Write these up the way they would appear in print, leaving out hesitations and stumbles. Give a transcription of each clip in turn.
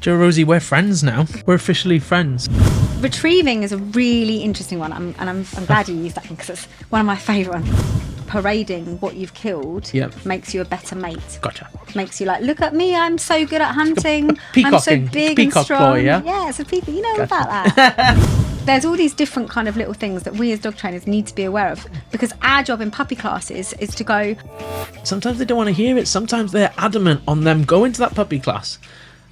Jo-Rosie, we're friends now. We're officially friends. Retrieving is a really interesting one, and I'm glad you used that one because it's one of my favourite ones. Parading what you've killed makes you a better mate. Gotcha. Makes you like, look at me, I'm so good at hunting. I'm so big peacock and strong. boy, yeah? Yeah, so people, you know about that. There's all these different kind of little things that we as dog trainers need to be aware of, because our job in puppy classes is to go... Sometimes they don't want to hear it. Sometimes they're adamant on them going to that puppy class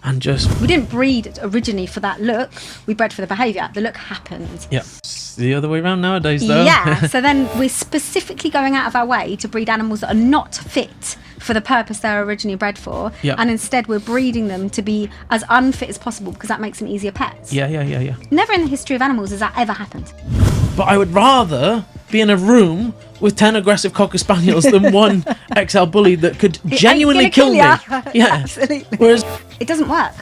and just... We didn't breed originally for that look. We bred for the behaviour. The look happened. Yeah. It's the other way around nowadays, though. Yeah. So then we're specifically going out of our way to breed animals that are not fit for the purpose they're originally bred for. Yeah. And instead we're breeding them to be as unfit as possible because that makes them easier pets. Yeah. Never in the history of animals has that ever happened. But I would rather be in a room with 10 aggressive Cocker Spaniels than one Exel Bully that could genuinely kill me. Yeah, absolutely. Whereas it doesn't work.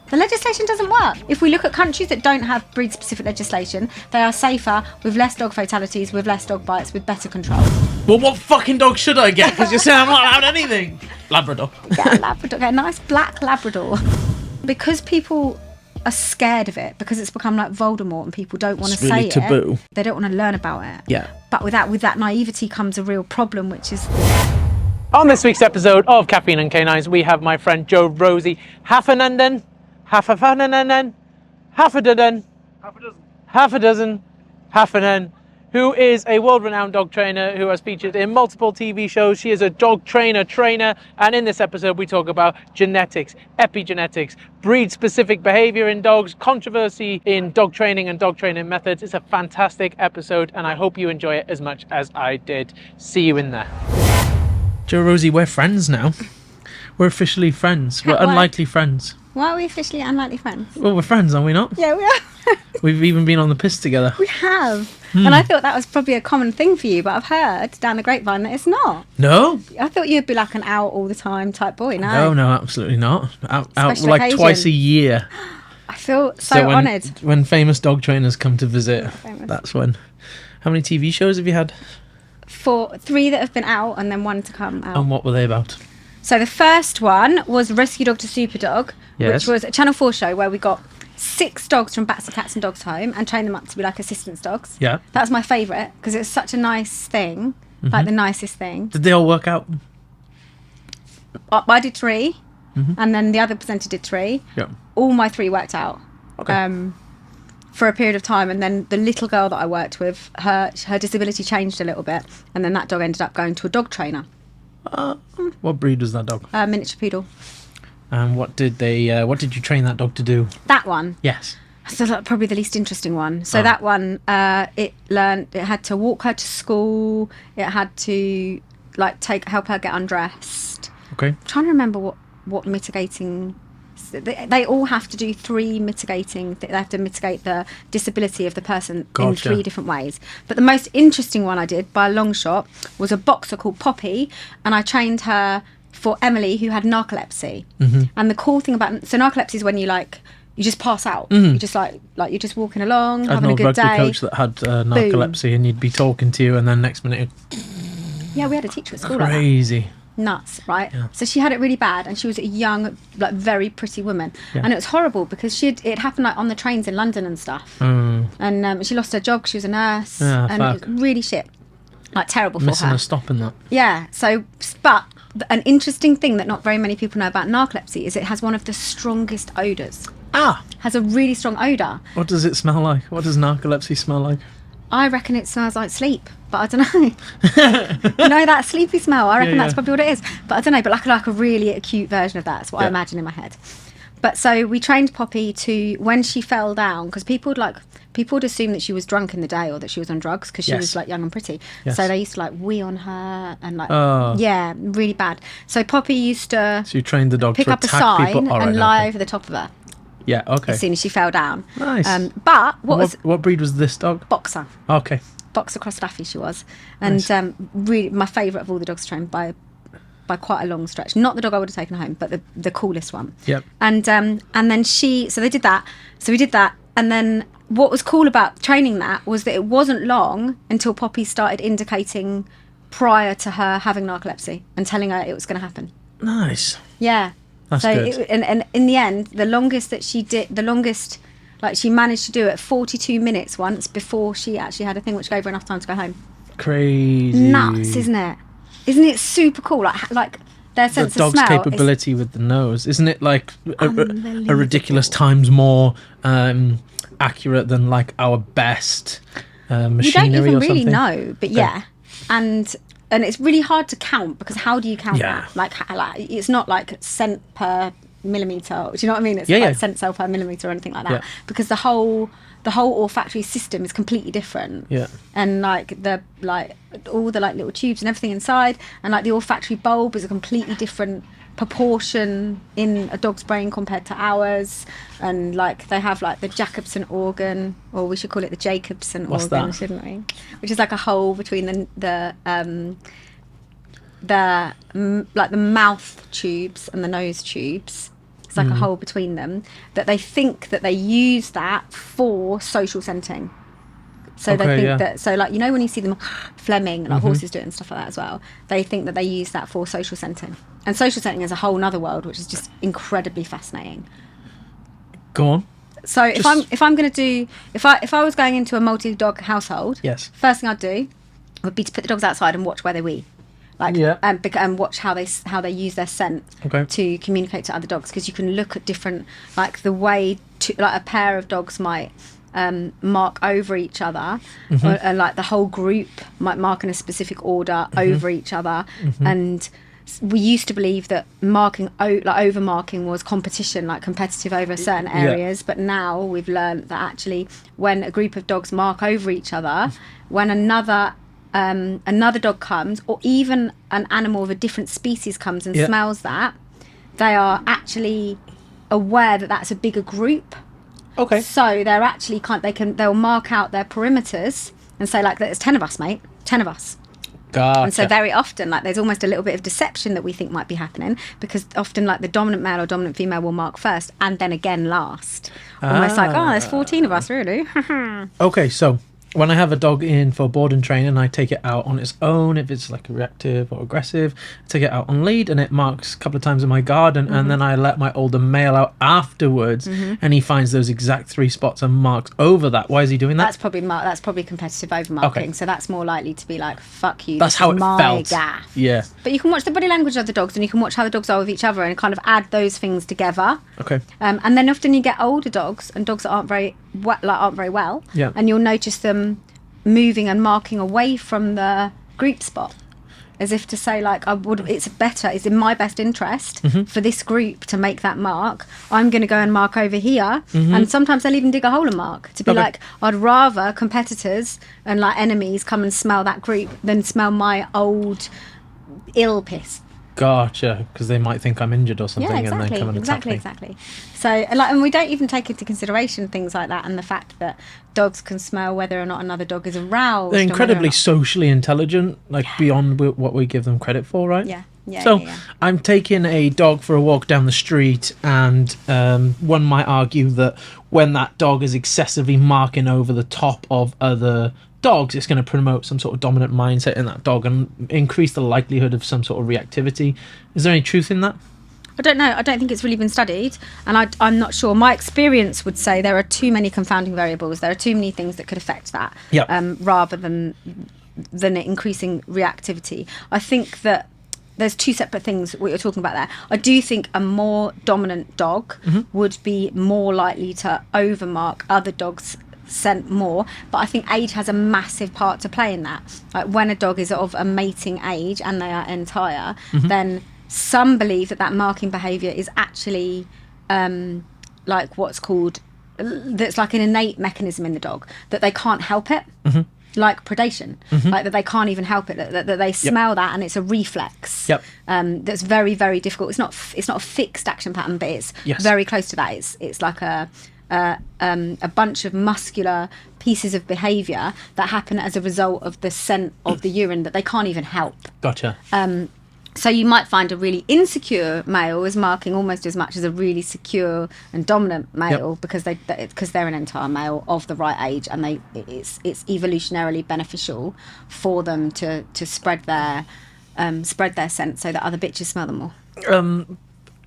The legislation doesn't work. If we look at countries that don't have breed-specific legislation, they are safer, with less dog fatalities, with less dog bites, with better control. Well, what fucking dog should I get? Because you're saying I'm not allowed anything. Labrador. Get a Labrador. Get a nice black Labrador. Because people are scared of it, because it's become like Voldemort and people don't want to say taboo. it. They don't want to learn about it. Yeah. But with that naivety comes a real problem, which is... On this week's episode of Caffeine and Canines, we have my friend Jo-Rosie Haffenden. Haffenden, who is a world-renowned dog trainer who has featured in multiple TV shows. She is a dog trainer, and in this episode we talk about genetics, epigenetics, breed-specific behaviour in dogs, controversy in dog training and dog training methods. It's a fantastic episode, and I hope you enjoy it as much as I did. See you in there. Jo-Rosie, we're friends now. We're officially friends. We're unlikely friends. Why are we officially unlikely friends? Well, we're friends, are we not? Yeah, we are. We've even been on the piss together. We have. And I thought that was probably a common thing for you, but I've heard down the grapevine that it's not. No? I thought you'd be like an out all the time type boy. No, absolutely not. Out Special like occasion. twice a year. I feel so honoured. When famous dog trainers come to visit, that's when. How many TV shows have you had? 3 that have been out and then 1 to come out. And what were they about? So the first one was Rescue Dog to Super Dog, which was a Channel 4 show where we got 6 dogs from Battersea Cats and Dogs Home and trained them up to be like assistance dogs. Yeah. That was my favourite because it's such a nice thing, like the nicest thing. Did they all work out? I did 3, and then the other presenter did 3. Yeah. All my 3 worked out. Okay. For a period of time, and then the little girl that I worked with, her disability changed a little bit, and then that dog ended up going to a dog trainer. What breed was that dog? Miniature poodle. And what did you train that dog to do? That one? Yes. So that's probably the least interesting one. So that one, it had to walk her to school. It had to help her get undressed. Okay. I'm trying to remember what mitigating. They all have to do 3 mitigating. They have to mitigate the disability of the person in 3 different ways. But the most interesting one I did, by a long shot, was a boxer called Poppy, and I trained her for Emily, who had narcolepsy. And the cool thing about narcolepsy is when you just pass out. You just you're just walking along, having a good day. I had an old rugby coach that had narcolepsy, and you'd be talking to you, and then next minute. Yeah, we had a teacher at school. Crazy. Like that. Nuts, right? Yeah. So she had it really bad, and she was a young, very pretty woman, and it was horrible because it happened on the trains in London and stuff, and she lost her job because she was a nurse, and it was really shit, terrible for her. Missing a stop in that. Yeah. So, but an interesting thing that not very many people know about narcolepsy is it has one of the strongest odours. Has a really strong odour. What does it smell like? What does narcolepsy smell like? I reckon it smells like sleep, but I don't know. You know that sleepy smell? I reckon that's probably what it is. But I don't know, but like a really acute version of that. That's what I imagine in my head. But so we trained Poppy to, when she fell down, because people would assume that she was drunk in the day or that she was on drugs because she was young and pretty. Yes. So they used to wee on her and really bad. So Poppy used to you trained the dog pick to up a sign and lie over the top of her. Yeah, okay. As soon as she fell down. Nice. But what breed was this dog? Boxer. Okay. Boxer cross staffy she was. And nice. Really my favourite of all the dogs trained by quite a long stretch. Not the dog I would have taken home, but the coolest one. Yep. And then so they did that. So we did that, and then what was cool about training that was that it wasn't long until Poppy started indicating prior to her having narcolepsy and telling her it was going to happen. Nice. Yeah. That's good. And in the end, the longest like she managed to do it 42 minutes once before she actually had a thing which gave her enough time to go home. Crazy. Nuts, isn't it? Isn't it super cool? Like their sense of smell. The dog's capability with the nose, isn't it? Like a ridiculous times more accurate than like our best machinery. We don't even or really something? know, but yeah, and it's really hard to count because how do you count that? Like it's not like cent per millimeter. Do you know what I mean? It's like cent cell per millimeter or anything like that. Because the whole olfactory system is completely different. Yeah. And like all the like little tubes and everything inside, and like the olfactory bulb is a completely different proportion in a dog's brain compared to ours. And like they have like the Jacobson organ, or we should call it the Jacobson organ, shouldn't we? Which is like a hole between the mouth tubes and the nose tubes. It's like a hole between them, that they think that they use that for social scenting. So they think that, so like, you know, when you see them Fleming, like horses do it and stuff like that as well, they think that they use that for social scenting. And social scenting is a whole nother world, which is just incredibly fascinating. Go on. So if I was going into a multi-dog household, first thing I'd do would be to put the dogs outside and watch where they wee. And watch how they use their scent to communicate to other dogs, because you can look at different, like the way like a pair of dogs might mark over each other, and like the whole group might mark in a specific order over each other. And we used to believe that overmarking was competition, like competitive over certain areas, but now we've learned that actually when a group of dogs mark over each other, when another dog comes, or even an animal of a different species comes and smells that, they are actually aware that that's a bigger group. Okay. So they're actually they'll mark out their perimeters and say like, there's 10 of us, mate, 10 of us. Gotcha. And so very often, like, there's almost a little bit of deception that we think might be happening, because often like the dominant male or dominant female will mark first and then again last. Almost like, oh, there's 14 of us, really. Okay, so when I have a dog in for board and training, I take it out on its own. If it's like reactive or aggressive, I take it out on lead and it marks a couple of times in my garden, and then I let my older male out afterwards, and he finds those exact 3 spots and marks over that. Why is he doing that? That's probably competitive overmarking. Okay. So that's more likely to be like, fuck you. That's how it felt. Gaff. Yeah. But you can watch the body language of the dogs, and you can watch how the dogs are with each other, and kind of add those things together. Okay. And then often you get older dogs and dogs that aren't very well. Yeah. And you'll notice them moving and marking away from the group spot, as if to say like, it's in my best interest for this group to make that mark. I'm going to go and mark over here. And sometimes they'll even dig a hole and mark to be like, I'd rather competitors and like enemies come and smell that group than smell my old ill piss. Gotcha, because they might think I'm injured or something, and then come and attack me. Exactly. So, and we don't even take into consideration things like that, and the fact that dogs can smell whether or not another dog is aroused. They're incredibly socially intelligent, like beyond what we give them credit for, right? So I'm taking a dog for a walk down the street, and one might argue that when that dog is excessively marking over the top of other dogs, it's going to promote some sort of dominant mindset in that dog and increase the likelihood of some sort of reactivity. Is there any truth in that? I don't know. I don't think it's really been studied, and I'm not sure. My experience would say there are too many confounding variables. There are too many things that could affect that, rather than increasing reactivity. I think that there's 2 separate things what you're talking about there. I do think a more dominant dog would be more likely to overmark other dogs' scent more, but I think age has a massive part to play in that. Like when a dog is of a mating age and they are entire, then some believe that marking behaviour is actually like what's called, that's like an innate mechanism in the dog, that they can't help it, like predation, like that they can't even help it, that they smell that and it's a reflex. That's very, very difficult. It's not a fixed action pattern, but it's very close to that. It's like a bunch of muscular pieces of behaviour that happen as a result of the scent of the urine that they can't even help. Gotcha. So you might find a really insecure male is marking almost as much as a really secure and dominant male, because they're an entire male of the right age, and it's evolutionarily beneficial for them to spread their scent so that other bitches smell them more.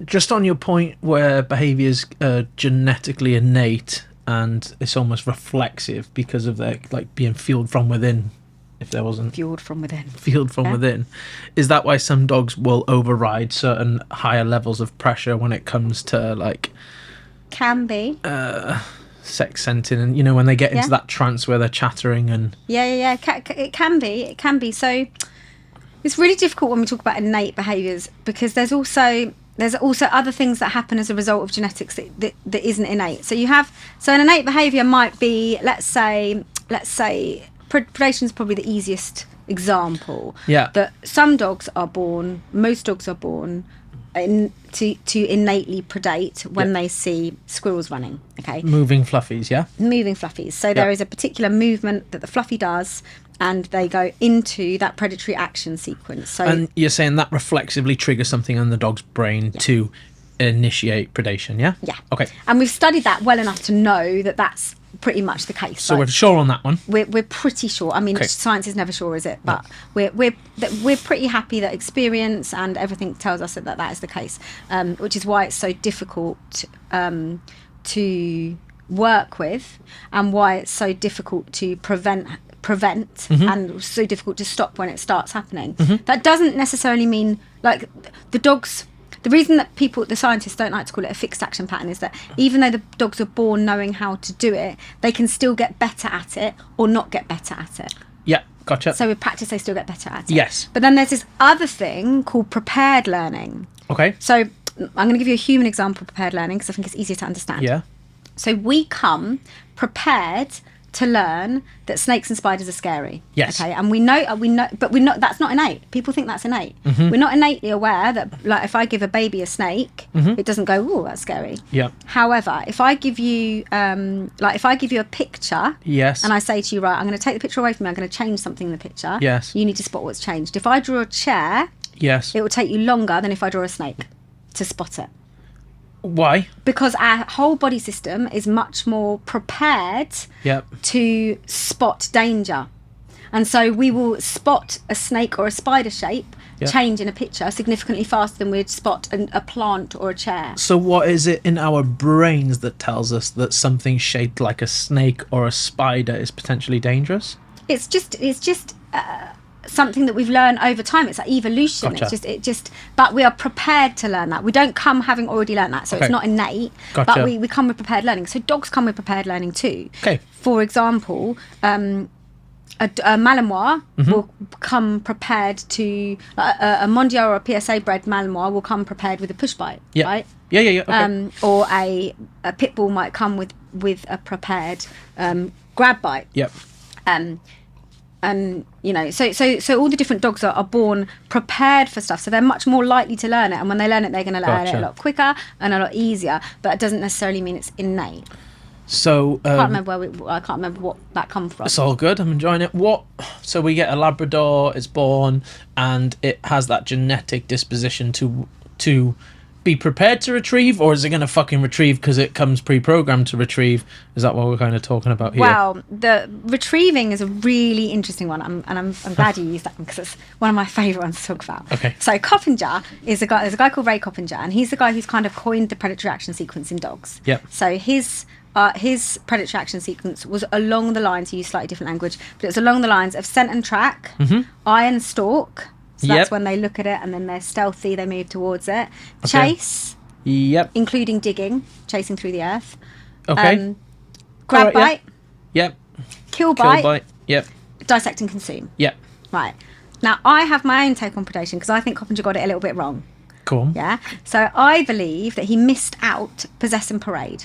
just on your point where behaviour is genetically innate and it's almost reflexive because of their like being fueled from within. If there wasn't fueled from within, is that why some dogs will override certain higher levels of pressure when it comes to like can be sex scenting, and you know, when they get into that trance where they're chattering and it can be. So it's really difficult when we talk about innate behaviours, because there's also other things that happen as a result of genetics that isn't innate. So an innate behaviour might be, let's say predation is probably the easiest example. Yeah. That most dogs are born to innately predate when they see squirrels running. Okay. Moving fluffies, yeah? Moving fluffies. So there is a particular movement that the fluffy does, and they go into that predatory action sequence. So, and you're saying that reflexively triggers something in the dog's brain to initiate predation, yeah? Yeah. Okay. And we've studied that well enough to know that that's pretty much the case. So we're sure on that one. We're pretty sure. I mean, science is never sure, is it? But we're pretty happy that experience and everything tells us that is the case, which is why it's so difficult to work with, and why it's so difficult to prevent and so difficult to stop when it starts happening. That doesn't necessarily mean like the dogs. The reason that the scientists don't like to call it a fixed action pattern is that even though the dogs are born knowing how to do it, they can still get better at it or not get better at it. Yeah, gotcha. So with practice, they still get better at it. Yes. But then there's this other thing called prepared learning. Okay. So I'm going to give you a human example of prepared learning because I think it's easier to understand. Yeah. So we come prepared to learn that snakes and spiders are scary. Yes. Okay, and we know, but we're not. That's not innate. People think that's innate. We're not innately aware that, like, if I give a baby a snake, it doesn't go, "Oh, that's scary." Yeah. However, if I give you, if I give you a picture, yes, and I say to you, right, I'm going to take the picture away from you. I'm going to change something in the picture. Yes. You need to spot what's changed. If I draw a chair, yes, it will take you longer than if I draw a snake to spot it. Why? Because our whole body system is much more prepared to spot danger. And so we will spot a snake or a spider shape change in a picture significantly faster than we'd spot a plant or a chair. So what is it in our brains that tells us that something shaped like a snake or a spider is potentially dangerous? It's just something that we've learned over time. It's like evolution. Gotcha. But we are prepared to learn that. We don't come having already learned that, so it's not innate. Gotcha. But we come with prepared learning. So dogs come with prepared learning too. Okay. For example, a Malinois will come prepared to a Mondial or a PSA bred Malinois will come prepared with a push bite. Yeah. Right. Yeah. Okay. Or a pit bull might come with a prepared grab bite. Yep. And you know, so all the different dogs are born prepared for stuff, so they're much more likely to learn it, and when they learn it, they're going to learn it a lot quicker and a lot easier. But it doesn't necessarily mean it's innate. So I can't remember what that comes from. It's all good. I'm enjoying it. So we get a Labrador. It's born, and it has that genetic disposition to be prepared to retrieve, or is it going to fucking retrieve because it comes pre-programmed to retrieve? Is that what we're kind of talking about here? Well, the retrieving is a really interesting one, and I'm glad you used that one because it's one of my favourite ones to talk about. Okay. So Coppinger is a guy. There's a guy called Ray Coppinger, and he's the guy who's kind of coined the predatory action sequence in dogs. Yep. So his predatory action sequence was along the lines. He used slightly different language, but it was along the lines of scent and track, eye and stalk. So that's when they look at it and then they're stealthy, they move towards it. Okay. Chase. Yep. Including digging, chasing through the earth. Okay. Grab bite. Yep. Kill bite. Kill bite. Yep. Dissect and consume. Yep. Right. Now, I have my own take on predation because I think Coppinger got it a little bit wrong. Cool. Yeah. So I believe that he missed out possess and parade.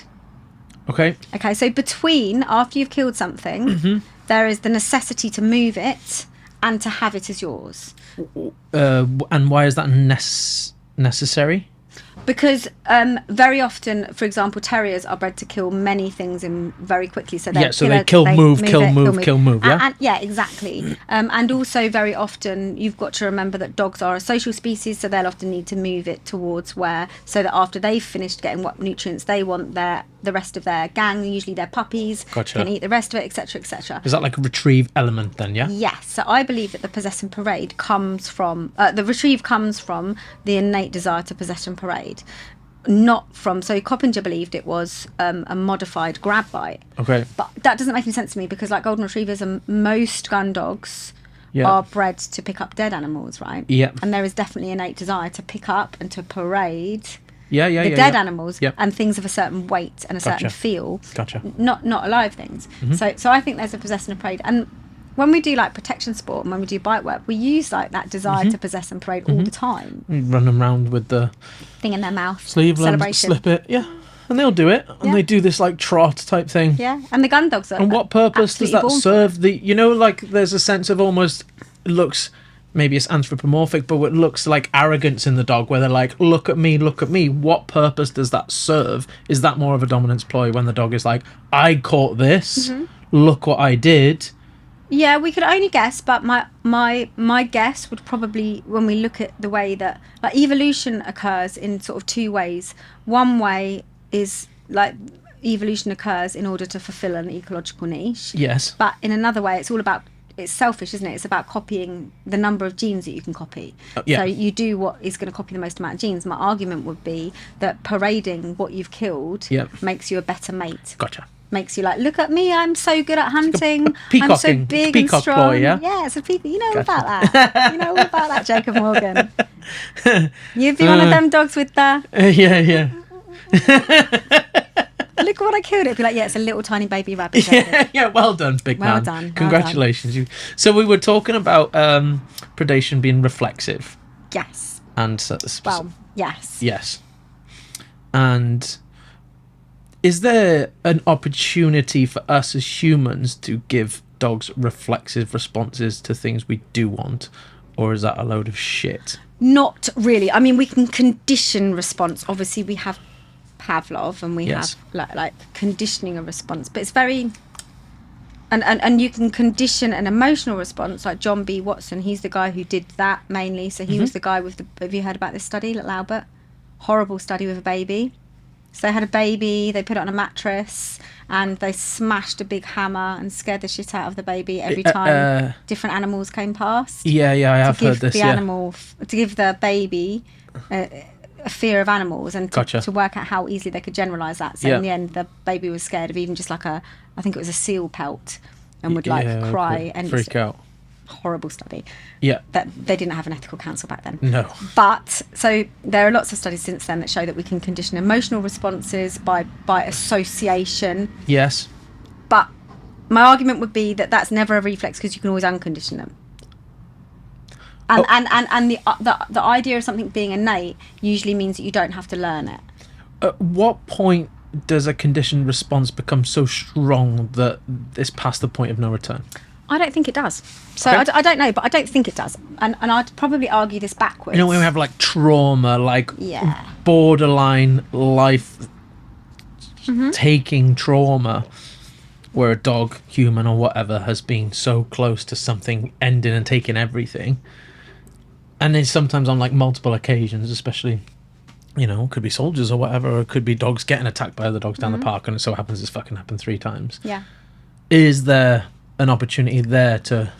Okay. Okay. So after you've killed something, there is the necessity to move it and to have it as yours. And why is that necessary? Because very often, for example, terriers are bred to kill many things very quickly. So they kill, move. Yeah. Yeah, exactly. And also very often, you've got to remember that dogs are a social species, so they'll often need to move it towards so that after they've finished getting what nutrients they want, their the rest of their gang. Usually their puppies can eat the rest of it, etc., etc. Is that like a retrieve element then? Yeah. Yes. So I believe that the possess and parade comes from the retrieve comes from the innate desire to possess and parade. Not from, so Coppinger believed it was a modified grab bite. Okay. But that doesn't make any sense to me, because like golden retrievers and most gun dogs are bred to pick up dead animals, right? Yeah. And there is definitely innate desire to pick up and to parade the dead animals and things of a certain weight and a certain feel. Not alive things. Mm-hmm. So I think there's a possess and a parade. And when we do like protection sport and when we do bite work, we use like that desire to possess and parade all the time. Run them around with the thing in their mouth. Sleeve them, slip it. Yeah. And they'll do it. And they do this like trot type thing. Yeah. And the gun dogs are. And what purpose does that serve? Like there's a sense of almost, it looks, maybe it's anthropomorphic, but it looks like arrogance in the dog where they're like, look at me. What purpose does that serve? Is that more of a dominance ploy when the dog is like, I caught this, look what I did? Yeah, we could only guess, but my guess would probably, when we look at the way that like evolution occurs in sort of two ways. One way is like evolution occurs in order to fulfill an ecological niche. Yes. But in another way, it's selfish, isn't it? It's about copying the number of genes that you can copy. So you do what is going to copy the most amount of genes. My argument would be that parading what you've killed makes you a better mate. Gotcha. Makes you like, look at me, I'm so good at hunting. I'm so big and strong. Boy, yeah? Yeah, it's a peacock. You know all about that. You know all about that, Jacob Morgan. You'd be one of them dogs with the... yeah. Look what I killed. It'd be like, it's a little tiny baby rabbit. Yeah, well done, big man. Well done. Congratulations. So we were talking about predation being reflexive. Yes. And yes. Yes. And is there an opportunity for us as humans to give dogs reflexive responses to things we do want? Or is that a load of shit? Not really. I mean, we can condition response. Obviously, we have Pavlov and we have like conditioning a response, but it's very... And you can condition an emotional response, like John B. Watson. He's the guy who did that mainly. So he was the guy with the... Have you heard about this study, Little Albert? Horrible study with a baby. So they had a baby, they put it on a mattress, and they smashed a big hammer and scared the shit out of the baby every time different animals came past. Yeah, I have heard this. To give the baby a fear of animals and to work out how easily they could generalise that. So in the end, the baby was scared of even just like I think it was a seal pelt, and would cry and freak out. Horrible study. Yeah. That they didn't have an ethical council back then. No. But so there are lots of studies since then that show that we can condition emotional responses by association. Yes. But my argument would be that that's never a reflex, because you can always uncondition them. And the idea of something being innate usually means that you don't have to learn it. At what point does a conditioned response become so strong that it's past the point of no return? I don't think it does. So I don't know, but I don't think it does. And I'd probably argue this backwards. When we have like trauma, like borderline life taking trauma, where a dog, human or whatever, has been so close to something ending and taking everything. And then sometimes on like multiple occasions, especially, it could be soldiers or whatever, or it could be dogs getting attacked by other dogs down the park, and it so happens it's fucking happened 3 times. Yeah. Is there an opportunity there to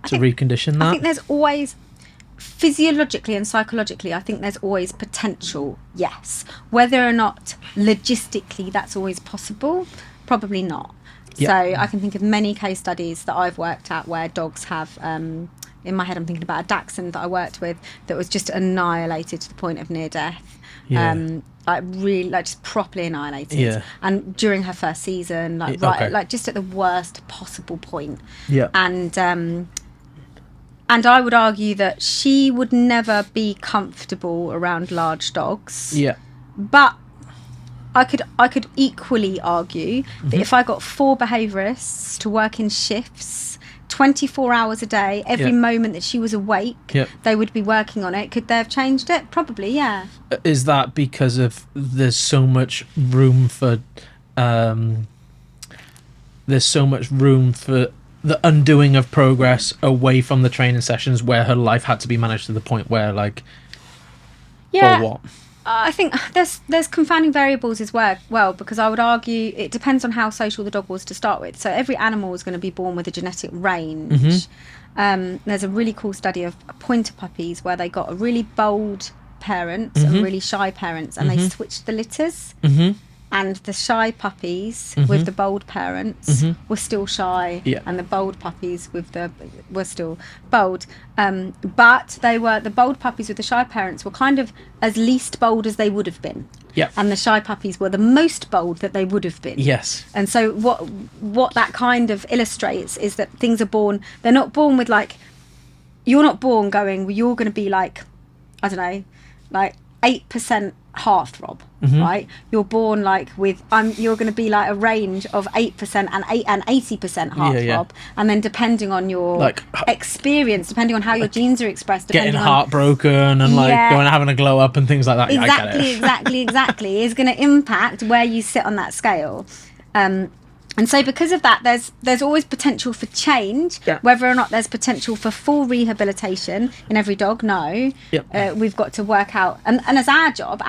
recondition that? I think there's always, physiologically and psychologically, I think there's always potential, yes. Whether or not logistically that's always possible, probably not. Yep. So I can think of many case studies that I've worked at where dogs have, in my head I'm thinking about a Dachshund that I worked with that was just annihilated to the point of near death. Yeah. Just properly annihilated. Yeah. And during her first season, just at the worst possible point. Yeah. And I would argue that she would never be comfortable around large dogs. Yeah. But I could equally argue that if I got 4 behaviourists to work in shifts 24 hours a day, every moment that she was awake, they would be working on it. Could they have changed it? Probably, yeah. Is that because of there's so much room for the the undoing of progress away from the training sessions where her life had to be managed to the point where or what? I think there's confounding variables as well, because I would argue it depends on how social the dog was to start with. So every animal is going to be born with a genetic range. There's a really cool study of pointer puppies where they got a really bold parents and really shy parents, and they switched the litters. And the shy puppies with the bold parents were still shy, and the bold puppies were still bold. But the bold puppies with the shy parents were kind of as least bold as they would have been. And the shy puppies were the most bold that they would have been. Yes. And so what that kind of illustrates is that things are born. They're not born with like. You're not born going. Well, you're going to be like, I don't know, like 8% heartthrob, right? You're born like with you're going to be like a range of 8% and 80% heartthrob, and then depending on your like experience, depending on how your genes are expressed, getting heartbroken and like going and having a glow up and things like that. Exactly is going to impact where you sit on that scale. And so because of that, there's always potential for change. Whether or not there's potential for full rehabilitation in every dog, no. We've got to work out. And as our job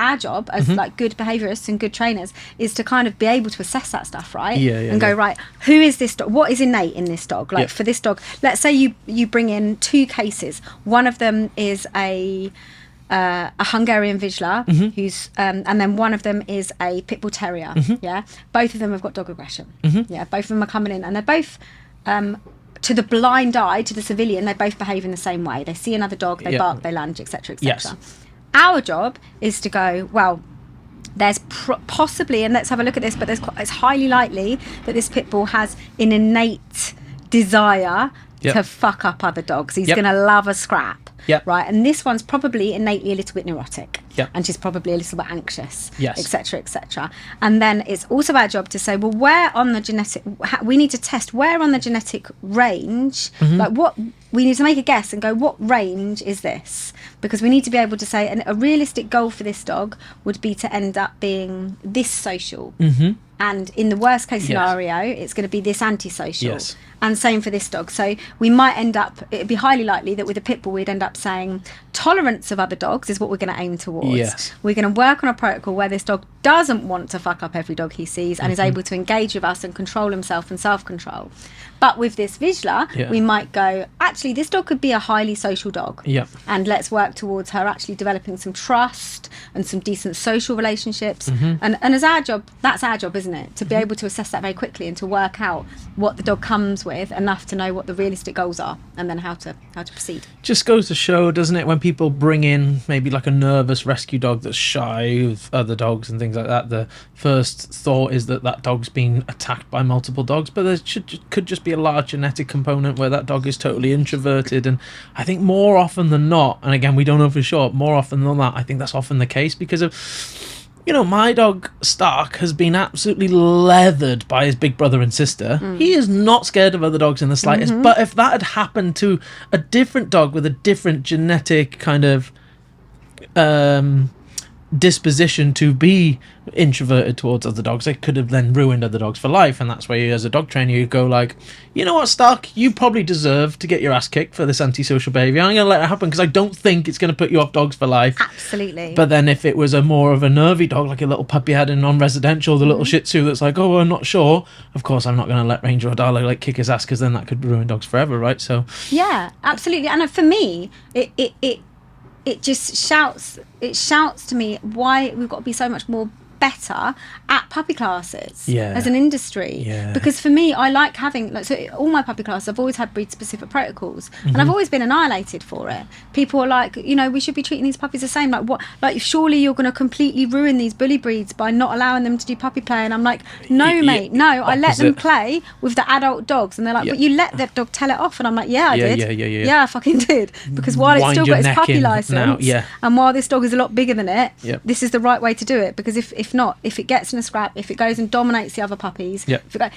as like good behaviourists and good trainers is to kind of be able to assess that stuff, right? And go, right, who is this dog? What is innate in this dog? Like for this dog, let's say you bring in 2 cases. One of them is a Hungarian Vizsla, who's and then one of them is a Pit Bull Terrier. Both of them have got dog aggression. Both of them are coming in, and they're both to the blind eye, to the civilian, they both behave in the same way. They see another dog, they bark, they lunge, etc., etc. Our job is to go, well, there's possibly, and let's have a look at this, but it's highly likely that this pit bull has an innate desire to fuck up other dogs. He's going to love a scrap. Right, and this one's probably innately a little bit neurotic, and she's probably a little bit anxious, etc., etc. And then it's also our job to say, well, where on the genetic, we need to test where on the genetic range, like what we need to make a guess and go, what range is this? Because we need to be able to say, and a realistic goal for this dog would be to end up being this social. And in the worst case scenario, it's going to be this antisocial. And same for this dog. So we might end up, it'd be highly likely that with a pit bull, we'd end up saying tolerance of other dogs is what we're going to aim towards. We're going to work on a protocol where this dog doesn't want to fuck up every dog he sees and is able to engage with us and control himself and self-control. But with this Vizsla, we might go, actually, this dog could be a highly social dog. And let's work towards her actually developing some trust and some decent social relationships. And as our job, that's our job, isn't it? To be able to assess that very quickly and to work out what the dog comes with, enough to know what the realistic goals are, and then how to proceed. Just goes to show, doesn't it, when people bring in maybe like a nervous rescue dog that's shy of other dogs and things like that, the first thought is that dog's been attacked by multiple dogs, but there could just be a large genetic component where that dog is totally introverted. And I think more often than not, and again, we don't know for sure, more often than not, I think that's often the case because of, you know, my dog Stark has been absolutely leathered by his big brother and sister. He is not scared of other dogs in the slightest. But if that had happened to a different dog with a different genetic kind of disposition to be introverted towards other dogs, it could have then ruined other dogs for life. And that's where you, as a dog trainer, you go like, you know what, Stark, you probably deserve to get your ass kicked for this antisocial behaviour. I'm going to let it happen because I don't think it's going to put you off dogs for life. Absolutely. But then if it was a more of a nervy dog, like a little puppy had in non-residential, the little Shih Tzu that's like, oh, I'm not sure, of course I'm not going to let Ranger or Darla like kick his ass, because then that could ruin dogs forever, right? So yeah, absolutely. And for me, it just shouts to me why we've got to be so much more better at puppy classes as an industry. Because for me, I like having, like, so all my puppy classes, I've always had breed specific protocols, and I've always been annihilated for it. People are like, you know, we should be treating these puppies the same. Like, what? Like, surely you're going to completely ruin these bully breeds by not allowing them to do puppy play. And I'm like, no, mate, no. I let them play with the adult dogs, and they're like, but you let that dog tell it off. And I'm like, yeah, I did. Yeah, I fucking did. Because while it's still got its puppy license, and while this dog is a lot bigger than it, this is the right way to do it. Because if not, if it gets in a scrap, if it goes and dominates the other puppies,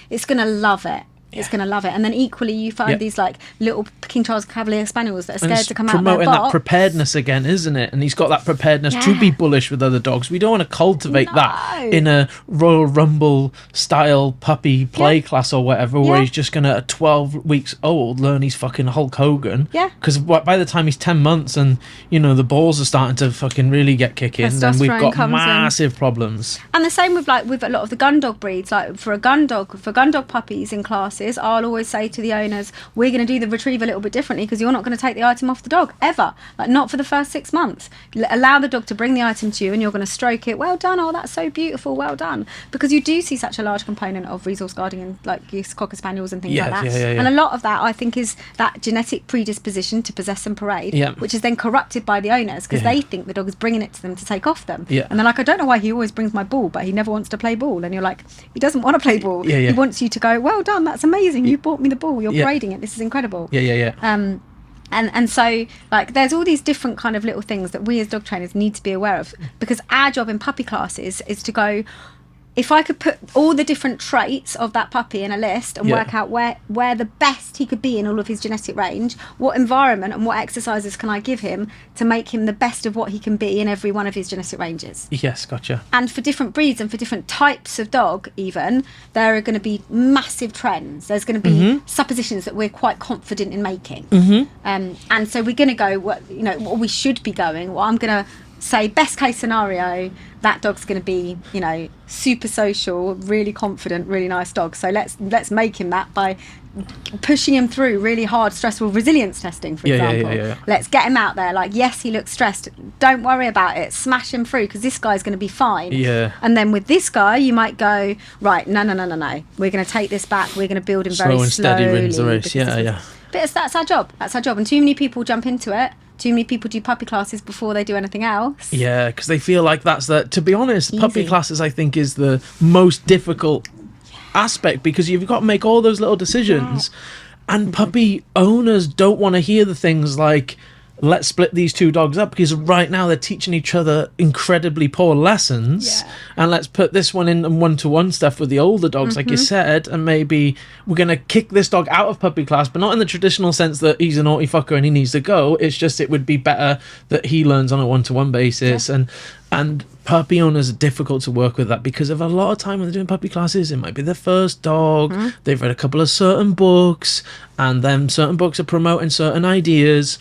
it's going to love it. it's going to love it. And then equally you find these like little King Charles Cavalier Spaniels that are scared to come out of their box. Promoting that preparedness again, isn't it? And he's got that preparedness to be bullish with other dogs. We don't want to cultivate that in a Royal Rumble style puppy play class or whatever, where he's just going to, at 12 weeks old, learn he's fucking Hulk Hogan. Yeah. Because by the time he's 10 months and, you know, the balls are starting to fucking really get kicking, then we've got massive problems. And the same with a lot of the gun dog breeds. Like for gun dog puppies in classes, I'll always say to the owners, we're going to do the retrieve a little bit differently, because you're not going to take the item off the dog ever, like not for the first 6 months. Allow the dog to bring the item to you, and you're going to stroke it. Well done, oh that's so beautiful, well done. Because you do see such a large component of resource guarding and like Cocker Spaniels and things like that. And a lot of that, I think, is that genetic predisposition to possess and parade, which is then corrupted by the owners, because they think the dog is bringing it to them to take off them. And they're like, I don't know why he always brings my ball, but he never wants to play ball. And you're like, he doesn't want to play ball. He wants you to go, well done, that's amazing, you bought me the ball, you're parading it, this is incredible. And so like there's all these different kind of little things that we as dog trainers need to be aware of, because our job in puppy classes is to go, if I could put all the different traits of that puppy in a list and work out where the best he could be in all of his genetic range, what environment and what exercises can I give him to make him the best of what he can be in every one of his genetic ranges. Yes, gotcha. And for different breeds and for different types of dog even, there are going to be massive trends. There's going to be suppositions that we're quite confident in making. And so we're going to go, what we should be going, I'm going to say best case scenario, that dog's going to be, super social, really confident, really nice dog. So let's make him that by pushing him through really hard, stressful resilience testing, for example. Let's get him out there. Like, yes, he looks stressed. Don't worry about it. Smash him through, because this guy's going to be fine. And then with this guy, you might go, right, no. We're going to take this back. We're going to build him very slowly. Slow and steady wins the race. But that's our job. And too many people jump into it. Too many people do puppy classes before they do anything else. Yeah, because they feel like that's to be honest, puppy classes, I think, is the most difficult aspect, because you've got to make all those little decisions. And puppy owners don't want to hear the things like, let's split these two dogs up, because right now they're teaching each other incredibly poor lessons. And let's put this one in one-to-one stuff with the older dogs, like you said, and maybe we're going to kick this dog out of puppy class, but not in the traditional sense that he's a naughty fucker and he needs to go. It's just it would be better that he learns on a one-to-one basis. And puppy owners are difficult to work with that, because of a lot of time when they're doing puppy classes, it might be their first dog, they've read a couple of certain books, and then certain books are promoting certain ideas.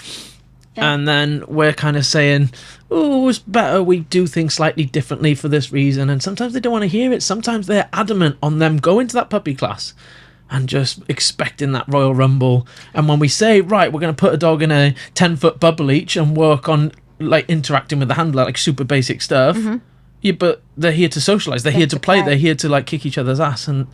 And then we're kind of saying, oh, it's better we do things slightly differently for this reason. And sometimes they don't want to hear it. Sometimes they're adamant on them going to that puppy class and just expecting that Royal Rumble. And when we say, right, we're going to put a dog in a 10-foot bubble each and work on like interacting with the handler, like super basic stuff. But they're here to socialise. They're here to play. They're here to like kick each other's ass. And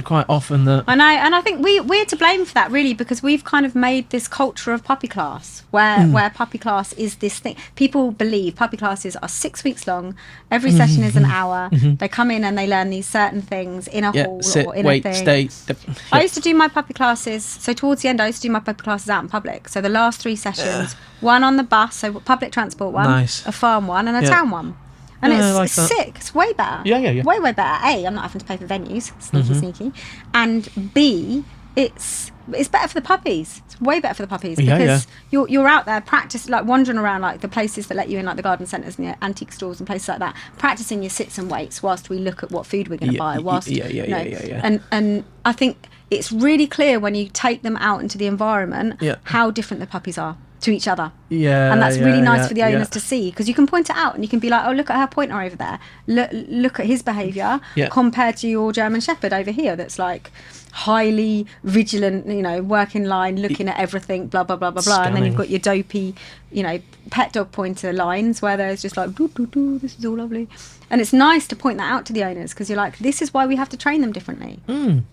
quite often that I think we're to blame for that, really, because we've kind of made this culture of puppy class where puppy class is this thing. People believe puppy classes are 6 weeks long, every session is an hour. They come in and they learn these certain things in a hall or in a thing. I used to do my puppy classes, so towards the end I used to do my puppy classes out in public. So the last 3 sessions, one on the bus, so public transport one, a farm one, and a town one. And it's sick. It's way better. Way better. A, I'm not having to pay for venues. Sneaky. And B, it's better for the puppies. It's way better for the puppies, because you're out there like wandering around like the places that let you in, like the garden centres and the antique stores and places like that, practicing your sits and waits whilst we look at what food we're going to buy. And I think it's really clear when you take them out into the environment how different the puppies are to each other. And that's really nice for the owners to see, because you can point it out and you can be like, oh, look at her pointer over there, look at his behaviour compared to your German Shepherd over here that's like highly vigilant, working line, looking at everything, blah blah blah blah blah. And then you've got your dopey pet dog pointer lines where there's just like, doo, doo, doo, this is all lovely. And it's nice to point that out to the owners, because you're like, this is why we have to train them differently.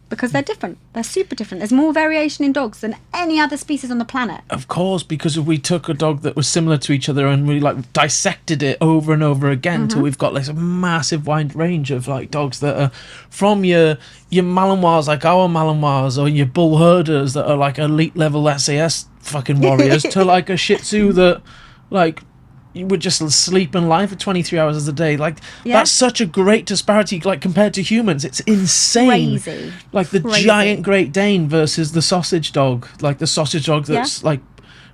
Because they're different. They're super different. There's more variation in dogs than any other species on the planet. Of course, because if we took a dog that was similar to each other and we like dissected it over and over again till we've got like a massive wide range of like dogs that are from your Malinois, like our Malinois, or your bull herders that are like elite level SAS fucking warriors, to like a Shih Tzu that like would just sleep and lie for 23 hours a day. Like, that's such a great disparity, like, compared to humans. It's insane. Crazy. Like, the giant Great Dane versus the sausage dog. Like, the sausage dog that's, like,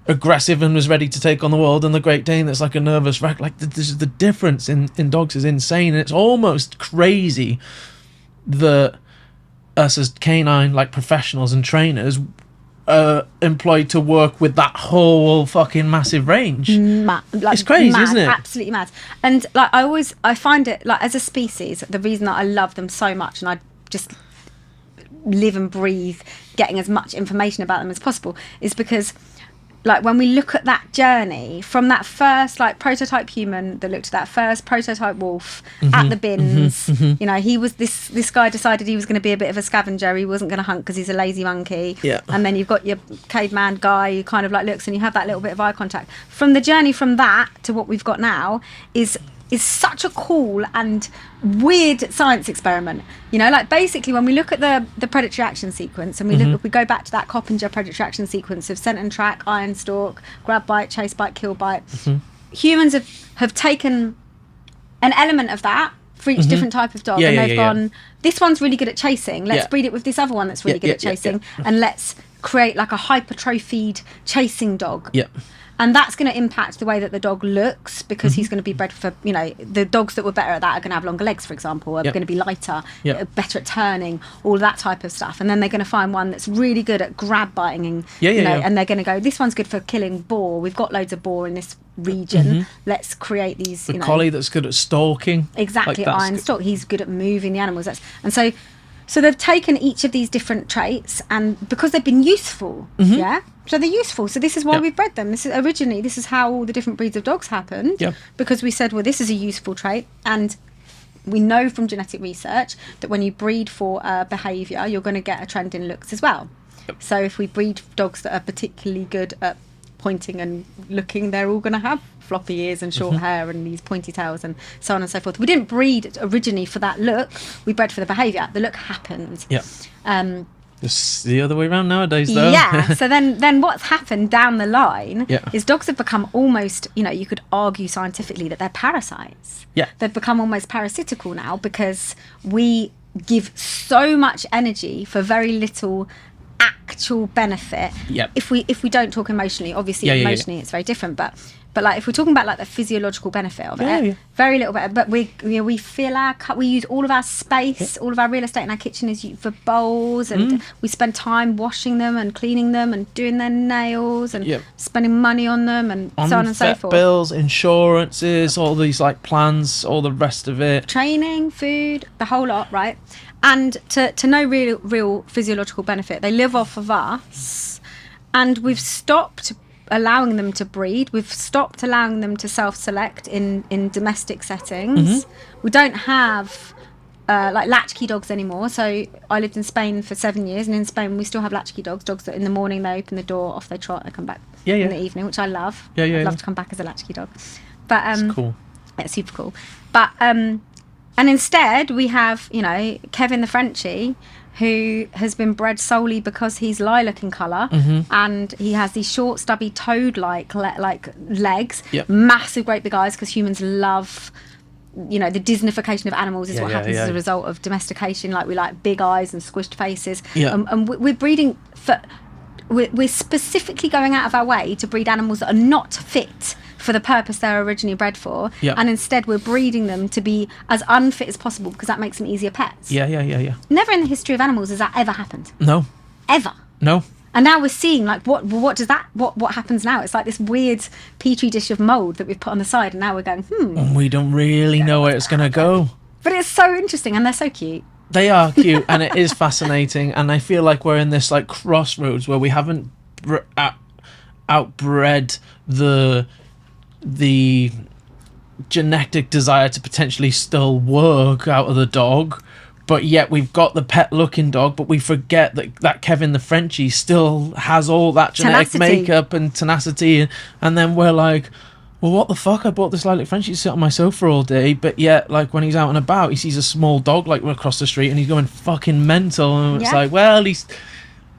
aggressive and was ready to take on the world, and the Great Dane that's, like, a nervous wreck. Like, the difference in dogs is insane. And it's almost crazy that us as canine, like, professionals and trainers employed to work with that whole fucking massive range. It's crazy, isn't it? Absolutely mad. And like I find it, like, as a species, the reason that I love them so much, and I just live and breathe getting as much information about them as possible, is because, like, when we look at that journey from that first, like, prototype human that looked at that first prototype wolf at the bins, you know, he was this guy decided he was going to be a bit of a scavenger. He wasn't going to hunt because he's a lazy monkey. Yeah. And then you've got your caveman guy who kind of, like, looks, and you have that little bit of eye contact. From the journey from that to what we've got now is such a cool and weird science experiment. You know, like, basically when we look at the predatory action sequence, and we go back to that Coppinger predatory action sequence of scent and track, iron stalk, grab, bite, chase, bite, kill, bite, humans have taken an element of that for each different type of dog, and they've gone, this one's really good at chasing, let's breed it with this other one that's really good at chasing, and let's create, like, a hypertrophied chasing dog. And that's going to impact the way that the dog looks, because he's going to be bred for, you know, the dogs that were better at that are going to have longer legs, for example, are going to be lighter, better at turning, all that type of stuff. And then they're going to find one that's really good at grab biting, and, and they're going to go, this one's good for killing boar. We've got loads of boar in this region. Let's create these. The collie that's good at stalking. Exactly, like, iron stalk. He's good at moving the animals. So they've taken each of these different traits, and because they've been useful, so they're useful. So this is why we've bred them. This is how all the different breeds of dogs happened. Because we said, well, this is a useful trait, and we know from genetic research that when you breed for behaviour, you're going to get a trend in looks as well. So if we breed dogs that are particularly good at pointing and looking, they're all going to have floppy ears and short hair and these pointy tails and so on and so forth. We didn't breed originally for that look. We bred for the behaviour. The look happened. It's the other way around nowadays, though. So then what's happened down the line is dogs have become almost, you know, you could argue scientifically that they're parasites. They've become almost parasitical now, because we give so much energy for very little actual benefit. If we don't talk emotionally, obviously emotionally it's very different, but like, if we're talking about, like, the physiological benefit of it, very little better. But we fill our cup, we use all of our space, all of our real estate in our kitchen is for bowls, and we spend time washing them and cleaning them and doing their nails and spending money on them and so on and so forth. Bills, insurances, all these, like, plans, all the rest of it. Training, food, the whole lot, right? And to no real physiological benefit. They live off of us, and we've stopped allowing them to breed. We've stopped allowing them to self-select in domestic settings. We don't have like latchkey dogs anymore. So I lived in Spain for 7 years, and in Spain we still have latchkey dogs that in the morning they open the door, off they trot, they come back in the evening, which I love. I'd love to come back as a latchkey dog. But it's cool. It's super cool. But and instead we have, you know, Kevin the Frenchie, who has been bred solely because he's lilac in colour, and he has these short, stubby, toad-like legs, massive, great big eyes, because humans love, you know, the Disneyfication of animals is what happens as a result of domestication. Like, we like big eyes and squished faces, and we're breeding for. We're specifically going out of our way to breed animals that are not fit for the purpose they're originally bred for, and instead we're breeding them to be as unfit as possible, because that makes them easier pets. Never in the history of animals has that ever happened. No. Ever. No. And now we're seeing, like, what happens now? It's like this weird petri dish of mould that we've put on the side, and now we're going, And we don't really know where it's going to go. But it's so interesting, and they're so cute. They are cute, and it is fascinating, and I feel like we're in this, like, crossroads where we haven't outbred the genetic desire to potentially still work out of the dog, but yet we've got the pet looking dog, but we forget that Kevin the Frenchie still has all that genetic makeup and tenacity, and then we're like, well, what the fuck? I bought this lilac Frenchie to sit on my sofa all day, but yet, like, when he's out and about, he sees a small dog, like, across the street, and he's going fucking mental, and it's like, well,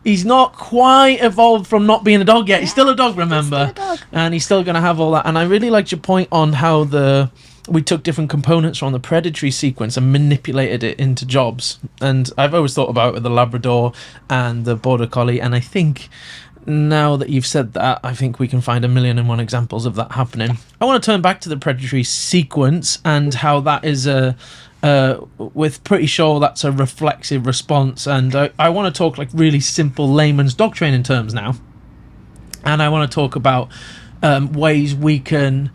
He's not quite evolved from not being a dog yet. He's still a dog, remember? He's still a dog. And he's still going to have all that. And I really liked your point on how we took different components from the predatory sequence and manipulated it into jobs. And I've always thought about it with the Labrador and the Border Collie. And I think now that you've said that, I think we can find 1,000,001 examples of that happening. I want to turn back to the predatory sequence and how that is with pretty sure that's a reflexive response. And I want to talk like really simple layman's dog training terms now. And I want to talk about ways we can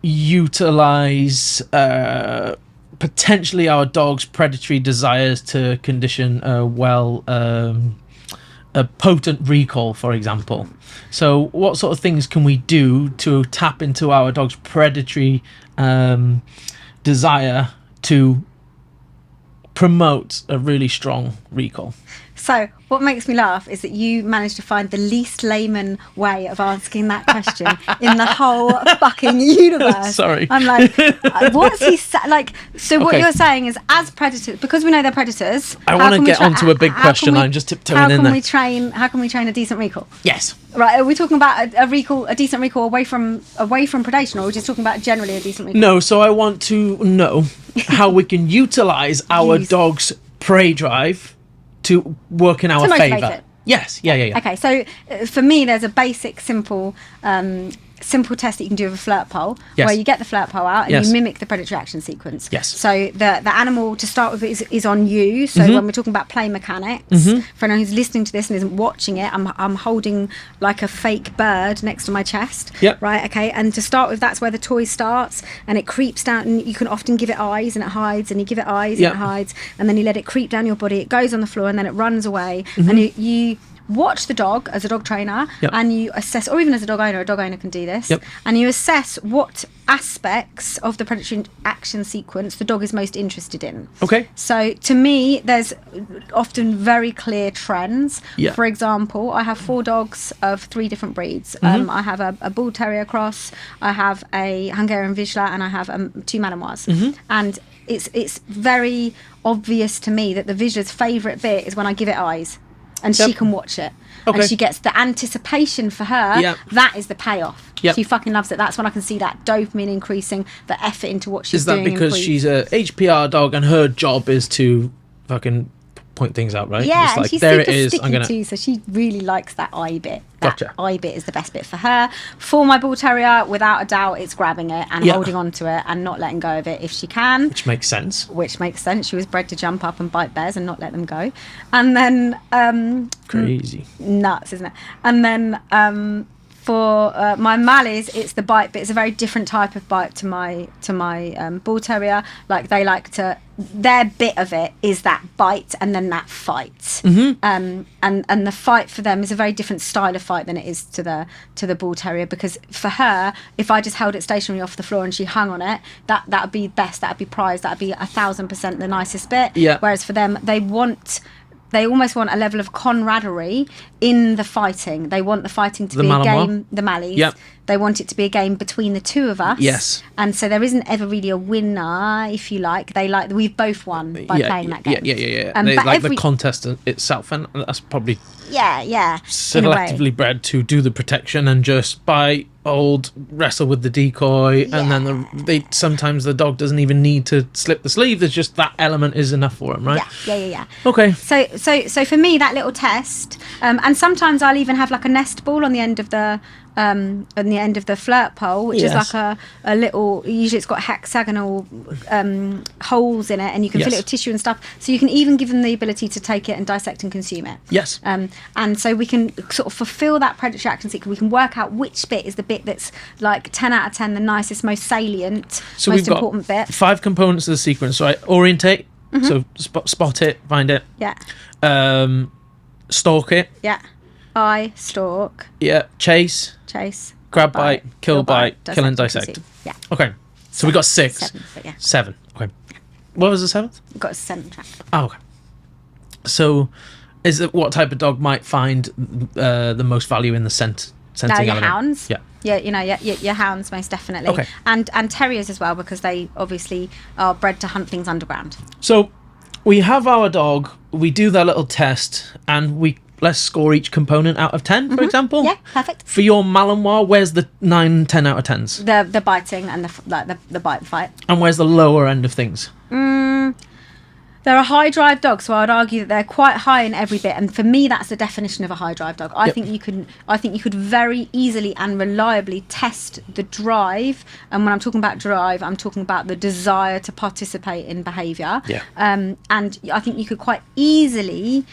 utilize potentially our dog's predatory desires to condition a potent recall, for example. So what sort of things can we do to tap into our dog's predatory desire to promote a really strong recall? So what makes me laugh is that you managed to find the least layman way of asking that question in the whole fucking universe. Sorry. I'm like, what's he like? So what you're saying is, as predators, because we know they're predators. I want to get onto a big question. I'm just tiptoeing in there. How can we train a decent recall? Yes. Right. Are we talking about a decent recall away from predation, or are we just talking about generally a decent recall? No. So I want to know how we can utilize our dog's prey drive to work in our favour. Yes. Yeah. Okay, so for me, there's a basic, simple test that you can do with a flirt pole, where you get the flirt pole out and you mimic the predatory action sequence. Yes. So the animal, to start with, is on you. So when we're talking about play mechanics, for anyone who's listening to this and isn't watching it, I'm holding like a fake bird next to my chest. Yep. Right. Okay. And to start with, that's where the toy starts, and it creeps down. And you can often give it eyes and it hides, and you give it eyes and it hides, and then you let it creep down your body. It goes on the floor and then it runs away, and you watch the dog as a dog trainer, and you assess, or even as a dog owner can do this, and you assess what aspects of the predatory action sequence the dog is most interested in. Okay. So to me, there's often very clear trends. For example, I have 4 dogs of 3 different breeds. I have a Bull Terrier cross, I have a Hungarian Vizsla, and I have 2 Malinois. And it's very obvious to me that the Vizsla's favourite bit is when I give it eyes. And she can watch it. Okay. And she gets the anticipation for her. That is the payoff. She fucking loves it. That's when I can see that dopamine increasing, the effort into what she's doing. Is that because she's a HPR dog and her job is to fucking point things out, right? Yeah, it's like, and she's there super it is. sticky too, so she really likes that eye bit. That Gotcha. eye bit is the best bit for her. For my Bull Terrier, without a doubt, it's grabbing it and holding on to it and not letting go of it if she can. Which makes sense. She was bred to jump up and bite bears and not let them go. And then... crazy. Nuts, isn't it? And then... for my Mallies, it's the bite bit. It's a very different type of bite to my Bull Terrier. Like, they like to, their bit of it is that bite and then that fight. And the fight for them is a very different style of fight than it is to the Bull Terrier, because for her, if I just held it stationary off the floor and she hung on it, that would be best. That would be prized. That would be 1,000% the nicest bit. Yeah. Whereas for them, they almost want a level of camaraderie in the fighting. They want the fighting to be a game, the Mallies. Yep. They want it to be a game between the two of us. Yes. And so there isn't ever really a winner, if you like. We've both won by playing that game. Yeah. They like the contest itself, and that's probably selectively bred to do the protection and just wrestle with the decoy, and then sometimes the dog doesn't even need to slip the sleeve. There's just that element is enough for him, right? Yeah. Okay. So for me, that little test, and sometimes I'll even have like a nest ball on the end of the flirt pole, which is like a little, usually it's got hexagonal holes in it, and you can fill it with tissue and stuff, so you can even give them the ability to take it and dissect and consume it. Yes. And so we can sort of fulfill that predatory action sequence. We can work out which bit is the bit that's like 10 out of 10, the nicest, most salient, so most important bit. 5 components of the sequence, right? Orientate, so spot it, find it. Yeah. Stalk it. Yeah. Eye, stalk. Yeah. Chase. Grab, bite, kill, bite, kill and dissect. Yeah. Okay. So we got 6. 7. Okay. What was the 7th? We've got a 7 track. Oh, okay. So, is it what type of dog might find the most value in the sensing element? Hounds. Yeah. Your hounds, most definitely. Okay. And terriers as well, because they obviously are bred to hunt things underground. So, we have our dog, we do that little test, and let's score each component out of 10, for example. Yeah, perfect. For your Malinois, where's the 9, 10 out of 10s? The biting and the bite and fight. And where's the lower end of things? They're a high drive dog, so I would argue that they're quite high in every bit. And for me, that's the definition of a high drive dog. I think you could very easily and reliably test the drive. And when I'm talking about drive, I'm talking about the desire to participate in behaviour. Yeah. And I think you could quite easily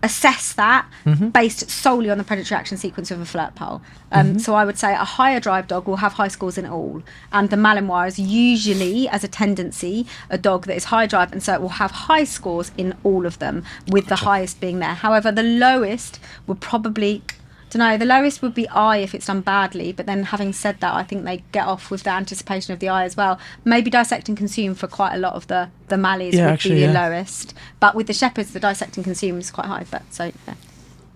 assess that based solely on the predatory action sequence of a flirt pole. So I would say a higher drive dog will have high scores in it all, and the Malinois is usually, as a tendency, a dog that is high drive, and so it will have high scores in all of them, with the highest being there. However, the lowest would probably, the lowest would be eye if it's done badly, but then having said that, I think they get off with the anticipation of the eye as well. Maybe dissect and consume for quite a lot of the Mallies would be the lowest, but with the Shepherds, the dissect and consume is quite high.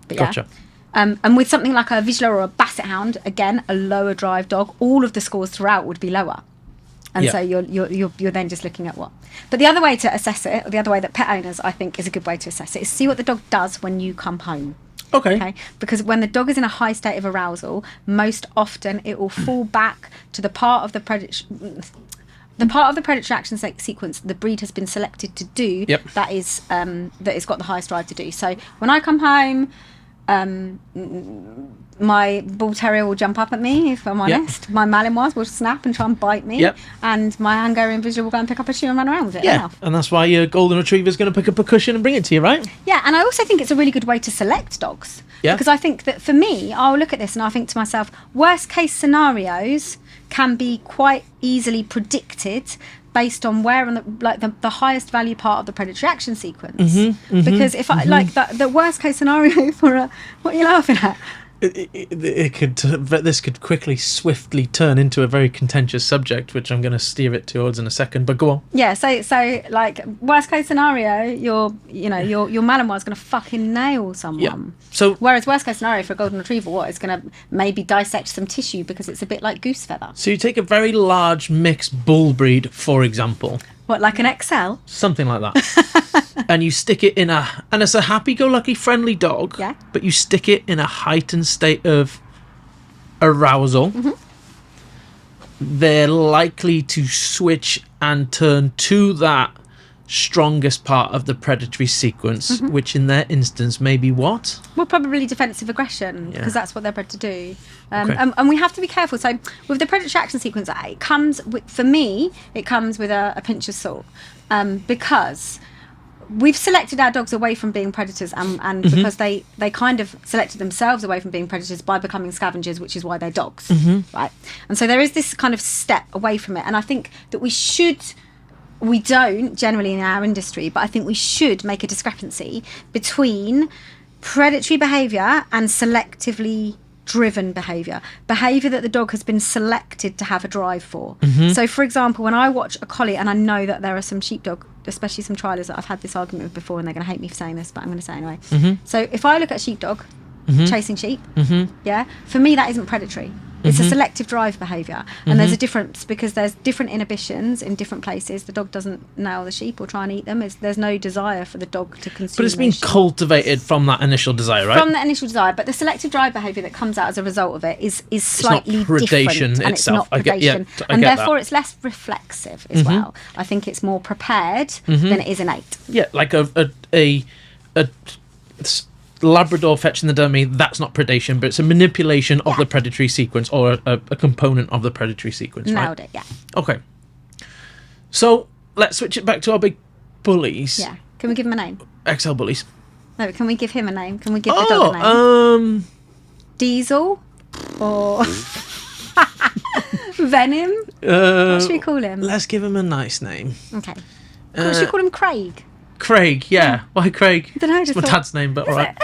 Gotcha. And with something like a Vizsla or a Basset Hound, again, a lower drive dog, all of the scores throughout would be lower. And so you're then just looking at what. But the other way to assess it, or the other way that pet owners, I think, is a good way to assess it, is see what the dog does when you come home. Okay. Because when the dog is in a high state of arousal, most often it will fall back to the part of the predatory action sequence the breed has been selected to do. That is that it's got the highest drive to do. So when I come home, my bull terrier will jump up at me, if I'm honest. My Malinois will snap and try and bite me. And my Hungarian Vizsla will go and pick up a shoe and run around with it. And that's why your golden retriever is going to pick up a cushion and bring it to you, right? Yeah, and I also think it's a really good way to select dogs. Because I think that for me, I'll look at this and I think to myself, worst case scenarios can be quite easily predicted based on where on the highest value part of the predatory action sequence. Because if I like the worst case scenario for what are you laughing at? This could swiftly turn into a very contentious subject, which I'm going to steer it towards in a second. But go on. Yeah. So like worst case scenario, your Malinois is going to fucking nail someone. Yeah. So whereas worst case scenario for a golden retriever, it's going to maybe dissect some tissue because it's a bit like goose feather. So you take a very large mixed bull breed, for example. What, like an Exel? Something like that. And you stick it and it's a happy-go-lucky friendly dog, but you stick it in a heightened state of arousal. They're likely to switch and turn to that strongest part of the predatory sequence, which in their instance may be what? Well, probably defensive aggression, because that's what they're bred to do. And we have to be careful. So with the predatory action sequence, it comes with a pinch of salt, because we've selected our dogs away from being predators, and because they kind of selected themselves away from being predators by becoming scavengers, which is why they're dogs, right? And so there is this kind of step away from it, and I think that we don't generally in our industry, but I think we should make a discrepancy between predatory behaviour and selectively driven behaviour that the dog has been selected to have a drive for. So for example, when I watch a collie, and I know that there are some sheepdog, especially some trialers, that I've had this argument with before, and they're going to hate me for saying this, but I'm going to say it anyway. So if I look at a sheepdog chasing sheep, for me that isn't predatory. It's a selective drive behaviour, and there's a difference because there's different inhibitions in different places. The dog doesn't nail the sheep or try and eat them. There's no desire for the dog to consume. But it's been cultivated from that initial desire, right? From the initial desire, but the selective drive behaviour that comes out as a result of it is slightly different. It's not predation and itself. It's not predation, and therefore it's less reflexive as well. I think it's more prepared than it is innate. Yeah, like a Labrador fetching the dummy, that's not predation, but it's a manipulation of the predatory sequence, or a component of the predatory sequence. Nailed it, yeah. Okay. So let's switch it back to our big bullies. Yeah. Can we give him a name? Exel Bullies. No, can we give him a name? Can we give the dog a name? Diesel? Or Venom? What should we call him? Let's give him a nice name. Okay. Should we call him Craig? Craig, yeah. Why Craig? I don't know. It's my dad's name, but all right.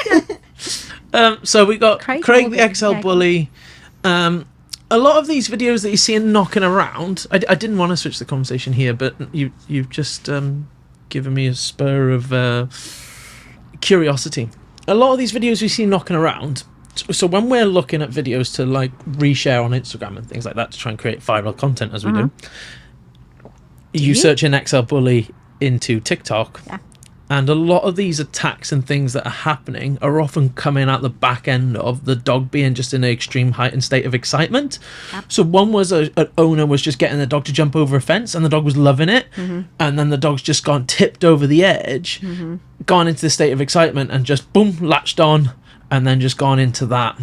So we got Craig the Exel Bully. A lot of these videos that you see knocking around, I didn't want to switch the conversation here, but you've just given me a spur of curiosity. A lot of these videos we see knocking around, so when we're looking at videos to like reshare on Instagram and things like that to try and create viral content as we do, you search an Exel Bully into TikTok, And a lot of these attacks and things that are happening are often coming at the back end of the dog being just in an extreme heightened state of excitement. Yep. So one was an owner was just getting the dog to jump over a fence, and the dog was loving it. Mm-hmm. And then the dog's just gone tipped over the edge, mm-hmm. gone into the state of excitement, and just boom, latched on, and then just gone into that.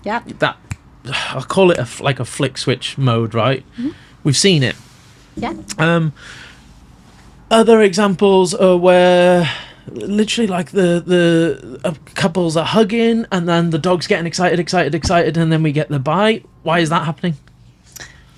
Yeah. That I'll call it like a flick switch mode, right? Mm-hmm. We've seen it. Yeah. Other examples are where literally like the couples are hugging and then the dog's getting excited, and then we get the bite. Why is that happening?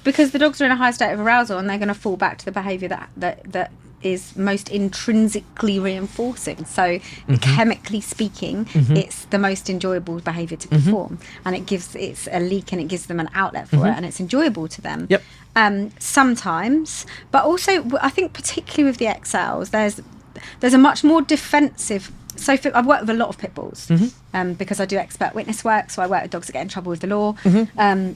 Because the dogs are in a high state of arousal, and they're going to fall back to the behaviour that is most intrinsically reinforcing. So mm-hmm. chemically speaking, mm-hmm. it's the most enjoyable behaviour to perform, mm-hmm. and it's a leak, and it gives them an outlet for mm-hmm. it, and it's enjoyable to them. Yep. Sometimes, but also I think particularly with the Exels, there's a much more defensive. So I've worked with a lot of pit bulls mm-hmm. Because I do expert witness work, so I work with dogs that get in trouble with the law, mm-hmm.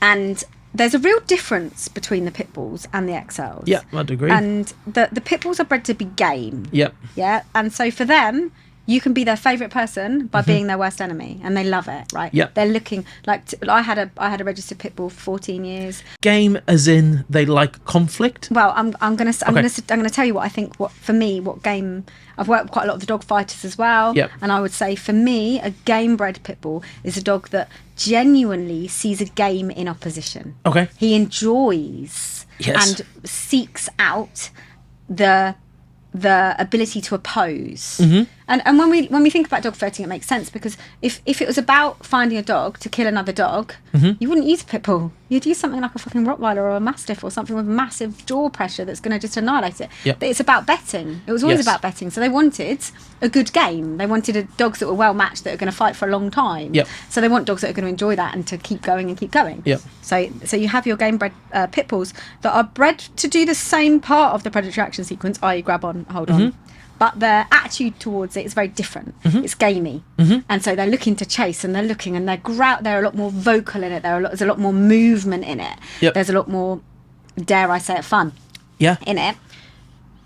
And there's a real difference between the pit bulls and the Exels. Yeah, I'd agree. And the pit bulls are bred to be game. Yep. Yeah, and so for them, you can be their favourite person by mm-hmm. being their worst enemy, and they love it, right? Yeah. They're looking like I had a registered pit bull for 14 years. Game, as in they like conflict. Well, I'm gonna tell you what I think. What game? I've worked with quite a lot of the dog fighters as well. Yep. And I would say for me, a game bred pit bull is a dog that genuinely sees a game in opposition. Okay. He enjoys and seeks out the ability to oppose. Mm-hmm. And when we think about dog fighting, it makes sense, because if it was about finding a dog to kill another dog, mm-hmm. you wouldn't use a pit bull. You'd use something like a fucking Rottweiler or a Mastiff or something with massive jaw pressure that's going to just annihilate it. Yep. But it's about betting. It was always about betting. So they wanted a good game. They wanted dogs that were well matched, that are going to fight for a long time. Yep. So they want dogs that are going to enjoy that and to keep going and keep going. Yep. So you have your game bred pit bulls that are bred to do the same part of the predatory action sequence, i.e. grab on, hold on. Mm-hmm. But their attitude towards it is very different. Mm-hmm. It's gamey. Mm-hmm. And so they're looking to chase, and they're looking, and they're a lot more vocal in it. There's a lot more movement in it. Yep. There's a lot more, dare I say it, fun in it.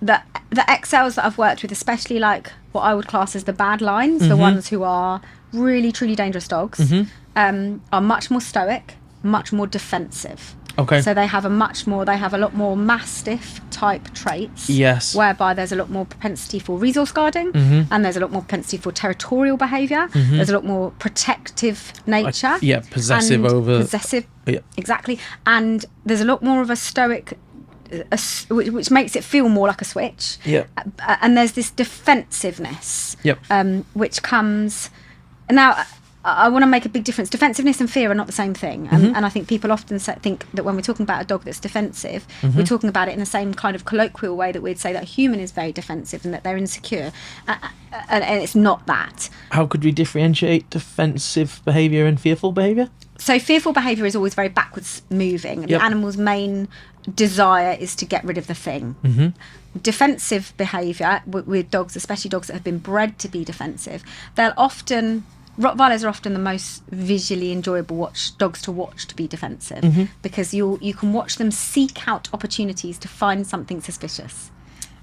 The Exels that I've worked with, especially like what I would class as the bad lines, mm-hmm. the ones who are really, truly dangerous dogs, mm-hmm. Are much more stoic, much more defensive. Okay. So they have a lot more Mastiff type traits. Yes. Whereby there's a lot more propensity for resource guarding, mm-hmm. and there's a lot more propensity for territorial behaviour. Mm-hmm. There's a lot more protective nature. Possessive over. Possessive. Yeah. Exactly. And there's a lot more of a stoic, which makes it feel more like a switch. Yeah. And there's this defensiveness. Yep. Which comes now. I want to make a big difference. Defensiveness and fear are not the same thing. And, mm-hmm. and I think people often think that when we're talking about a dog that's defensive, mm-hmm. we're talking about it in the same kind of colloquial way that we'd say that a human is very defensive and that they're insecure. And it's not that. How could we differentiate defensive behaviour and fearful behaviour? So fearful behaviour is always very backwards moving. Yep. The animal's main desire is to get rid of the thing. Mm-hmm. Defensive behaviour with dogs, especially dogs that have been bred to be defensive, Rottweilers are often the most visually enjoyable dogs to watch to be defensive, mm-hmm. because you can watch them seek out opportunities to find something suspicious.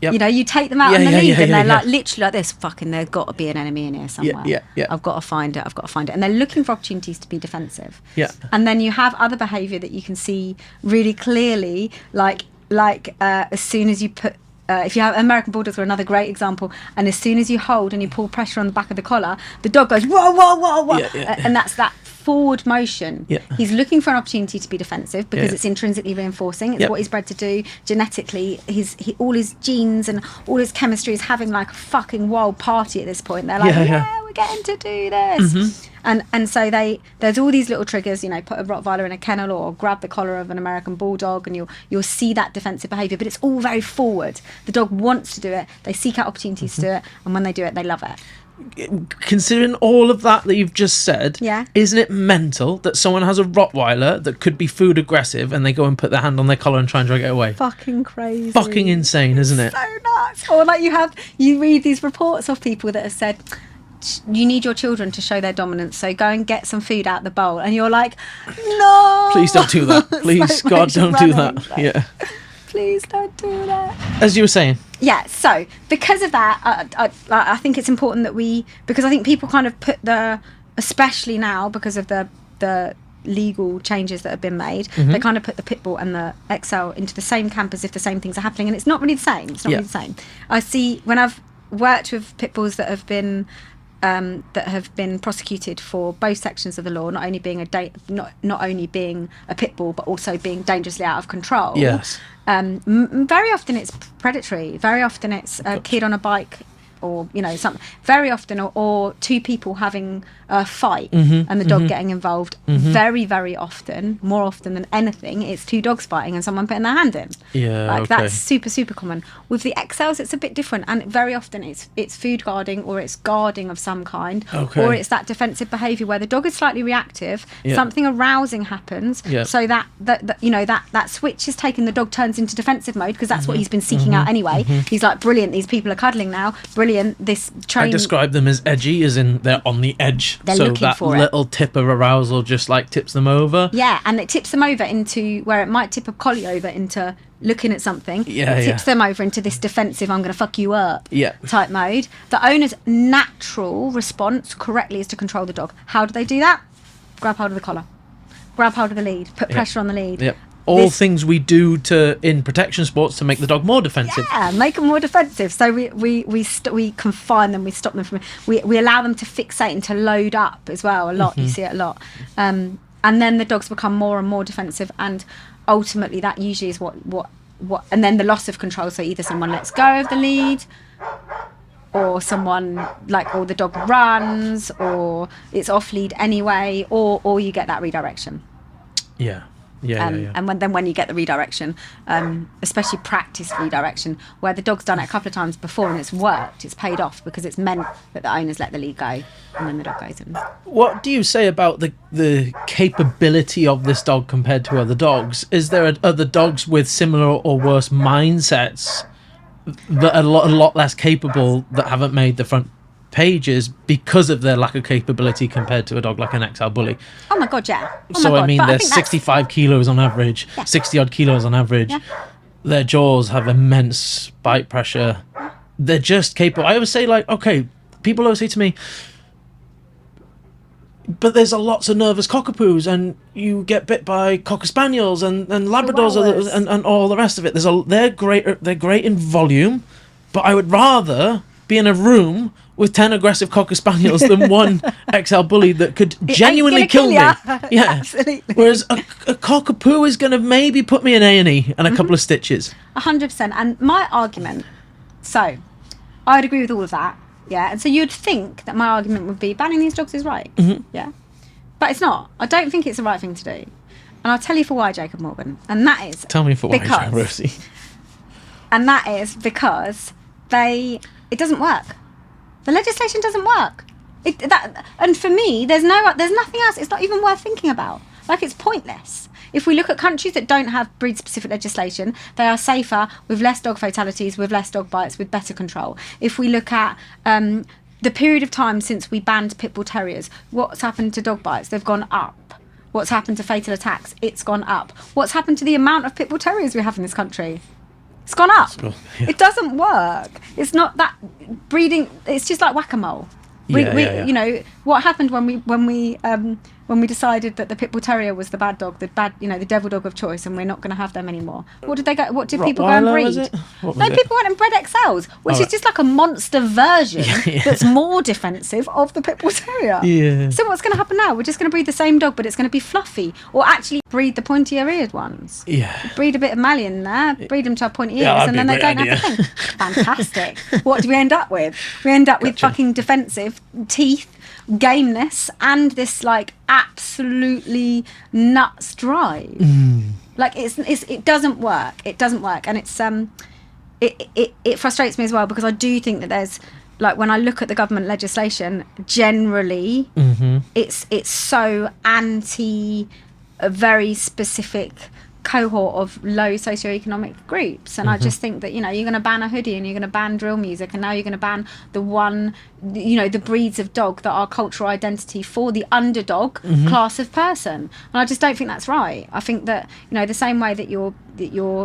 Yep. You know, you take them out on the lead and they're like literally like this, fucking there's got to be an enemy in here somewhere. Yeah. I've got to find it. And they're looking for opportunities to be defensive. Yeah. And then you have other behaviour that you can see really clearly, like as soon as you put if you have American Bulldogs are another great example, and as soon as you hold and you pull pressure on the back of the collar, the dog goes whoa, whoa, whoa, whoa, and that's that forward motion. Yeah. He's looking for an opportunity to be defensive because it's intrinsically reinforcing. It's what he's bred to do genetically. All his genes and all his chemistry is having like a fucking wild party at this point. They're like, we're getting to do this. Mm-hmm. And so there's all these little triggers, you know, put a Rottweiler in a kennel or grab the collar of an American Bulldog, and you'll see that defensive behaviour, but it's all very forward. The dog wants to do it, they seek out opportunities to do it, and when they do it, they love it. Considering all of that you've just said, isn't it mental that someone has a Rottweiler that could be food aggressive and they go and put their hand on their collar and try and drag it away? Fucking crazy. Fucking insane, isn't it? So nuts. Or like you read these reports of people that have said, you need your children to show their dominance, so go and get some food out the bowl, and you're like, no, please don't do that. Please, God, don't do that. Please don't do that. As you were saying, Yeah, so because of that, I think it's important that because I think people kind of put especially now because of the legal changes that have been made, they kind of put the pit bull and the Exel into the same camp as if the same things are happening, and it's not really the same. It's not really the same. I see when I've worked with pit bulls that have been prosecuted for both sections of the law, not only being a pit bull but also being dangerously out of control. Yes. Very often it's predatory. Very often it's a kid on a bike, or something. Very often, or two people having a fight and the dog getting involved. Very, very often, more often than anything, it's two dogs fighting and someone putting their hand in. That's super, super common. With the Exels, it's a bit different, and very often it's food guarding, or it's guarding of some kind, or it's that defensive behaviour where the dog is slightly reactive. Something arousing happens, so that switch is taken. The dog turns into defensive mode because that's what he's been seeking out anyway. He's like, brilliant, these people are cuddling now. Brilliant. I describe them as edgy, as in they're on the edge. They're so looking that for little tip of arousal just like tips them over. Yeah, and it tips them over into where it might tip a collie over into looking at something. It tips them over into this defensive, I'm going to fuck you up type mode. The owner's natural response correctly is to control the dog. How do they do that? Grab hold of the collar, grab hold of the lead, put pressure on the lead. All things we do in protection sports to make the dog more defensive. Yeah, make them more defensive. So we confine them, we stop them from. We allow them to fixate and to load up as well. A lot, you see it a lot. And then the dogs become more and more defensive, and ultimately that usually is what. And then the loss of control. So either someone lets go of the lead, or someone or the dog runs, or it's off lead anyway, or you get that redirection. And when you get the redirection, especially practice redirection, where the dog's done it a couple of times before and it's worked, it's paid off because it's meant that the owners let the lead go and then the dog goes in. What do you say about the capability of this dog compared to other dogs? Is there other dogs with similar or worse mindsets that are a lot less capable that haven't made the front pages because of their lack of capability compared to a dog like an Exel Bully? Oh my god, yeah. They're 65 kilos on average, 60 odd kilos on average. Their jaws have immense bite pressure. They're just capable. I always say, people always say to me, but there's lots of nervous cockapoos, and you get bit by cocker spaniels and Labradors and all the rest of it. They're great in volume, but I would rather be in a room with 10 aggressive cocker spaniels than one Exel Bully that could genuinely kill me. Yeah, absolutely. Whereas a cockapoo is going to maybe put me in A&E and a couple of stitches. 100%. And my argument, so I would agree with all of that. Yeah, and so you'd think that my argument would be banning these dogs is right. Yeah, but it's not. I don't think it's the right thing to do, and I'll tell you for why, Jacob Morgan. And that is tell me for why, Jo-Rosie. And that is because it doesn't work. The legislation doesn't work. And for me, there's nothing else. It's not even worth thinking about. It's pointless. If we look at countries that don't have breed-specific legislation, they are safer, with less dog fatalities, with less dog bites, with better control. If we look at the period of time since we banned pit bull terriers, what's happened to dog bites? They've gone up. What's happened to fatal attacks? It's gone up. What's happened to the amount of pit bull terriers we have in this country? It's gone up. It doesn't work. It's not that breeding. It's just like whack-a-mole. What happened when we decided that the pit bull terrier was the bad dog, the devil dog of choice, and we're not going to have them anymore. What did people go and breed? People went and bred Exels, which is just like a monster version that's more defensive of the pit bull terrier. Yeah. So what's going to happen now? We're just going to breed the same dog, but it's going to be fluffy, or actually breed the pointy-eared ones. Yeah. Breed a bit of Malian there, breed them to have pointy ears, and then they don't have the thing. Fantastic. What do we end up with? We end up with fucking defensive teeth, gameness, and this absolutely nuts drive. It doesn't work. It doesn't work, and it's it frustrates me as well, because I do think that there's when I look at the government legislation generally, it's so anti a very specific cohort of low socioeconomic groups. And I just think that, you're going to ban a hoodie and you're going to ban drill music, and now you're going to ban the breeds of dog that are cultural identity for the underdog class of person. And I just don't think that's right. I think that, the same way that your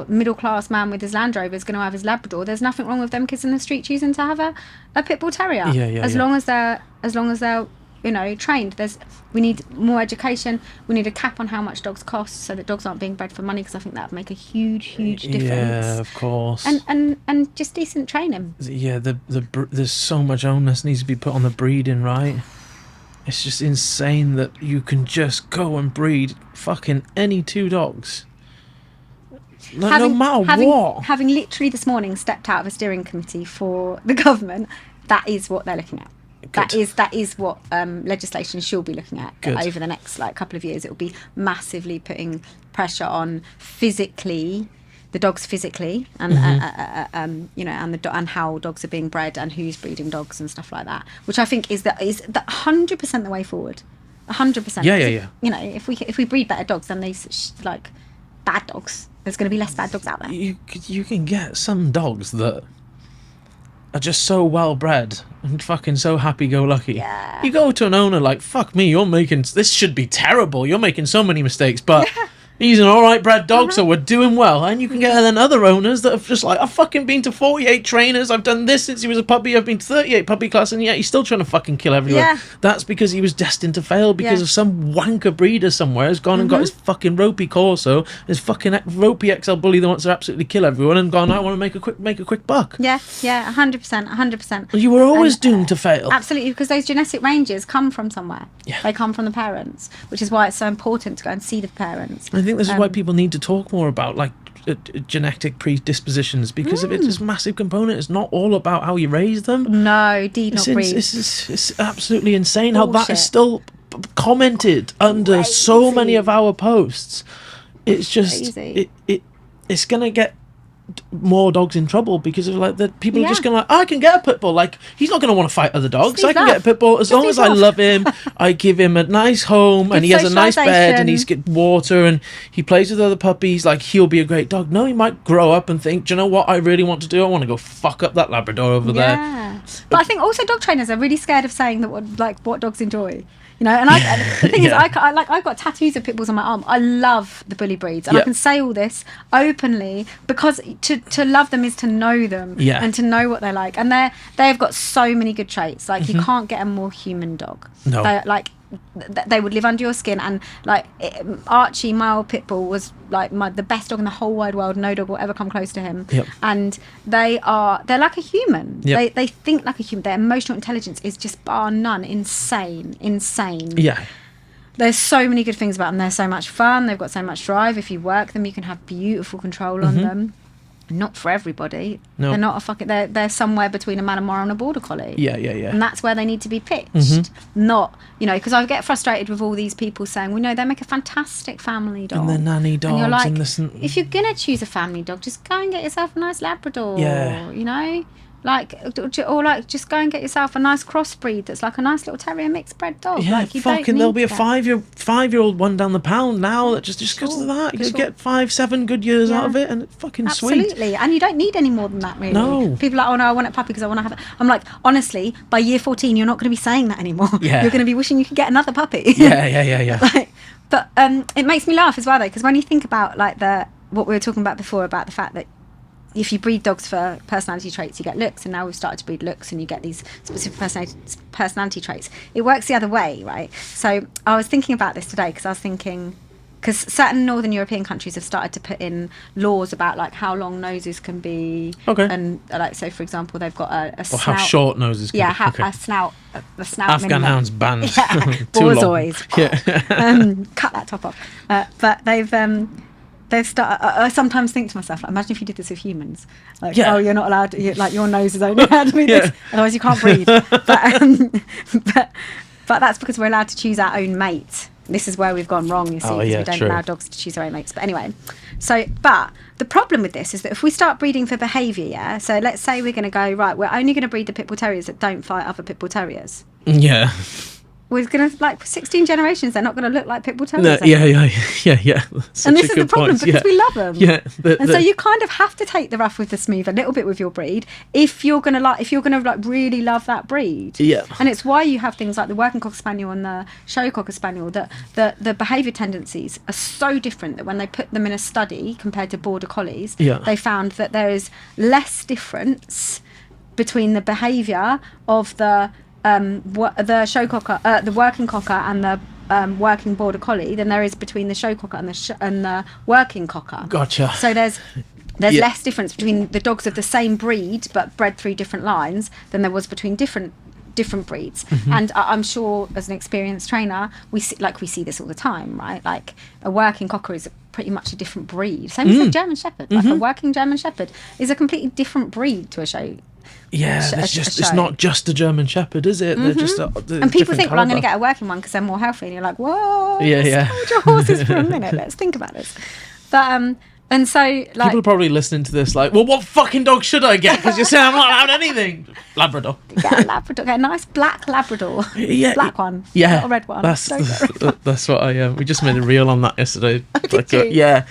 middle class man with his Land Rover is going to have his Labrador, there's nothing wrong with them kids in the street choosing to have a pit bull terrier. As long as they're trained. We need more education. We need a cap on how much dogs cost, so that dogs aren't being bred for money, because I think that would make a huge difference. Yeah, of course. And just decent training. Yeah, there's so much onus needs to be put on the breeding, right? It's just insane that you can just go and breed fucking any 2 dogs. No matter what. Having literally this morning stepped out of a steering committee for the government, that is what they're looking at. Good. That is what legislation should be looking at. Good. Over the next couple of years. It will be massively putting pressure on the dogs physically, and and how dogs are being bred and who's breeding dogs and stuff like that. Which I think is 100% the way forward. 100%. Yeah. If we breed better dogs, then these bad dogs. There's going to be less bad dogs out there. You can get some dogs that are just so well bred and fucking so happy-go-lucky. Yeah. You go to an owner like, fuck me, this should be terrible. You're making so many mistakes, but he's an alright bred dog, so we're doing well. And you can get then other owners that have just I've fucking been to 48 trainers, I've done this since he was a puppy, I've been to 38 puppy class, and yet he's still trying to fucking kill everyone. Yeah. That's because he was destined to fail, because of some wanker breeder somewhere has gone and got his fucking ropey Corso, his fucking ropey Exel Bully that wants to absolutely kill everyone, and gone, I want to make a quick buck. Yeah, 100%. You were always doomed to fail. Absolutely, because those genetic ranges come from somewhere. Yeah. They come from the parents, which is why it's so important to go and see the parents. I think this is why people need to talk more about genetic predispositions, because of it's a massive component. It's not all about how you raise them. No, not breed. It's absolutely insane how that is still commented under so many of our posts. It's just it's gonna get more dogs in trouble, because of the people are just gonna I can get a pit bull, he's not gonna want to fight other dogs. I can get a pit bull as long as I love him. I give him a nice home, and he has a nice bed, and he's get water, and he plays with other puppies. He'll be a great dog. No, he might grow up and think, do you know what I really want to do? I want to go fuck up that Labrador over there. But I think also dog trainers are really scared of saying that what dogs enjoy. And the thing is, I've got tattoos of pit bulls on my arm. I love the bully breeds, and I can say all this openly, because to love them is to know them and to know what they're like, and they've got so many good traits. You can't get a more human dog. No. They would live under your skin, and Archie, my old pit bull, was the best dog in the whole wide world. No dog will ever come close to him. And they're like a human. They think like a human. Their emotional intelligence is just bar none. Insane. There's so many good things about them. They're so much fun. They've got so much drive. If you work them, you can have beautiful control on them. Not for everybody. No. They're not a fucking. They're somewhere between a Malamara and a border collie. Yeah. And that's where they need to be pitched. Not, because I get frustrated with all these people saying, well, no, they make a fantastic family dog. And they're nanny dogs. And you're like, and listen, if you're gonna choose a family dog, just go and get yourself a nice Labrador. Yeah. Just go and get yourself a nice crossbreed that's a nice little terrier mixed bred dog. Yeah, there'll be a 5-year-old one down the pound now that just because of that. You just get 5-7 good years out of it, and it's fucking sweet. Absolutely, and you don't need any more than that, really. No. People are like, oh no, I want a puppy because I want to have it. I'm like, honestly, by year 14, you're not going to be saying that anymore. Yeah. You're going to be wishing you could get another puppy. Yeah. But it makes me laugh as well, though, because when you think about what we were talking about before, about the fact that if you breed dogs for personality traits, you get looks, and now we've started to breed looks and you get these specific personality traits. It works the other way, right? So I was thinking about this today, because certain Northern European countries have started to put in laws about how long noses can be. Okay. And so for example, they've got a snout. Or how short noses can be. A snout. The snout. Afghan minimum. hounds banned. Borzois. Cut that top off. But they've started. I sometimes think to myself, imagine if you did this with humans. Oh, you're not allowed. Your nose is only allowed to be this, otherwise you can't breed. But that's because we're allowed to choose our own mate. This is where we've gone wrong, you see, because we don't allow dogs to choose their own mates. But anyway, but the problem with this is that if we start breeding for behaviour, so let's say we're going to go, right, we're only going to breed the pit bull terriers that don't fight other pit bull terriers. Yeah. we're going to, like, 16 generations, they're not going to look like pit bull terriers. No, yeah. And this is the problem, because we love them. Yeah. So you kind of have to take the rough with the smooth a little bit with your breed if you're going to really love that breed. Yeah. And it's why you have things like the working Cocker Spaniel and the show Cocker Spaniel, that the behaviour tendencies are so different that when they put them in a study compared to Border Collies, they found that there is less difference between the behaviour of the show Cocker, the working Cocker and the working Border Collie than there is between the show Cocker and the working Cocker. Gotcha. So there's less difference between the dogs of the same breed but bred through different lines than there was between different breeds. And I'm sure, as an experienced trainer, we see this all the time, right? Like, a working Cocker is pretty much a different breed. Same as a German Shepherd. Like, a working German Shepherd is a completely different breed to a show. Yeah, it's not just a German Shepherd, is it? They're just and people think, well, I'm going to get a working one because they're more healthy, and you're like, whoa, hold your horses for a minute, let's think about this. But and so, like, people are probably listening to this like, well, what fucking dog should I get? Because you're saying I'm not allowed anything. Labrador. Get a Labrador. Get a nice black Labrador. Yeah, black one. Yeah, not a red one. That's what I. We just made a reel on that yesterday. Did you? Yeah.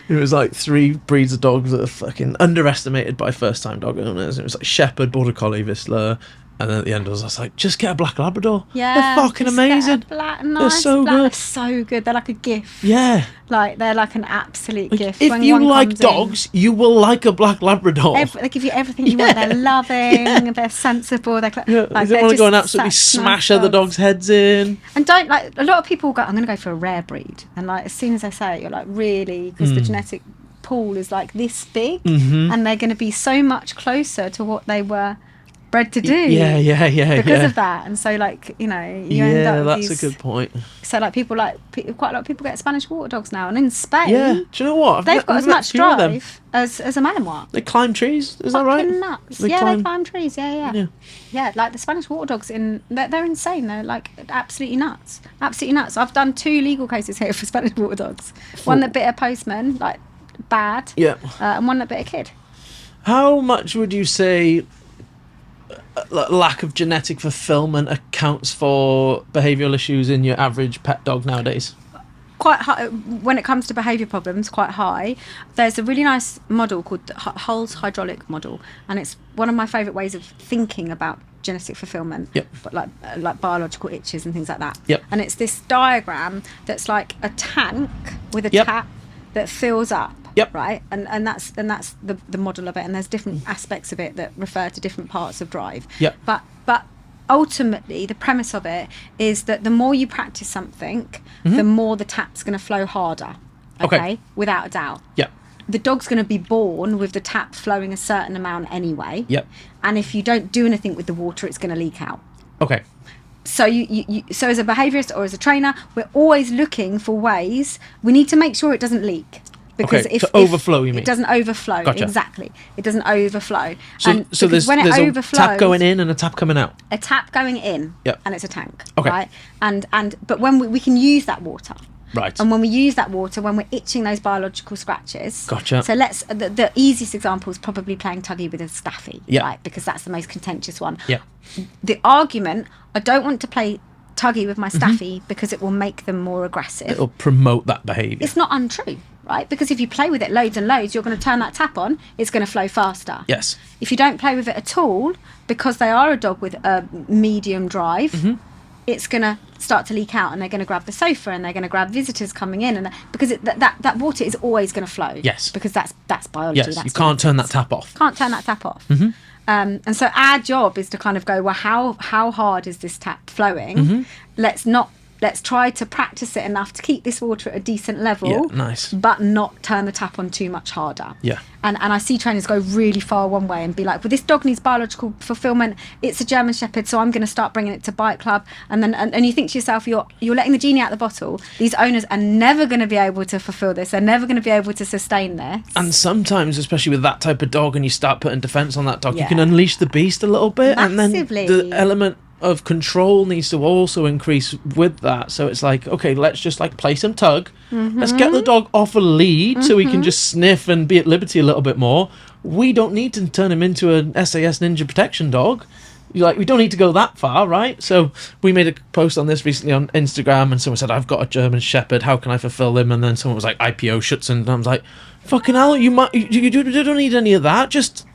It was like 3 breeds of dogs that are fucking underestimated by first-time dog owners. It was like Shepherd, Border Collie, Whistler, and then at the end I was like, just get a black Labrador. Yeah, they're fucking amazing. They're so good. They're so good. They're like a gift. Yeah. Like, they're like an absolute gift. If you like dogs, you will like a black Labrador. They give you everything you want. They're loving. They're sensible. They're like, you don't want to go and absolutely smash other dogs' heads in. And a lot of people go, I'm going to go for a rare breed. And like, as soon as I say it, you're like, really? Because the genetic pool is like this big, and they're going to be so much closer to what they were bred to do. Yeah. Because of that. And so, like, you end up that's a good point. So, like, quite a lot of people get Spanish water dogs now, and in Spain, do you know what? They've got as much drive as a Malinois. They climb trees, is that right? Nuts. They climb trees. Yeah. Like the Spanish water dogs they're insane. They're like absolutely nuts. I've done 2 legal cases here for Spanish water dogs. One that bit a postman, like, bad. And one that bit a kid. How much would you say lack of genetic fulfillment accounts for behavioural issues in your average pet dog nowadays? Quite high when it comes to behaviour problems. Quite high. There's a really nice model called Hull's hydraulic model, and it's one of my favourite ways of thinking about genetic fulfillment. But like biological itches and things like that. And it's this diagram that's like a tank with a tap that fills up. Right, and that's the model of it, and there's different aspects of it that refer to different parts of drive. But ultimately, the premise of it is that the more you practice something, the more the tap's going to flow harder. Okay, without a doubt. The dog's going to be born with the tap flowing a certain amount anyway. And if you don't do anything with the water, it's going to leak out. Okay. So so as a behaviourist or as a trainer, we're always looking for ways. We need to make sure it doesn't leak. Because if overflow, you mean? It doesn't overflow. Gotcha. Exactly. It doesn't overflow. So there's a tap going in and a tap coming out. A tap going in, and it's a tank. Okay. Right? But when we can use that water. Right. And when we use that water, when we're itching those biological scratches. Gotcha. So the easiest example is probably playing tuggy with a staffy, right? Because that's the most contentious one. The argument, I don't want to play tuggy with my staffy because it will make them more aggressive. It'll promote that behaviour. It's not untrue, right? Because if you play with it loads and loads, you're going to turn that tap on, it's going to flow faster. Yes. If you don't play with it at all, because they are a dog with a medium drive, it's going to start to leak out, and they're going to grab the sofa, and they're going to grab visitors coming in, and because that water is always going to flow. Yes. Because that's biology. Yes, you can't turn that tap off. Can't turn that tap off. And so our job is to kind of go, well, how hard is this tap flowing? Let's try to practice it enough to keep this water at a decent level, but not turn the tap on too much harder. And I see trainers go really far one way and be like, well, this dog needs biological fulfillment. It's a German Shepherd, so I'm going to start bringing it to bike club. And then and you think to yourself, you're letting the genie out the bottle. These owners are never going to be able to fulfill this. They're never going to be able to sustain this. And sometimes, especially with that type of dog, and you start putting defence on that dog, you can unleash the beast a little bit. Massively. And then the element of control needs to also increase with that. So it's like, okay, let's just like play some tug. Let's get the dog off a lead so he can just sniff and be at liberty a little bit more. We don't need to turn him into an SAS Ninja protection dog. You're like, we don't need to go that far, right? So we made a post on this recently on Instagram, and someone said, I've got a German Shepherd, how can I fulfill him? And then someone was like, IPO Schutzen, and I was like, fucking hell, you don't need any of that. Just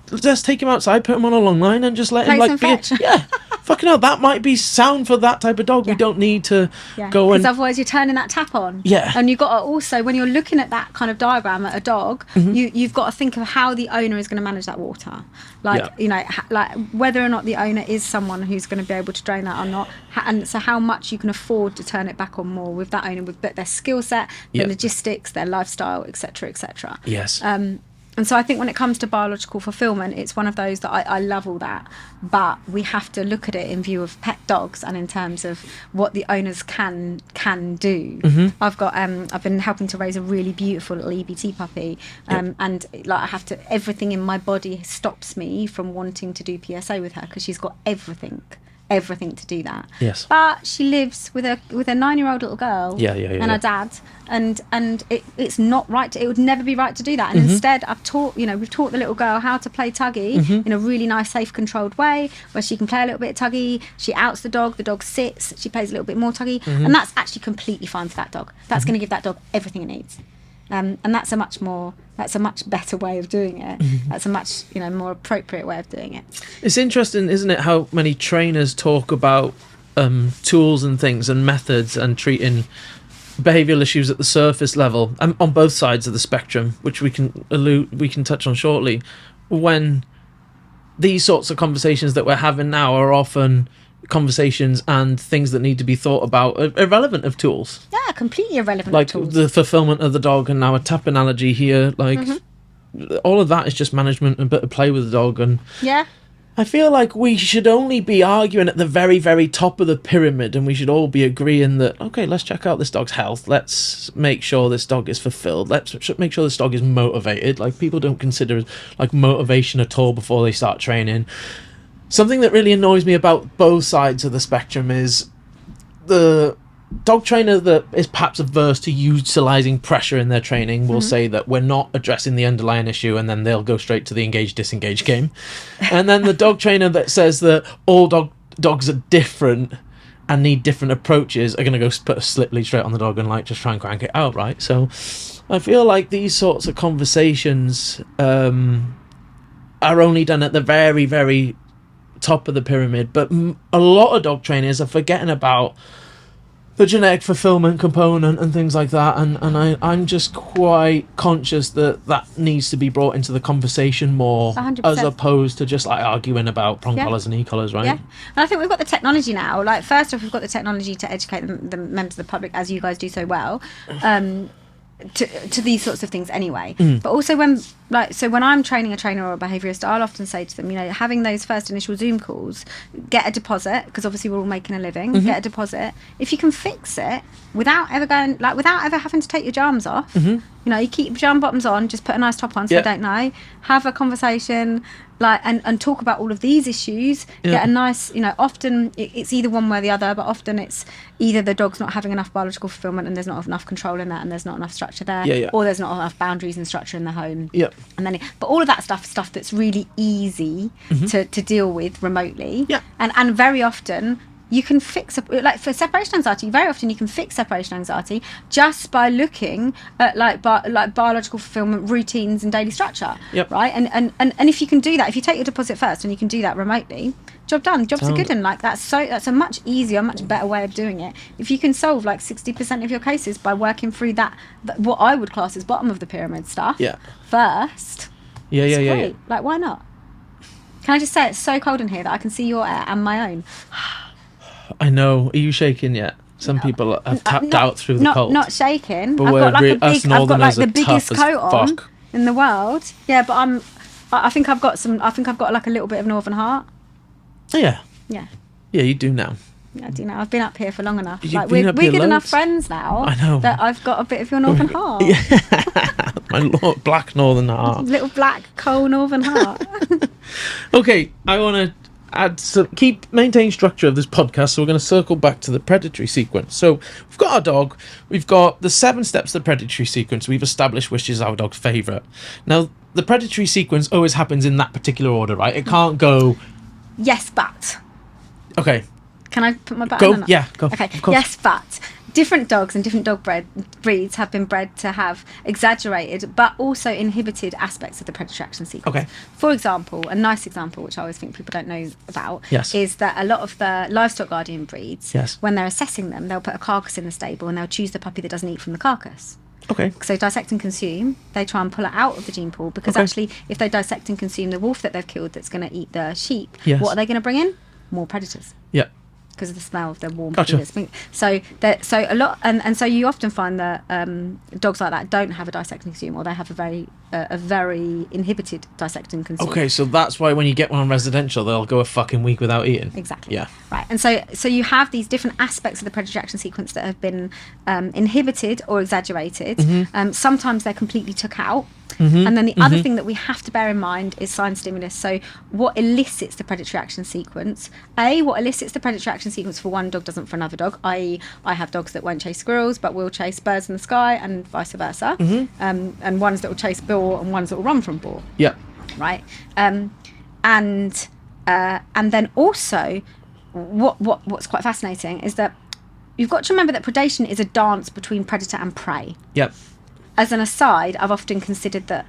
take him outside, put him on a long line, and just let him like be. Yeah, fucking hell, that might be sound for that type of dog. Yeah. We don't need to go and. Because otherwise, you're turning that tap on. Yeah. And you've got to also, when you're looking at that kind of diagram at a dog, you've got to think of how the owner is going to manage that water. Like like whether or not the owner is someone who's going to be able to drain that or not, and so how much you can afford to turn it back on more with that owner, with their skill set, their logistics, their lifestyle, etc., etc. Yes. And so I think when it comes to biological fulfillment, it's one of those that I love all that, but we have to look at it in view of pet dogs and in terms of what the owners can do. I've been helping to raise a really beautiful little EBT puppy, and like everything in my body stops me from wanting to do PSA with her because she's got everything to do that. Yes. But she lives with a 9-year-old little girl. And her dad, and it's not right. It would never be right to do that. And instead, we've taught the little girl how to play tuggy in a really nice, safe, controlled way, where she can play a little bit of tuggy. She outs the dog sits. She plays a little bit more tuggy, and that's actually completely fine for that dog. That's going to give that dog everything it needs. And that's a much better way of doing it. That's a much more appropriate way of doing it. It's interesting, isn't it, how many trainers talk about tools and things and methods and treating behavioural issues at the surface level on both sides of the spectrum, which we can touch on shortly, when these sorts of conversations that we're having now are often conversations and things that need to be thought about irrelevant of tools. Yeah, completely irrelevant like of tools. The fulfillment of the dog, and now a tap analogy here, like all of that is just management and a bit of play with the dog. And I feel like we should only be arguing at the very, very top of the pyramid, and we should all be agreeing that, okay, let's check out this dog's health, let's make sure this dog is fulfilled, let's make sure this dog is motivated. Like, people don't consider like motivation at all before they start training. Something that really annoys me about both sides of the spectrum is the dog trainer that is perhaps averse to utilising pressure in their training will say that we're not addressing the underlying issue, and then they'll go straight to the engage-disengage game. And then the dog trainer that says that all dogs are different and need different approaches are going to go put a slip lead straight on the dog and like just try and crank it out, right? So I feel like these sorts of conversations are only done at the very, very top of the pyramid, but a lot of dog trainers are forgetting about the genetic fulfillment component and things like that, and I'm just quite conscious that needs to be brought into the conversation more, 100%. As opposed to just like arguing about prong collars and e-collars, right? Yeah, and I think we've got the technology now. Like, first off, we've got the technology to educate the members of the public, as you guys do so well, to these sorts of things anyway. But also when I'm training a trainer or a behaviourist, I'll often say to them, having those first initial Zoom calls, get a deposit, because obviously we're all making a living. Get a deposit if you can fix it without ever having to take your jams off. You keep your jam bottoms on, just put a nice top on so they don't know. Have a conversation, and talk about all of these issues. Get a nice, often it's either one way or the other, but often it's either the dog's not having enough biological fulfillment and there's not enough control in that, and there's not enough structure there, or there's not enough boundaries and structure in the home. And then, but all of that stuff that's really easy to deal with remotely. And very often you can fix, like for separation anxiety, very often you can fix separation anxiety just by looking at like biological fulfillment routines and daily structure, right? And if you can do that, if you take your deposit first and you can do that remotely, job done. Jobs are good, and like that's a much easier, much better way of doing it. If you can solve like 60% of your cases by working through that what I would class as bottom of the pyramid stuff first, great. Like, why not? Can I just say, it's so cold in here that I can see your air and my own. I know. Are you shaking yet? Some people have tapped out through the cold. Not shaking. But I've got like the biggest coat on in the world. Yeah, but I think I've got like a little bit of Northern Heart. Yeah. Yeah. Yeah, you do now. Yeah, I do now. I've been up here for long enough. You've like been we're good enough friends now. I know. That I've got a bit of your Northern Heart. My black Northern Heart. Little black coal Northern Heart. Okay, I want to maintain structure of this podcast, so we're going to circle back to the predatory sequence. So we've got our dog, we've got the 7 steps of the predatory sequence we've established, which is our dog's favourite. Now, the predatory sequence always happens in that particular order, right? It can't go yes, but. Okay. Can I put my button on? Yeah, go. Okay. Yes, but different dogs and different dog breeds have been bred to have exaggerated but also inhibited aspects of the predatory action sequence. Okay. For example, a nice example, which I always think people don't know about, is that a lot of the livestock guardian breeds, when they're assessing them, they'll put a carcass in the stable and they'll choose the puppy that doesn't eat from the carcass. Okay. So dissect and consume, they try and pull it out of the gene pool because actually if they dissect and consume the wolf that they've killed that's going to eat the sheep, what are they going to bring in? More predators. Yeah. Because of the smell of their warm Gotcha. so a lot and so you often find that dogs like that don't have a dissect and consume, or they have a very inhibited dissect and consume. Okay, so that's why when you get one on residential, they'll go a fucking week without eating. Exactly. Yeah. Right, and so you have these different aspects of the predatory action sequence that have been inhibited or exaggerated. Sometimes they're completely took out. And then the other thing that we have to bear in mind is sign stimulus. So what elicits the predatory action sequence? What elicits the predatory action sequence for one dog doesn't for another dog, i.e. I have dogs that won't chase squirrels but will chase birds in the sky and vice versa. And ones that will chase boar and ones that will run from boar. Yeah. Right. And then also what's quite fascinating is that you've got to remember that predation is a dance between predator and prey. Yep. As an aside, I've often considered that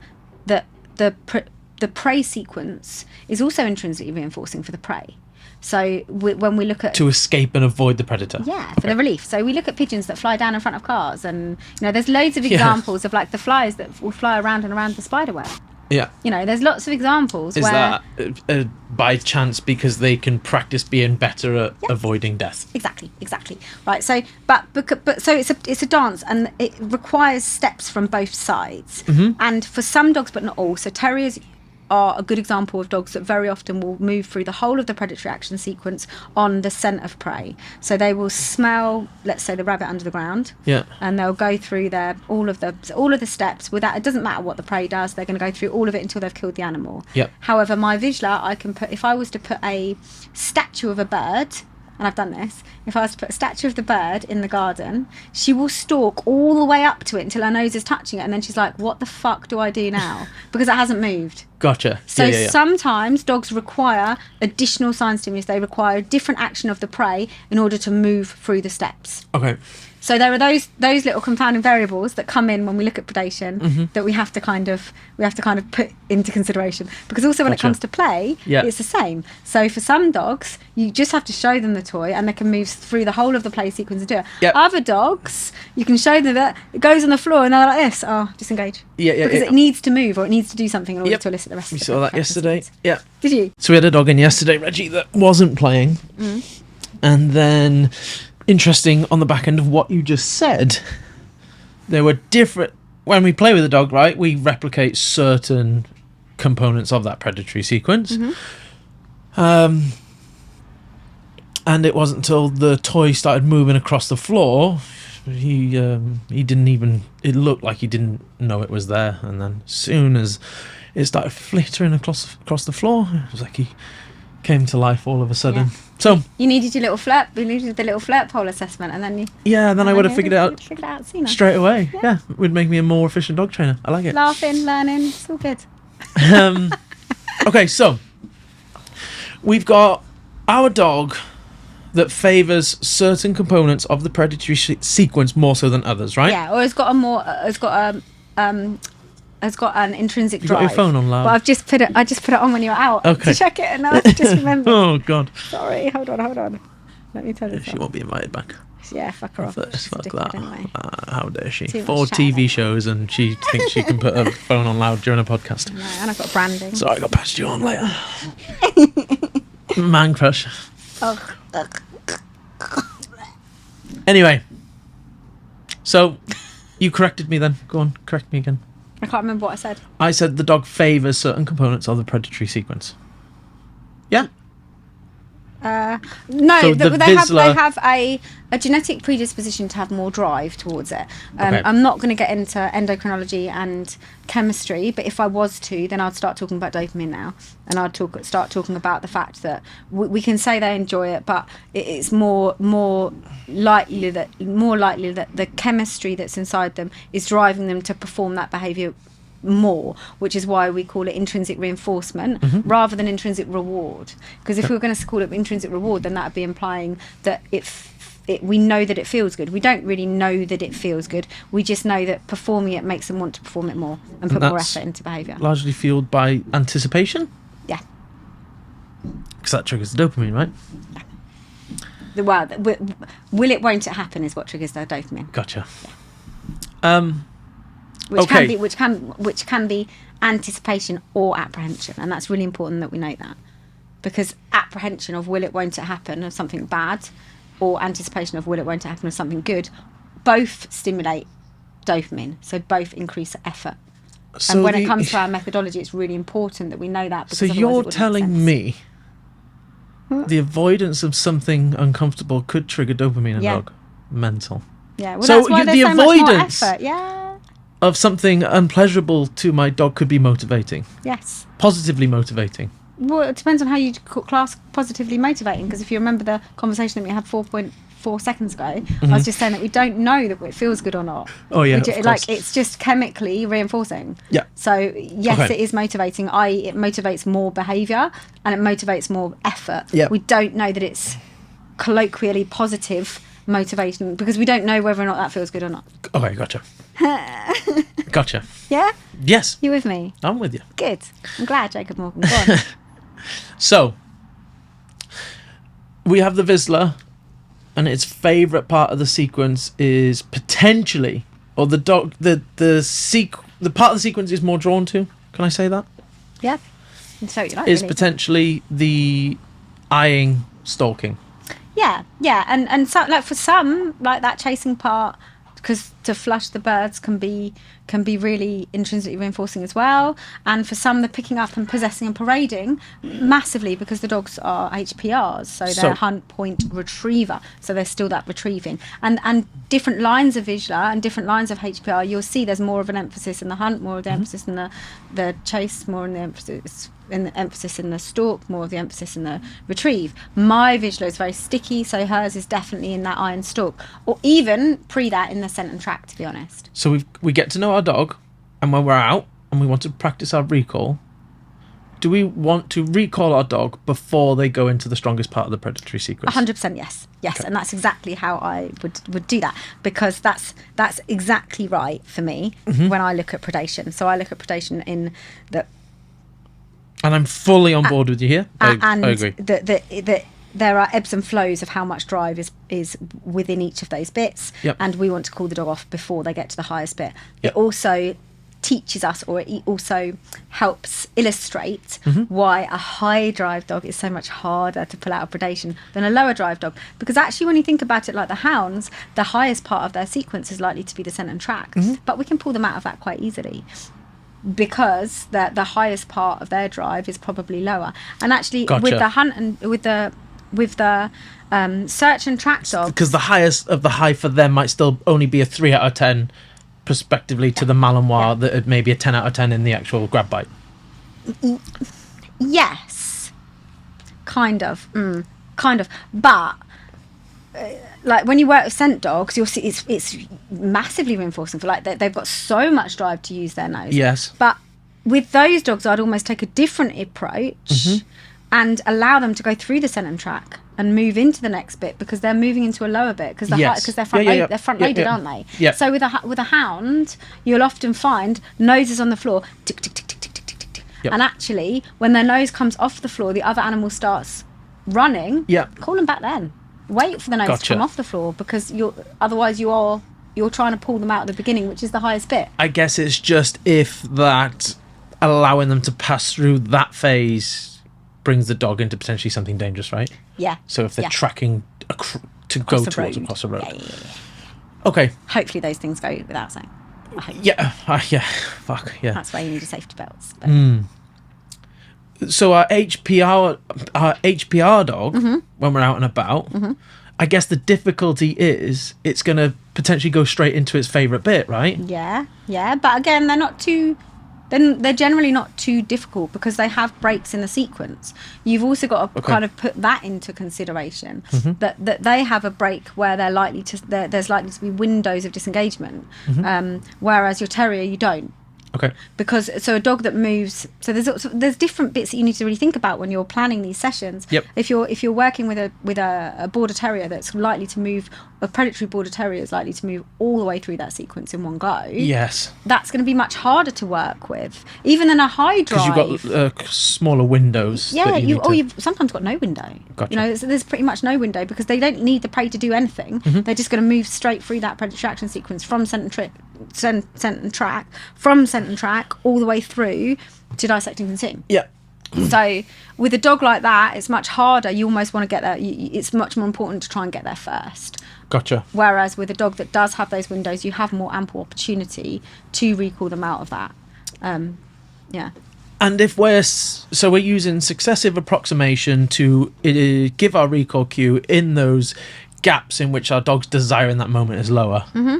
the prey sequence is also intrinsically reinforcing for the prey. So when we look at... To escape and avoid the predator. Yeah, for the relief. So we look at pigeons that fly down in front of cars, and there's loads of examples of like the flies that will fly around and around the spider web. Yeah. There's lots of examples Is where... that by chance because they can practice being better at avoiding death? Exactly. Right. So, but so it's a dance, and it requires steps from both sides. And for some dogs, but not all. So terriers are a good example of dogs that very often will move through the whole of the predatory action sequence on the scent of prey. So they will smell, let's say, the rabbit under the ground. Yeah. And they'll go through all of the steps without. It doesn't matter what the prey does. They're going to go through all of it until they've killed the animal. Yep. However, my visualer, I can put, if I was to put a statue of a bird, and I've done this, if I was to put a statue of the bird in the garden, she will stalk all the way up to it until her nose is touching it, and then she's like, what the fuck do I do now? Because it hasn't moved. Gotcha. So sometimes dogs require additional sign stimulus. They require a different action of the prey in order to move through the steps. Okay. So there are those little confounding variables that come in when we look at predation that we have to kind of put into consideration, because also when it comes to play, it's the same. So for some dogs, you just have to show them the toy and they can move through the whole of the play sequence and do it. Yep. Other dogs, you can show them that it goes on the floor and they're like this, disengage. Because it needs to move or it needs to do something in order to elicit the rest of it. We saw that yesterday. Yeah. Did you? So we had a dog in yesterday, Reggie, that wasn't playing, and then. Interesting, on the back end of what you just said, there were different... When we play with a dog, right, we replicate certain components of that predatory sequence. And it wasn't until the toy started moving across the floor, he didn't even... It looked like he didn't know it was there. And then as soon as it started flittering across the floor, it was like he came to life all of a sudden. Yeah. So you needed your little flirt. You needed the little flirt pole assessment, and then you. Yeah, then I would have figured it out straight away. Yeah, it would make me a more efficient dog trainer. I like it. Laughing, learning, it's all good. Okay, so we've got our dog that favours certain components of the predatory sequence more so than others, right? Yeah, or it's got an intrinsic drive. You got your phone on loud. But I just put it on when you were out to check it, and I just remembered. Oh God. Sorry, hold on. Let me tell you. She won't be invited back. Yeah, fuck her off. Fuck that. Anyway. How dare she? Too 4 TV shows and she thinks she can put her phone on loud during a podcast. No, and I've got branding. Sorry, I got passed you on later. Man crush. Anyway, so you corrected me then. Go on, correct me again. I can't remember what I said. I said the dog favours certain components of the predatory sequence. Yeah? No, so they have a genetic predisposition to have more drive towards it. Okay. I'm not going to get into endocrinology and chemistry, but if I was to, then I'd start talking about dopamine now, and I'd start talking about the fact that we can say they enjoy it, but it's more likely that the chemistry that's inside them is driving them to perform that behaviour more, which is why we call it intrinsic reinforcement rather than intrinsic reward. Because if we were going to call it intrinsic reward, then that would be implying that we know that it feels good. We don't really know that it feels good. We just know that performing it makes them want to perform it more and put more effort into behaviour. Largely fueled by anticipation? Yeah. Because that triggers the dopamine, right? Yeah. Well, will it, won't it happen is what triggers the dopamine. Gotcha. Yeah. Okay. Which can be anticipation or apprehension, and that's really important that we know that, because apprehension of will it, won't it happen of something bad, or anticipation of will it, won't it happen of something good, both stimulate dopamine, so both increase effort. So and when it comes to our methodology, it's really important that we know that. So you're telling me the avoidance of something uncomfortable could trigger dopamine in a dog? Mental. Yeah. Well, so that's why the avoidance of something unpleasurable to my dog could be motivating. Yes. Positively motivating. Well, it depends on how you class positively motivating, because if you remember the conversation that we had 4.4 seconds ago, I was just saying that we don't know that it feels good or not. Oh yeah, like it's just chemically reinforcing. Yeah. So yes, it is motivating, i.e. it motivates more behaviour and it motivates more effort. Yeah. We don't know that it's colloquially positive motivation, because we don't know whether or not that feels good or not. Okay, gotcha. Gotcha. Yeah? Yes. You with me? I'm with you. Good. I'm glad, Jacob Morgan. Go on. So, we have the Vizsla, and its favourite part of the sequence is potentially, or the dog, the part of the sequence is more drawn to. Can I say that? Yeah. So you like, is really. Potentially the eyeing, stalking. Yeah, and so, like for some, like that chasing part, because to flush the birds can be really intrinsically reinforcing as well. And for some, the picking up and possessing and parading massively, because the dogs are HPRs, so they're hunt, point, retriever, so there's still that retrieving. And different lines of Vizsla and different lines of HPR, you'll see there's more of an emphasis in the hunt, more of the emphasis in the chase, more in the emphasis in the stalk, more of the emphasis in the retrieve. My Vizsla is very sticky, so hers is definitely in that eye and stalk, or even pre that in the scent and track, to be honest. So we get to know our dog, and when we're out and we want to practice our recall, do we want to recall our dog before they go into the strongest part of the predatory sequence? 100% yes. Okay. And that's exactly how I would do that, because that's exactly right for me when I look at predation. So I look at predation in the... And I'm fully on board with you here. I agree. There are ebbs and flows of how much drive is within each of those bits. Yep. And we want to call the dog off before they get to the highest bit. Yep. It also teaches us, or it also helps illustrate why a high drive dog is so much harder to pull out of predation than a lower drive dog. Because actually, when you think about it, like the hounds, the highest part of their sequence is likely to be the scent and track. But we can pull them out of that quite easily, because the highest part of their drive is probably lower. And actually, with the hunt and with the search and track dog, because the highest of the high for them might still only be a 3 out of 10 prospectively to the Malinois, that it may be a 10 out of 10 in the actual grab bite. Yes, kind of, but like when you work with scent dogs, you'll see it's massively reinforcing for, like, they've got so much drive to use their nose. Yes. But with those dogs, I'd almost take a different approach and allow them to go through the scent and track and move into the next bit, because they're moving into a lower bit, because they're front loaded, aren't they? Yeah. So with a hound, you'll often find noses on the floor, tick tick tick tick tick tick tick tick. Yep. And actually, when their nose comes off the floor, the other animal starts running. Yeah. Call them back then. Wait for the nose to come off the floor, because you're trying to pull them out at the beginning, which is the highest bit. I guess it's just if that allowing them to pass through that phase brings the dog into potentially something dangerous, right? Yeah. So if they're tracking to go towards across the road. Yeah. Okay. Hopefully those things go without saying. Yeah. Fuck yeah. That's why you need a safety belts. So our HPR dog, when we're out and about, I guess the difficulty is it's going to potentially go straight into its favourite bit, right? Yeah. But again, they're generally not too difficult, because they have breaks in the sequence. You've also got to kind of put that into consideration, that they have a break where there's likely to be windows of disengagement, whereas your terrier, you don't. Okay. Because so a dog that moves, so there's different bits that you need to really think about when you're planning these sessions. Yep. If you're working with a border terrier that's likely to move, a predatory border terrier is likely to move all the way through that sequence in one go. Yes. That's going to be much harder to work with, even in a high drive. Because you've got smaller windows. Yeah, you've sometimes got no window. Gotcha. You know, there's pretty much no window because they don't need the prey to do anything. Mm-hmm. They're just going to move straight through that predatory action sequence from scent and track all the way through to dissect and consume. Yeah. So with a dog like that, it's much harder. You almost want to get there. It's much more important to try and get there first. Gotcha. Whereas with a dog that does have those windows, you have more ample opportunity to recall them out of that. Yeah. And if we're using successive approximation to give our recall cue in those gaps in which our dog's desire in that moment is lower. Mm-hmm.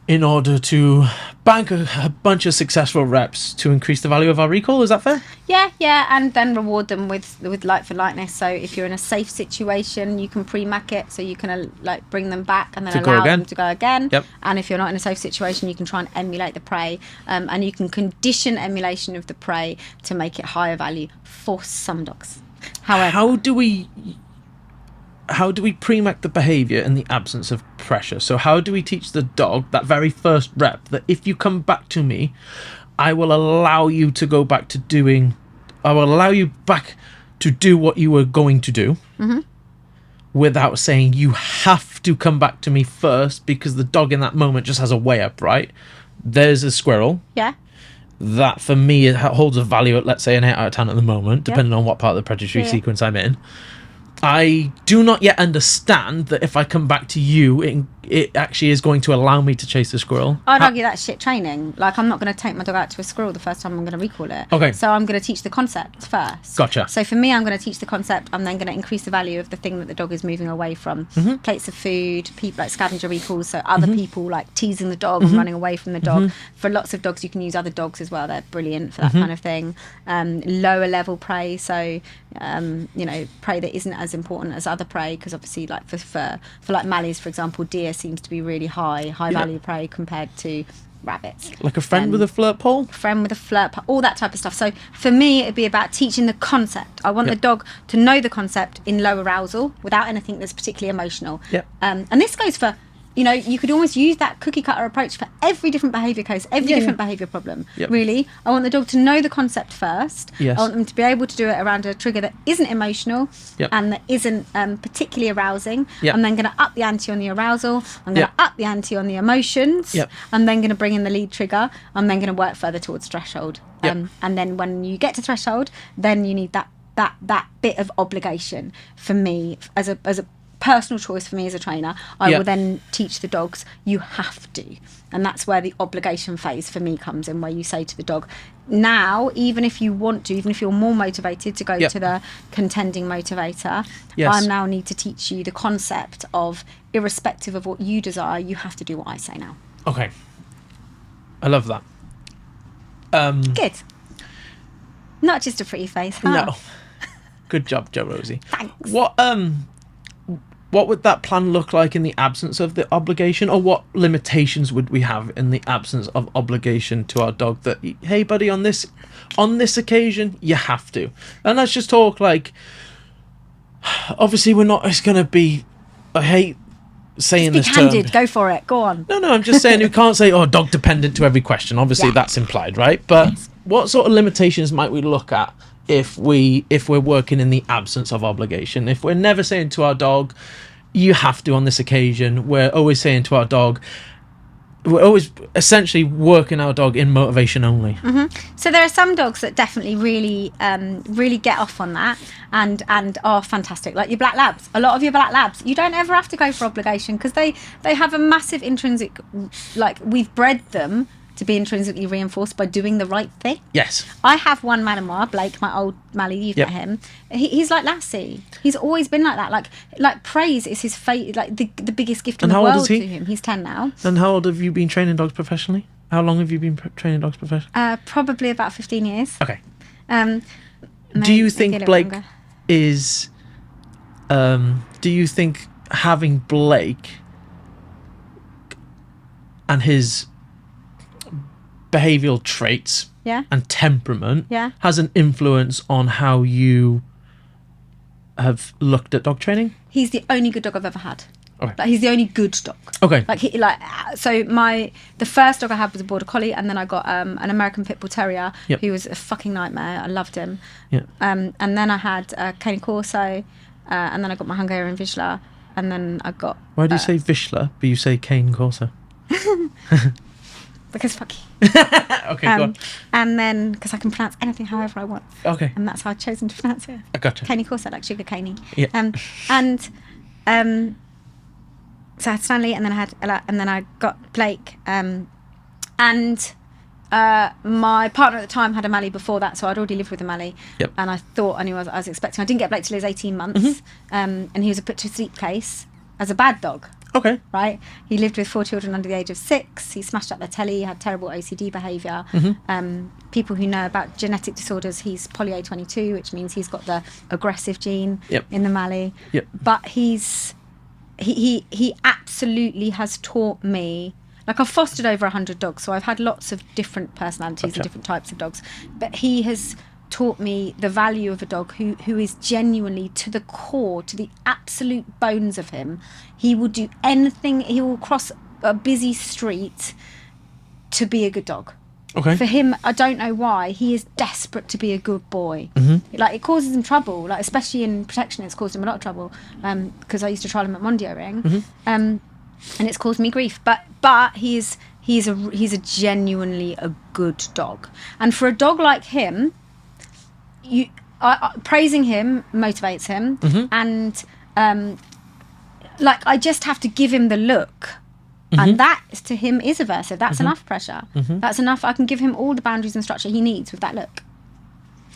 In order to bank a bunch of successful reps to increase the value of our recall, is that fair? Yeah, and then reward them with like for likeness. So if you're in a safe situation, you can pre-mac it, so you can like bring them back and then allow them to go again. Yep. And if you're not in a safe situation, you can try and emulate the prey, and you can condition emulation of the prey to make it higher value for some dogs. However, how do we pre-mac the behaviour in the absence of pressure? So how do we teach the dog that very first rep that if you come back to me, I will allow you to go back to doing... I will allow you back to do what you were going to do, mm-hmm. without saying you have to come back to me first, because the dog in that moment just has a way up, right? There's a squirrel. Yeah. That, for me, it holds a value at, let's say, an 8 out of 10 at the moment, depending on what part of the predatory sequence I'm in. I do not yet understand that if I come back to you, it actually is going to allow me to chase the squirrel. I'd argue that's shit training. Like, I'm not going to take my dog out to a squirrel the first time I'm going to recall it. Okay. So I'm going to teach the concept first. Gotcha. So for me, I'm going to teach the concept. I'm then going to increase the value of the thing that the dog is moving away from. Mm-hmm. Plates of food, people like scavenger recalls, so other mm-hmm. people like teasing the dog mm-hmm. and running away from the dog. Mm-hmm. For lots of dogs, you can use other dogs as well. They're brilliant for that kind of thing. Lower level prey, so prey that isn't as important as other prey, because obviously, like for like mallees, for example, deer seems to be really high value prey compared to rabbits. Like a friend with a flirt pole? All that type of stuff. So for me, it'd be about teaching the concept. I want the dog to know the concept in low arousal without anything that's particularly emotional. And this goes for, you could almost use that cookie cutter approach for every different behaviour case, every different behaviour problem. Really, I want the dog to know the concept first. Yes. I want them to be able to do it around a trigger that isn't emotional and that isn't particularly arousing. I'm then going to up the ante on the arousal. I'm going to up the ante on the emotions. I'm then going to bring in the lead trigger. I'm then going to work further towards threshold. And then when you get to threshold, then you need that bit of obligation. For me, as a personal choice for me as a trainer, I will then teach the dogs, you have to. And that's where the obligation phase for me comes in, where you say to the dog, now, even if you want to, even if you're more motivated to go to the contending motivator, I now need to teach you the concept of, irrespective of what you desire, you have to do what I say now. Okay. I love that. Good. Not just a pretty face, huh? No. Good job, Jo-Rosie. Thanks. What would that plan look like in the absence of the obligation, or what limitations would we have in the absence of obligation to our dog that, hey buddy, on this occasion you have to? And let's just talk, like, obviously it's going to be, I hate saying this term. Candid, go for it, go on. No, I'm just saying we can't say, dog dependent to every question. Obviously that's implied, right? But what sort of limitations might we look at if we're working in the absence of obligation? If we're never saying to our dog, you have to on this occasion, we're always saying to our dog, we're always essentially working our dog in motivation only. Mm-hmm. So there are some dogs that definitely really get off on that and are fantastic, like your black labs. A lot of your black labs, you don't ever have to go for obligation, because they have a massive intrinsic, like, we've bred them to be intrinsically reinforced by doing the right thing. Yes. I have one Malinois, Blake, my old Mallee, you've met him. He's like Lassie. He's always been like that. Like praise is his like the biggest gift in the world to him. He's 10 now. And how old have you been training dogs professionally? How long have you been training dogs professionally? Probably about 15 years. Okay. Do you think Blake is... do you think having Blake and his behavioural traits and temperament Yeah. has an influence on how you have looked at dog training? He's the only good dog I've ever had. Okay. Like, he's the only good dog. Okay. So the first dog I had was a Border Collie, and then I got an American Pit Bull Terrier who was a fucking nightmare. I loved him. Yeah. And then I had a Cane Corso, and then I got my Hungarian Vizsla, and then I got... Why do you say Vizsla, but you say Cane Corso? Because fuck you. Okay, go on. And then, because I can pronounce anything however I want. Okay. And that's how I've chosen to pronounce it. I gotcha. Cane Corso, like sugar caney. Yeah. So I had Stanley, and then I had Ella, and then I got Blake. And my partner at the time had a Mallee before that, so I'd already lived with a Mallee. Yep. And I thought I knew what I was expecting. I didn't get Blake till he was 18 months. And he was put to sleep case as a bad dog. Okay. Right? He lived with 4 children under the age of 6. He smashed up their telly, had terrible OCD behaviour. People who know about genetic disorders, he's poly A22, which means he's got the aggressive gene in the Mallee. Yep. But he absolutely has taught me, like, I've fostered over 100 dogs, so I've had lots of different personalities and different types of dogs, but he has taught me the value of a dog who is genuinely, to the core, to the absolute bones of him. He will do anything. He will cross a busy street to be a good dog. Okay. For him, I don't know why, he is desperate to be a good boy. Like, it causes him trouble, like, especially in protection. It's caused him a lot of trouble, because I used to trial him at Mondio Ring, and it's caused me grief. But he's a genuinely a good dog, and for a dog like him, praising him motivates him, and like, I just have to give him the look. And that to him is aversive. That's enough pressure. That's enough. I can give him all the boundaries and structure he needs with that look.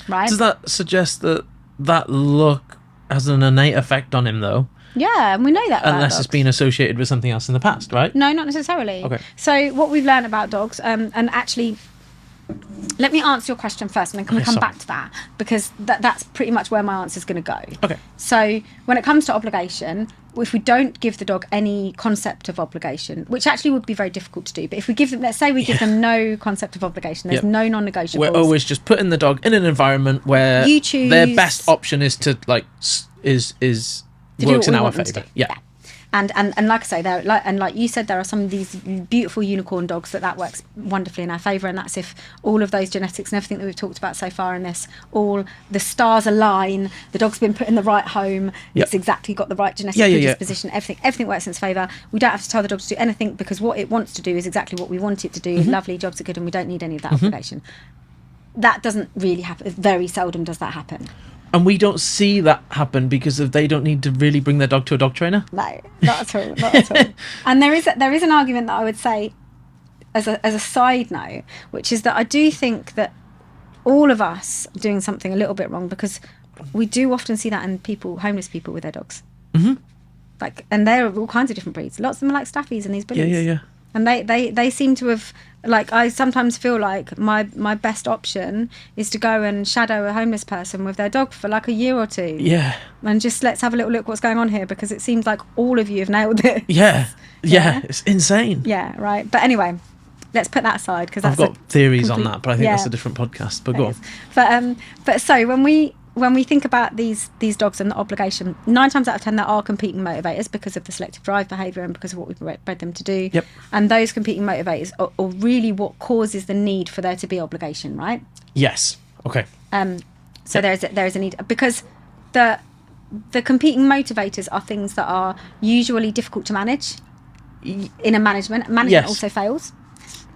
Right? Does that suggest that look has an innate effect on him, though? Yeah, and we know that about Unless dogs. it's been associated with something else in the past, right? No, not necessarily. Okay. So what we've learned about dogs, and actually, let me answer your question first, and then can we come back to that? Because that's pretty much where my answer is going to go. Okay. So when it comes to obligation, if we don't give the dog any concept of obligation, which actually would be very difficult to do, but if we give them, let's say we give them no concept of obligation, there's no non-negotiables. We're always just putting the dog in an environment where you choose, their best option is to, like, is works in our favour. Yeah. And like I say, like you said, there are some of these beautiful unicorn dogs that works wonderfully in our favour, and that's if all of those genetics and everything that we've talked about so far in this, all the stars align, the dog's been put in the right home, it's exactly got the right genetic predisposition, everything works in its favour. We don't have to tell the dog to do anything, because what it wants to do is exactly what we want it to do. Lovely, jobs are good, and we don't need any of that obligation. That doesn't really happen. Very seldom does that happen. And we don't see that happen because they don't need to really bring their dog to a dog trainer? No, not at all, not at all. And there is an argument that I would say, as a side note, which is that I do think that all of us are doing something a little bit wrong, because we do often see that in homeless people with their dogs. Like, and they're all kinds of different breeds. Lots of them are like staffies and these bullies. Yeah. And they seem to have, like, I sometimes feel like my best option is to go and shadow a homeless person with their dog for like a year or two. Yeah. And just let's have a little look what's going on here, because it seems like all of you have nailed it. Yeah. It's insane. Yeah, right. But anyway, let's put that aside, because I've got theories on that, but I think that's a different podcast. But go on. But so when we think about these dogs and the obligation, 9 times out of 10 there are competing motivators because of the selective drive behaviour and because of what we've bred them to do. Yep. And those competing motivators are really what causes the need for there to be obligation, right? Yes. Okay. So there is a need, because the competing motivators are things that are usually difficult to manage in a management. Management also fails.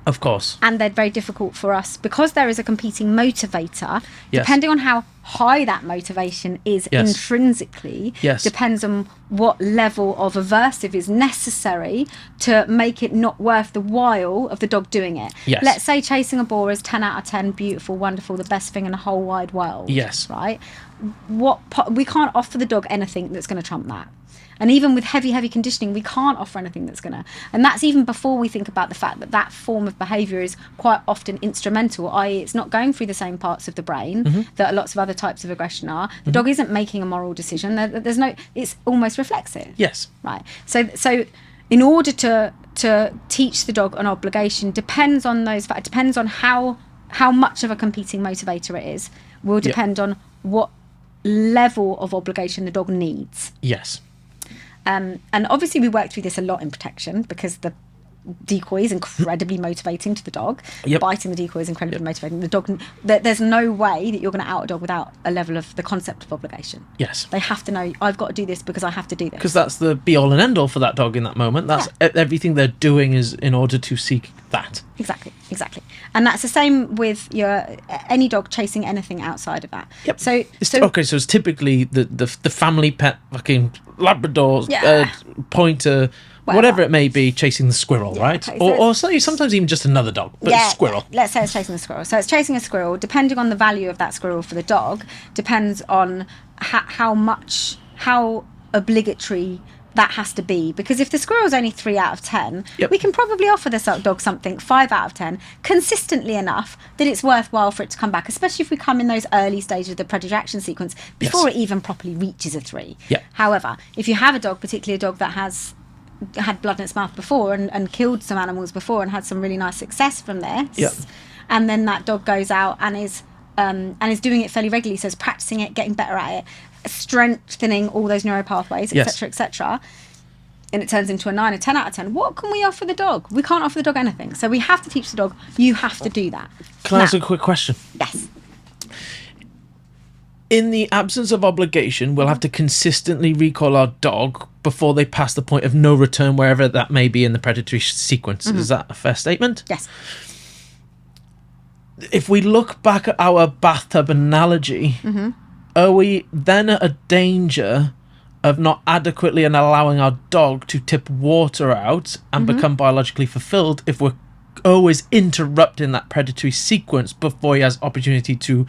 Of course. And they're very difficult for us because there is a competing motivator. Depending on how high that motivation is intrinsically, depends on what level of aversive is necessary to make it not worth the while of the dog doing it. Let's say chasing a boar is 10 out of 10, beautiful, wonderful, the best thing in the whole wide world. Right? We can't offer the dog anything that's going to trump that. And even with heavy conditioning, we can't offer anything that's going to... And that's even before we think about the fact that form of behaviour is quite often instrumental, i.e. it's not going through the same parts of the brain that lots of other types of aggression are. The dog isn't making a moral decision. There's no... It's almost reflexive. Yes. Right. So in order to to teach the dog an obligation depends on how much of a competing motivator it is. Will depend on what level of obligation the dog needs. Yes. And obviously we work through this a lot in protection, because the decoy is incredibly motivating to the dog. Biting the decoy is incredibly motivating. The dog, there's no way that you're going to out a dog without a level of the concept of obligation. Yes. They have to know, I've got to do this because I have to do this. Because that's the be all and end all for that dog in that moment. That's everything they're doing is in order to seek that. Exactly. And that's the same with any dog chasing anything outside of that. Yep. So it's typically the family pet, fucking Labrador, pointer, whatever it may be, chasing the squirrel, right? Okay, or sometimes even just another dog, but squirrel. Let's say it's chasing a squirrel. So it's chasing a squirrel. Depending on the value of that squirrel for the dog, depends on how obligatory that has to be. Because if the squirrel's only 3 out of 10, we can probably offer this dog something 5 out of 10 consistently enough that it's worthwhile for it to come back, especially if we come in those early stages of the predatory action sequence before it even properly reaches a 3. However, if you have a dog, particularly a dog that has had blood in its mouth before and killed some animals before and had some really nice success from this, and then that dog goes out and is doing it fairly regularly, so it's practicing it, getting better at it, strengthening all those neural pathways, etc., and it turns into a 9 or 10 out of 10, what can we offer the dog? We can't offer the dog anything, so we have to teach the dog, you have to do that. Can I ask a quick question? Yes. In the absence of obligation, we'll have to consistently recall our dog before they pass the point of no return, wherever that may be in the predatory sequence. Is that a fair statement? Yes. If we look back at our bathtub analogy, are we then at a danger of not adequately and allowing our dog to tip water out and become biologically fulfilled if we're always interrupting that predatory sequence before he has opportunity to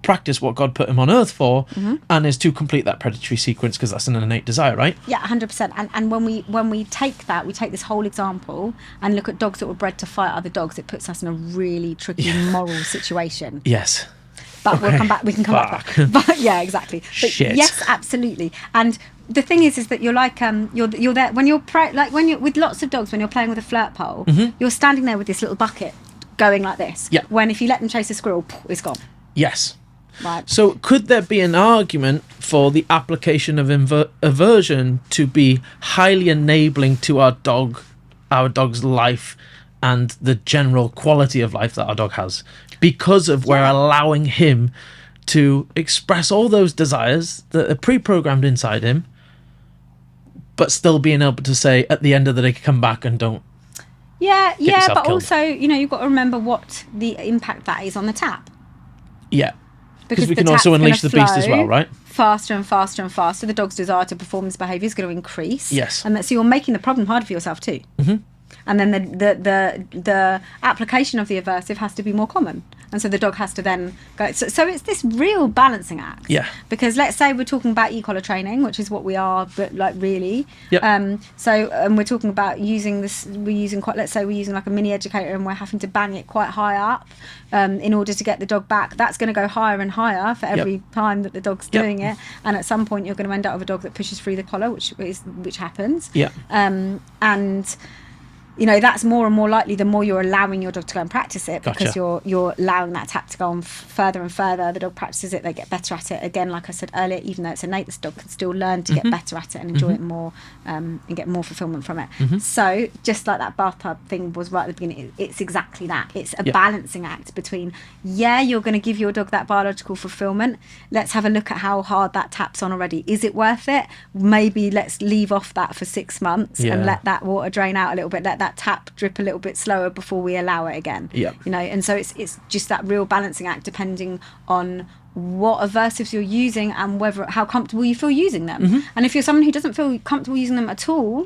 practice what God put him on earth for, and is to complete that predatory sequence, because that's an innate desire, right? Yeah, 100%. And when we take this whole example and look at dogs that were bred to fight other dogs, it puts us in a really tricky moral situation. Yes. But we can come back to that. But yeah, exactly. But Shit. Yes, absolutely. And the thing is that you're like you're there when you're when you're with lots of dogs, when you're playing with a flirt pole, you're standing there with this little bucket going like this. Yeah. When if you let them chase a squirrel, it's gone. Yes. Right. So could there be an argument for the application of aversion to be highly enabling to our dog's life and the general quality of life that our dog has, because of we're allowing him to express all those desires that are pre-programmed inside him, but still being able to say at the end of the day, come back and don't but killed. Also, you've got to remember what the impact that is on the tap. Yeah. Because we can also unleash the beast as well, right? Faster and faster and faster. The dog's desire to perform this behaviour is going to increase. Yes. And so you're making the problem harder for yourself too. And then the application of the aversive has to be more common. And so the dog has to then go. So it's this real balancing act. Yeah. Because let's say we're talking about e-collar training, which is what we are, but like really. Yep. So we're talking about using this. Let's say we're using like a mini educator, and we're having to bang it quite high up in order to get the dog back. That's going to go higher and higher for every time that the dog's doing it. And at some point, you're going to end up with a dog that pushes through the collar, which happens. Yeah. And that's more and more likely the more you're allowing your dog to go and practice it, because you're allowing that tap to go on further and further. The dog practices it, they get better at it. Again, like I said earlier, even though it's innate, this dog can still learn to get better at it and enjoy it more, and get more fulfillment from it. So just like that bathtub thing was right at the beginning, it's exactly that. It's a balancing act between, you're going to give your dog that biological fulfillment. Let's have a look at how hard that tap's on already. Is it worth it? Maybe let's leave off that for 6 months and let that water drain out a little bit, let that tap drip a little bit slower before we allow it again. And so it's just that real balancing act, depending on what aversives you're using and how comfortable you feel using them. And if you're someone who doesn't feel comfortable using them at all,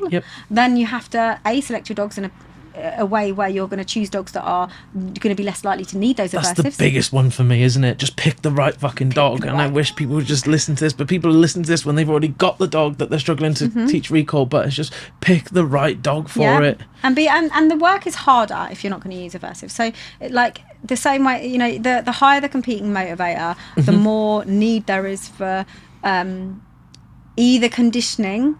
then you have to select your dogs in a way where you're going to choose dogs that are going to be less likely to need those aversives. That's the biggest one for me, isn't it? Just pick the right fucking dog. I wish people would just listen to this, but people listen to this when they've already got the dog that they're struggling to teach recall. But it's just pick the right dog for it. And the work is harder if you're not going to use aversive. So like the same way, the higher the competing motivator, the more need there is for either conditioning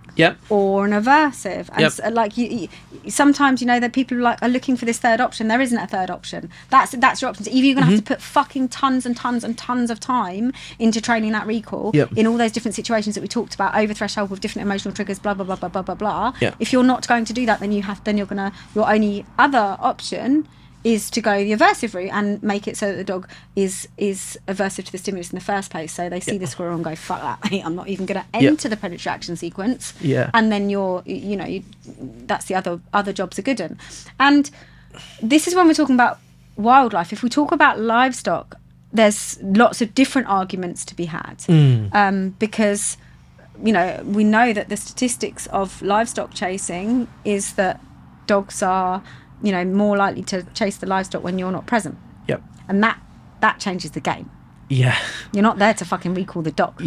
or an aversive. And so, like you sometimes, you know, that people are looking for this third option. There isn't a third option. That's your option. So either you're going to have to put fucking tons and tons and tons of time into training that recall in all those different situations that we talked about, over threshold with different emotional triggers, blah blah blah blah blah blah blah. If you're not going to do that, then your only other option is to go the aversive route and make it so that the dog is aversive to the stimulus in the first place. So they see the squirrel and go, fuck that, mate, I'm not even going to enter the predatory action sequence. And then that's the other jobs are good in. And this is when we're talking about wildlife. If we talk about livestock, there's lots of different arguments to be had. Because, you know, we know that the statistics of livestock chasing is that dogs are, you know, more likely to chase the livestock when you're not present. And that changes the game. You're not there to fucking recall the dog.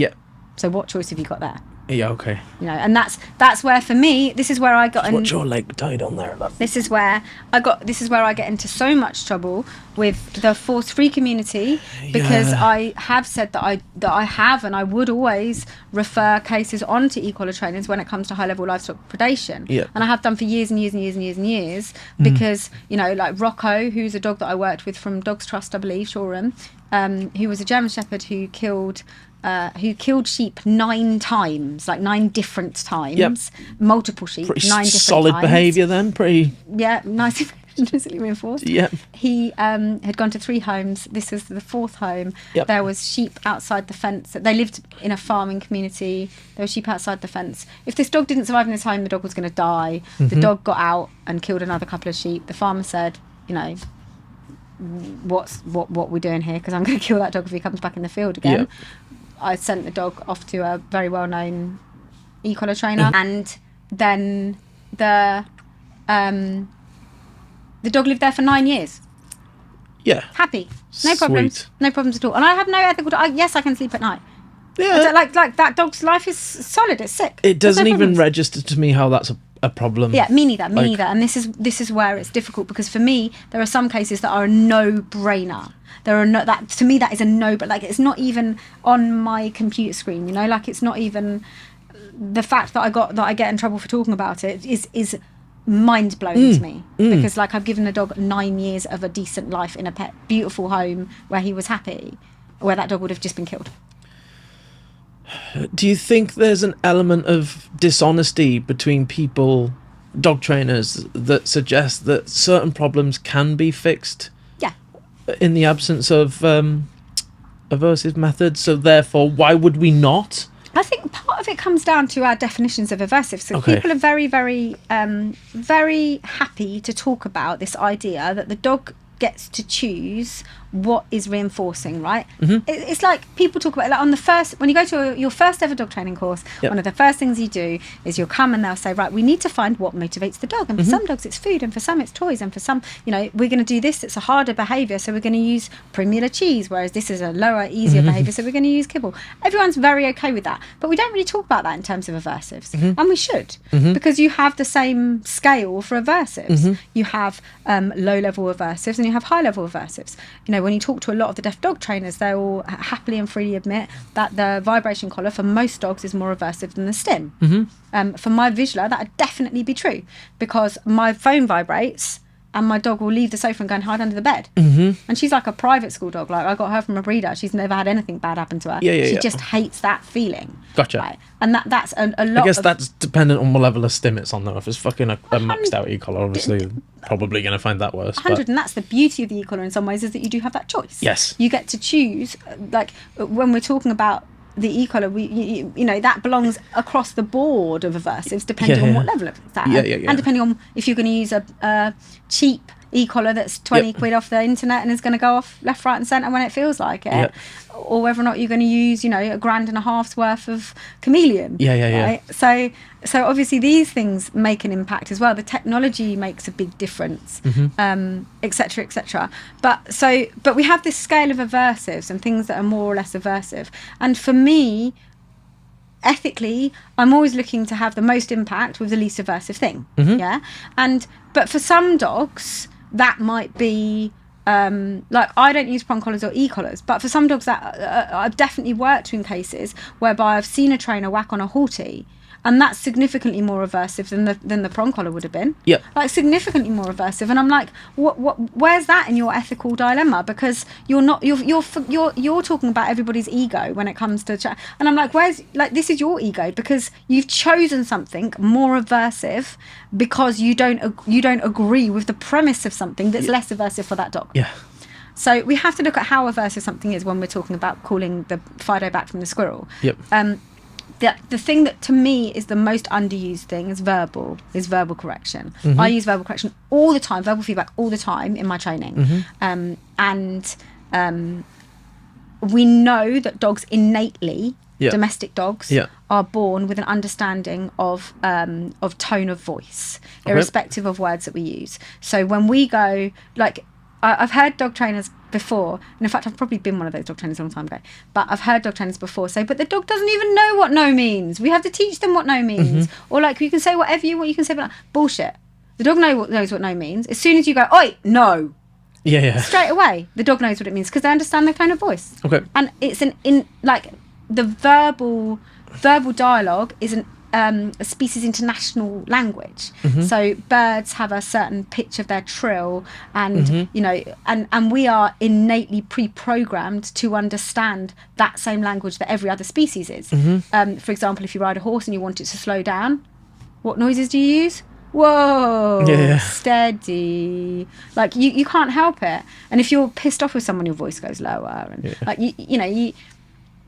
So what choice have you got there? Okay. You know, and that's where, for me, this is where I got. What's your leg tied on there? This is where I get into so much trouble with the force-free community, because I have said that I have and I would always refer cases on to e-collar trainers when it comes to high-level livestock predation. And I have done for years and years and years and years and years, because, you know, like Rocco, who's a dog that I worked with from Dogs Trust, I believe, Shoreham, who was a German Shepherd who killed sheep 9 times, like 9 different times, multiple sheep, pretty 9 different solid times. behaviour then, Nice, intrinsically reinforced. He had gone to 3 homes. This was the 4th home. There was sheep outside the fence. They lived in a farming community. There were sheep outside the fence. If this dog didn't survive in this home, the dog was going to die. The dog got out and killed another couple of sheep. The farmer said, you know, what we're doing here, because I'm going to kill that dog if he comes back in the field again. I sent the dog off to a very well-known e-collar trainer, and then the dog lived there for 9 years. Happy, no problems, no problems at all. And I have no ethical. Yes, I can sleep at night. Like that dog's life is solid. It's sick. It doesn't even register to me how that's a problem. Me neither. And this is where it's difficult, because for me there are some cases that are a no-brainer. There are no, that to me that is a no, but like it's not even on my computer screen, you know, like it's not even the fact that I get in trouble for talking about it is mind blowing to me, because like I've given a dog 9 years of a decent life in a beautiful home where he was happy, where that dog would have just been killed. Do you think there's an element of dishonesty between people, dog trainers, that suggest that certain problems can be fixed in the absence of aversive methods? So therefore, why would we not? I think part of it comes down to our definitions of aversive. So people are very, very, very happy to talk about this idea that the dog gets to choose what is reinforcing, right? It's like people talk about, like, on the first, when you go to your first ever dog training course, one of the first things you do is you'll come and they'll say, right, we need to find what motivates the dog, and for some dogs it's food, and for some it's toys, and for some, you know, we're going to do this, it's a harder behaviour, so we're going to use Primula cheese, whereas this is a lower, easier behaviour, so we're going to use kibble. Everyone's very okay with that, but we don't really talk about that in terms of aversives, and we should, because you have the same scale for aversives. You have low level aversives and you have high level aversives. You know, when you talk to a lot of the deaf dog trainers, they will happily and freely admit that the vibration collar for most dogs is more aversive than the stim. For my visualer, that would definitely be true, because my phone vibrates and my dog will leave the sofa and go and hide under the bed. And she's like a private school dog. Like, I got her from a breeder. She's never had anything bad happen to her. She just hates that feeling. Gotcha. Right? And that's a lot. I guess that's dependent on what level of stim it's on, though. If it's fucking a maxed out e-collar, obviously probably going to find that worse. 100, and that's the beauty of the e-collar in some ways, is that you do have that choice. Yes. You get to choose, like when we're talking about the e-collar, you know, that belongs across the board of aversives, depending on what level of it's at. And depending on if you're going to use a cheap e-collar that's 20 quid off the internet and is going to go off left, right and centre when it feels like it, or whether or not you're going to use, you know, £1.5 worth of chameleon. Right? So obviously these things make an impact as well. The technology makes a big difference, etc., etc. But we have this scale of aversives and things that are more or less aversive. And for me, ethically, I'm always looking to have the most impact with the least aversive thing. But for some dogs, that might be like I don't use prong collars or e-collars, but for some dogs that I've definitely worked in cases whereby I've seen a trainer whack on a Halti, and that's significantly more aversive than the prong collar would have been. Yep. Like significantly more aversive, and I'm like, where's that in your ethical dilemma? Because you're talking about everybody's ego when it comes to chat, and I'm like, this is your ego because you've chosen something more aversive because you don't agree with the premise of something that's less aversive for that dog. Yeah. So we have to look at how aversive something is when we're talking about calling the Fido back from the squirrel. Yep. The thing that to me is the most underused thing is verbal correction. Mm-hmm. I use verbal correction all the time, verbal feedback all the time in my training. Mm-hmm. And we know that dogs innately, domestic dogs, are born with an understanding of tone of voice, irrespective of words that we use. So when we go, like, I've heard dog trainers before, and in fact I've probably been one of those dog trainers a long time ago, but I've heard dog trainers before say, but the dog doesn't even know what no means. We have to teach them what no means. Or like, you can say whatever you want, you can say, but bullshit. The dog knows what no means. As soon as you go, oi, no. Yeah. Straight away, the dog knows what it means because they understand their tone of voice. Okay. And it's the verbal dialogue is a species international language. So birds have a certain pitch of their trill, and and we are innately pre-programmed to understand that same language that every other species is. For example, if you ride a horse and you want it to slow down, what noises do you use? Whoa, steady. Like you can't help it. And if you're pissed off with someone, your voice goes lower, and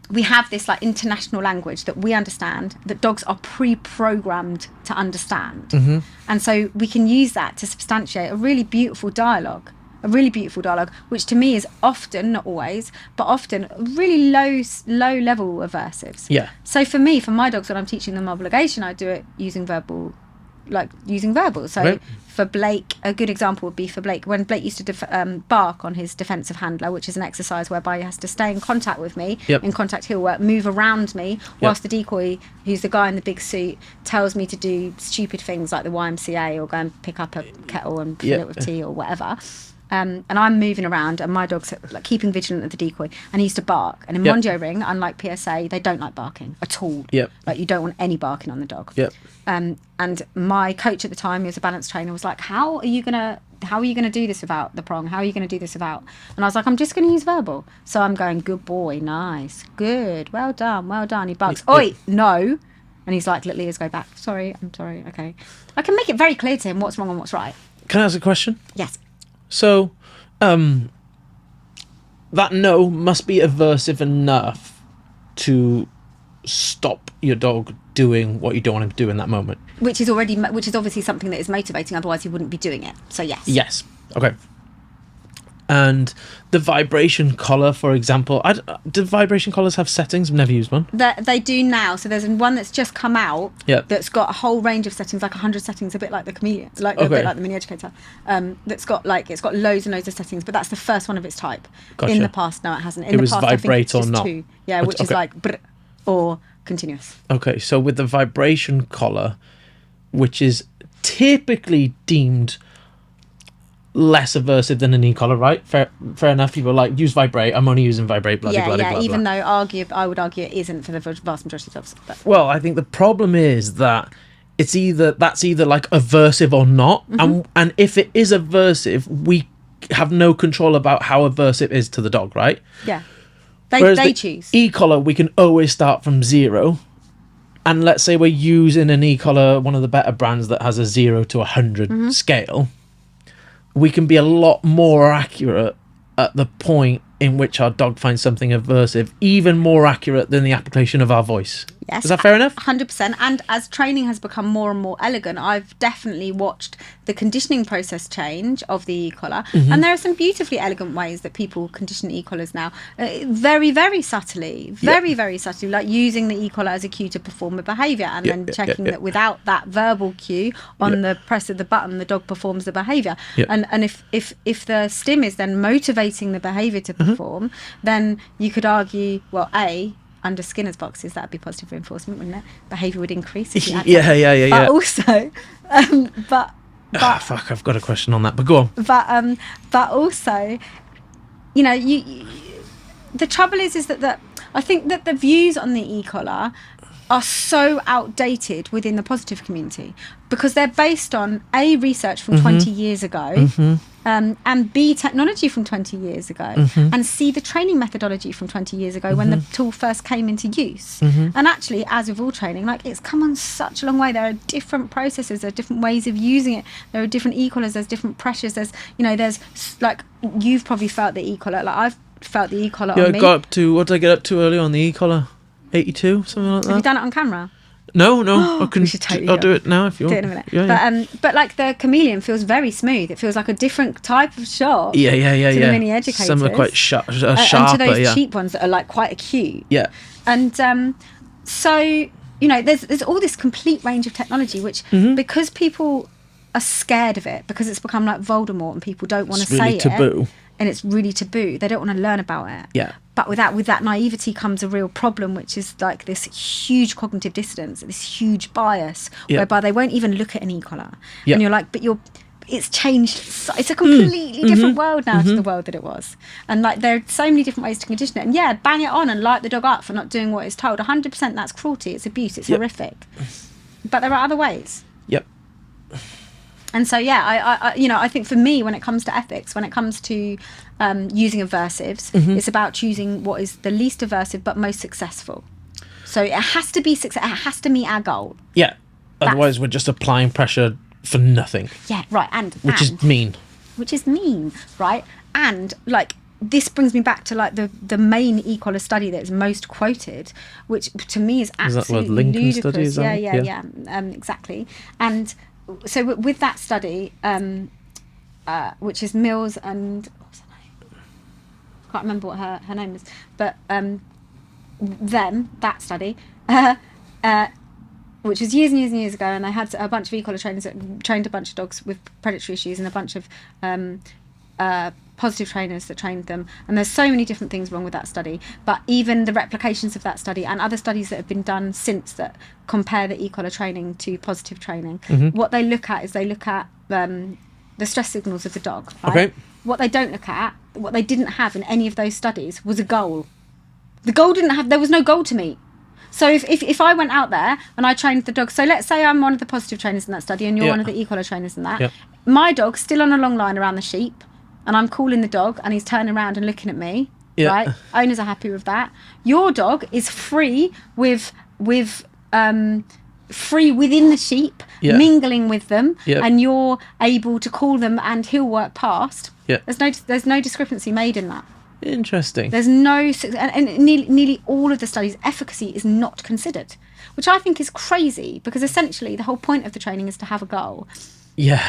we have this like international language that we understand, that dogs are pre-programmed to understand. And so we can use that to substantiate a really beautiful dialogue, which to me is often, not always, but often really low level aversives. Yeah. So for me, for my dogs, when I'm teaching them obligation, I do it using verbal. So for Blake, a good example would be for Blake, when Blake used to bark on his defensive handler, which is an exercise whereby he has to stay in contact with me. In contact, he'll move around me whilst the decoy, who's the guy in the big suit, tells me to do stupid things like the YMCA or go and pick up a kettle and fill it with tea or whatever. And I'm moving around, and my dog's like keeping vigilant of the decoy, and he used to bark. And in Mondio Ring, unlike PSA, they don't like barking at all. Like, you don't want any barking on the dog. And my coach at the time, who was a balance trainer, was like, how are you gonna do this without the prong? How are you gonna do this without? And I was like, I'm just gonna use verbal. So I'm going, good boy, nice, good, well done. He barks, oi, no. And he's like, let Leah's go back. I'm sorry, okay. I can make it very clear to him what's wrong and what's right. Can I ask a question? Yes. So, that no must be aversive enough to stop your dog doing what you don't want him to do in that moment. Which is obviously something that is motivating, otherwise he wouldn't be doing it. So yes. Yes. Okay. And the vibration collar, for example, do vibration collars have settings? I've never used one. They do now. So there's one that's just come out. That's got a whole range of settings, like 100 settings, a bit like the chameleon, a bit like the mini educator. It's got loads and loads of settings, but that's the first one of its type. Gotcha. In the past, no, it hasn't. It was vibrate or not. Two. Yeah, which is like brr or continuous. Okay, so with the vibration collar, which is typically deemed less aversive than an e-collar, right? Fair enough. People are like, use vibrate. I'm only using vibrate. Blah. Even though I would argue it isn't for the vast majority of dogs. But. Well, I think the problem is that that's either like aversive or not, and if it is aversive, we have no control about how aversive it is to the dog, right? Yeah, they choose. E-collar, we can always start from 0. And let's say we're using an e-collar, one of the better brands that has a 0 to 100 scale. We can be a lot more accurate at the point in which our dog finds something aversive, even more accurate than the application of our voice. Yes. Is that fair enough? 100%. And as training has become more and more elegant, I've definitely watched the conditioning process change of the e-collar. And there are some beautifully elegant ways that people condition e-collars now. Very, very subtly. Very subtly. Like using the e-collar as a cue to perform a behaviour and then checking that without that verbal cue on the press of the button, the dog performs the behaviour. And if the stim is then motivating the behaviour to perform, then you could argue, well, under Skinner's boxes, that would be positive reinforcement, wouldn't it? Behaviour would increase if you had yeah. But also, Fuck, I've got a question on that, but go on. But also, you know, the trouble is that I think that the views on the e-collar are so outdated within the positive community because they're based on A, research from 20 years ago, and B, technology from 20 years ago, and C, the training methodology from 20 years ago when the tool first came into use. And actually, as with all training, like, it's come on such a long way. There are different processes, there are different ways of using it, there are different e-collars, there's different pressures, there's, you know, there's, like, you've probably felt the e-collar, like I've felt the e-collar on me. I got up to, what did I get up to earlier on the e-collar? 82, something like that. Have you done it on camera? No, I can. I'll do it now if you want. Do it in a minute. Yeah. But like the chameleon feels very smooth. It feels like a different type of shot. Yeah. To the mini educators. Some are quite sharper. And to those cheap ones that are like quite acute. Yeah. And so, you know, there's all this complete range of technology, which because people are scared of it, because it's become like Voldemort and people don't want to say it. Taboo. And it's really taboo. They don't want to learn about it. Yeah. But with that naivety comes a real problem, which is like this huge cognitive dissonance, this huge bias, whereby they won't even look at an e-collar. Yeah. And you're like, it's changed. It's a completely different world now to the world that it was. And like, there are so many different ways to condition it. And yeah, bang it on and light the dog up for not doing what it's told. 100% that's cruelty. It's abuse. It's horrific. But there are other ways. Yep. And so, yeah, I think for me, when it comes to ethics, when it comes to using aversives, it's about choosing what is the least aversive but most successful. So it has to be success. It has to meet our goal. Yeah. Otherwise, we're just applying pressure for nothing. Yeah, right. Which is mean. Which is mean, right? And like, this brings me back to like the main e-collar study that is most quoted, which to me is absolutely ludicrous. Yeah, exactly. And so with that study, which is Mills and what's her name? Can't remember what her name is, but that study, which was years and years and years ago, and they had a bunch of e-collar trainers that trained a bunch of dogs with predatory issues and a bunch of positive trainers that trained them. And there's so many different things wrong with that study, but even the replications of that study and other studies that have been done since that compare the e-collar training to positive training, what they look at is they look at the stress signals of the dog, right? Okay. What they don't look at, what they didn't have in any of those studies was a goal. The goal there was no goal to meet. So if I went out there and I trained the dog, so let's say I'm one of the positive trainers in that study and you're one of the e-collar trainers in that, my dog's still on a long line around the sheep, and I'm calling the dog and he's turning around and looking at me, right? Owners are happy with that. Your dog is free free within the sheep, mingling with them, and you're able to call them and he'll work past. There's no discrepancy made in that. Interesting. There's no, and nearly all of the studies, efficacy is not considered, which I think is crazy, because essentially the whole point of the training is to have a goal. Yeah,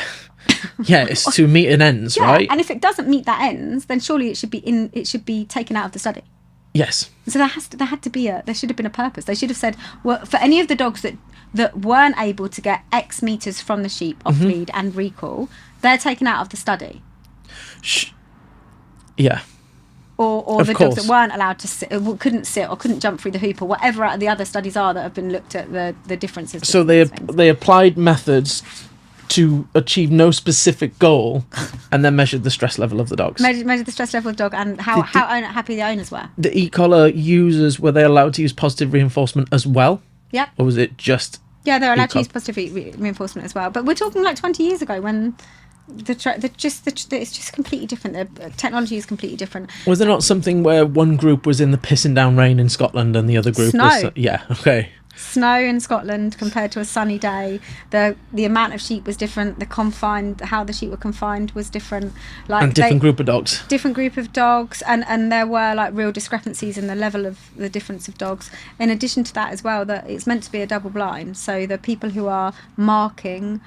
it's to meet an ends, right? And if it doesn't meet that ends, then surely it should be taken out of the study. Yes. So there should have been a purpose. They should have said, well, for any of the dogs that weren't able to get X meters from the sheep off lead and recall, they're taken out of the study. Yeah. Or the dogs that weren't allowed to sit, couldn't sit or couldn't jump through the hoop, or whatever the other studies are that have been looked at the differences. So they applied methods to achieve no specific goal, and then measured the stress level of the dogs. Measured the stress level of the dog and how happy the owners were. The e-collar users, were they allowed to use positive reinforcement as well? Yep. Or was it just... Yeah, they're allowed to use positive reinforcement as well. But we're talking like 20 years ago when it's just completely different. The technology is completely different. Was there not something where one group was in the pissing down rain in Scotland and the other group was... Yeah, okay. Snow in Scotland compared to a sunny day. The amount of sheep was different. How the sheep were confined was different. And different group of dogs. Different group of dogs, and there were like real discrepancies in the level of the difference of dogs. In addition to that as well, that it's meant to be a double blind, so the people who are marking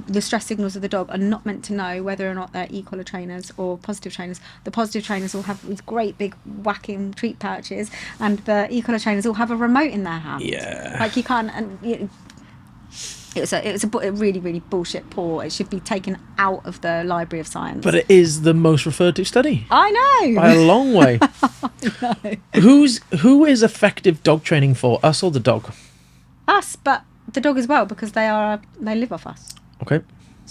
the stress signals of the dog are not meant to know whether or not they're e-collar trainers or positive trainers. The positive trainers all have these great big whacking treat pouches, and the e-collar trainers all have a remote in their hand. Yeah, like you can't. And it was a really, really bullshit poor. It should be taken out of the Library of Science. But it is the most referred to study. I know, by a long way. I know. Who is effective dog training for? Us or the dog? Us, but the dog as well, because they live off us. Okay.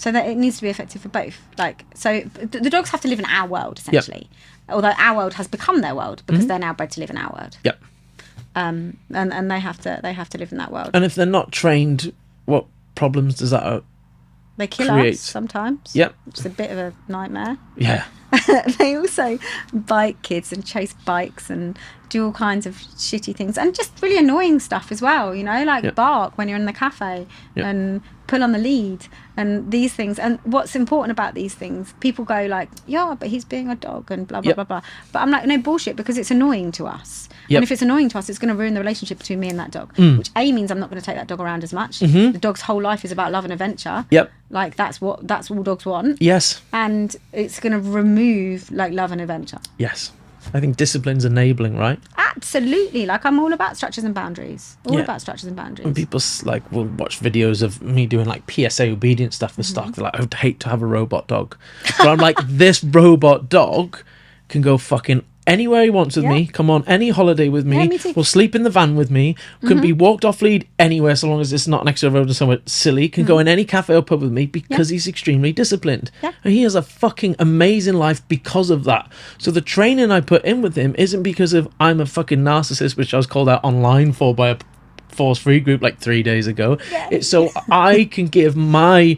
So that it needs to be effective for both. Like, so the dogs have to live in our world, essentially. Yep. Although our world has become their world because they're now bred to live in our world. Yep. And they have to live in that world. And if they're not trained, what problems does that they kill create? Us sometimes. Yep. It's a bit of a nightmare. Yeah. They also bite kids and chase bikes and do all kinds of shitty things and just really annoying stuff as well, you know, like bark when you're in the cafe and pull on the lead and these things. And what's important about these things, people go like, yeah, but he's being a dog and blah blah blah blah, but I'm like, no, bullshit, because it's annoying to us. And if it's annoying to us, it's going to ruin the relationship between me and that dog, which means I'm not going to take that dog around as much. The dog's whole life is about love and adventure. Like that's all dogs want. Yes. And it's going to remove like love and adventure. Yes. I think discipline's enabling, right? Absolutely. Like, I'm all about structures and boundaries. All about structures and boundaries. When people like will watch videos of me doing like PSA obedience stuff with stock, they're like, I would hate to have a robot dog. But I'm like, this robot dog can go fucking anywhere he wants with me, come on any holiday with me, will sleep in the van with me, can be walked off lead anywhere so long as it's not next to a road or somewhere silly, can go in any cafe or pub with me because he's extremely disciplined. And he has a fucking amazing life because of that. So the training I put in with him isn't because of I'm a fucking narcissist, which I was called out online for by a force-free group like 3 days ago. It's so I can give my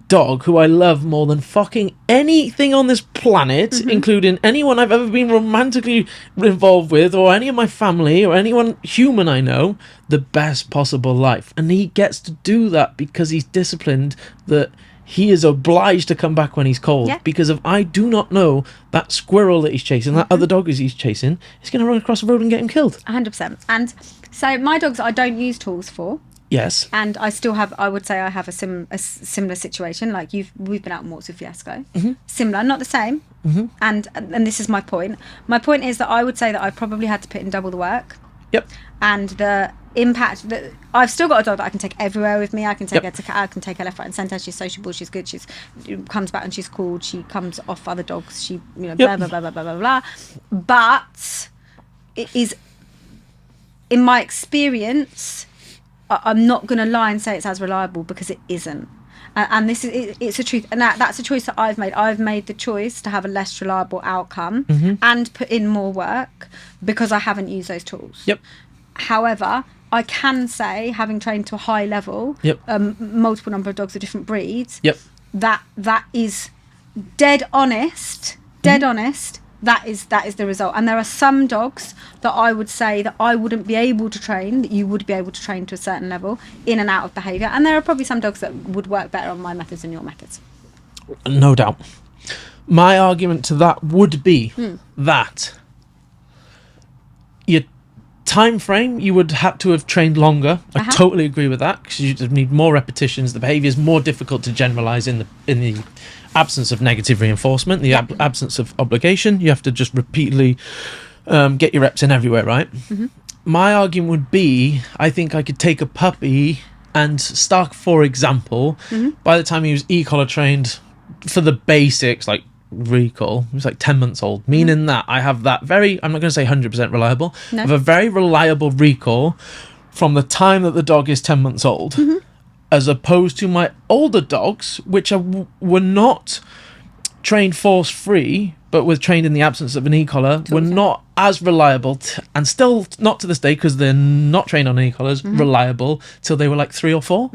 dog, who I love more than fucking anything on this planet, including anyone I've ever been romantically involved with, or any of my family, or anyone human I know, the best possible life. And he gets to do that because he's disciplined, that he is obliged to come back when he's cold. Because if I do not know that squirrel that he's chasing, that other dog he's chasing, he's going to run across the road and get him killed. 100%. And so my dogs I don't use tools for. Yes. And I still have, I would say I have a similar situation. Like we've been out on walks with Fiasco. Similar, not the same. And this is my point. My point is that I would say that I probably had to put in double the work. And the impact that I've still got a dog that I can take everywhere with me. I can take her I can take her left, right, and centre. She's sociable. She's good. She comes back and she's called. She comes off other dogs. She blah blah blah blah blah blah blah. But it is, in my experience, I'm not going to lie and say it's as reliable, because it isn't. And this is it's a truth, and that's a choice that I've made. I've made the choice to have a less reliable outcome and put in more work because I haven't used those tools. However, I can say, having trained to a high level, multiple number of dogs of different breeds, that is dead honest. That is the result. And there are some dogs that I would say that I wouldn't be able to train, that you would be able to train to a certain level in and out of behaviour. And there are probably some dogs that would work better on my methods than your methods. No doubt. My argument to that would be that your time frame, you would have to have trained longer. I totally agree with that, because you just need more repetitions. The behaviour is more difficult to generalise in the absence of negative reinforcement, the absence of obligation. You have to just repeatedly get your reps in everywhere, right? My argument would be, I think I could take a puppy and Stark, for example, by the time he was e-collar trained for the basics, like recall, he was like 10 months old, meaning that I have that very, I'm not going to say 100% reliable, I have a very reliable recall from the time that the dog is 10 months old. As opposed to my older dogs, which were not trained force-free, but were trained in the absence of an e-collar, were not as reliable, and still not to this day, because they're not trained on e-collars, reliable, till they were like 3 or 4.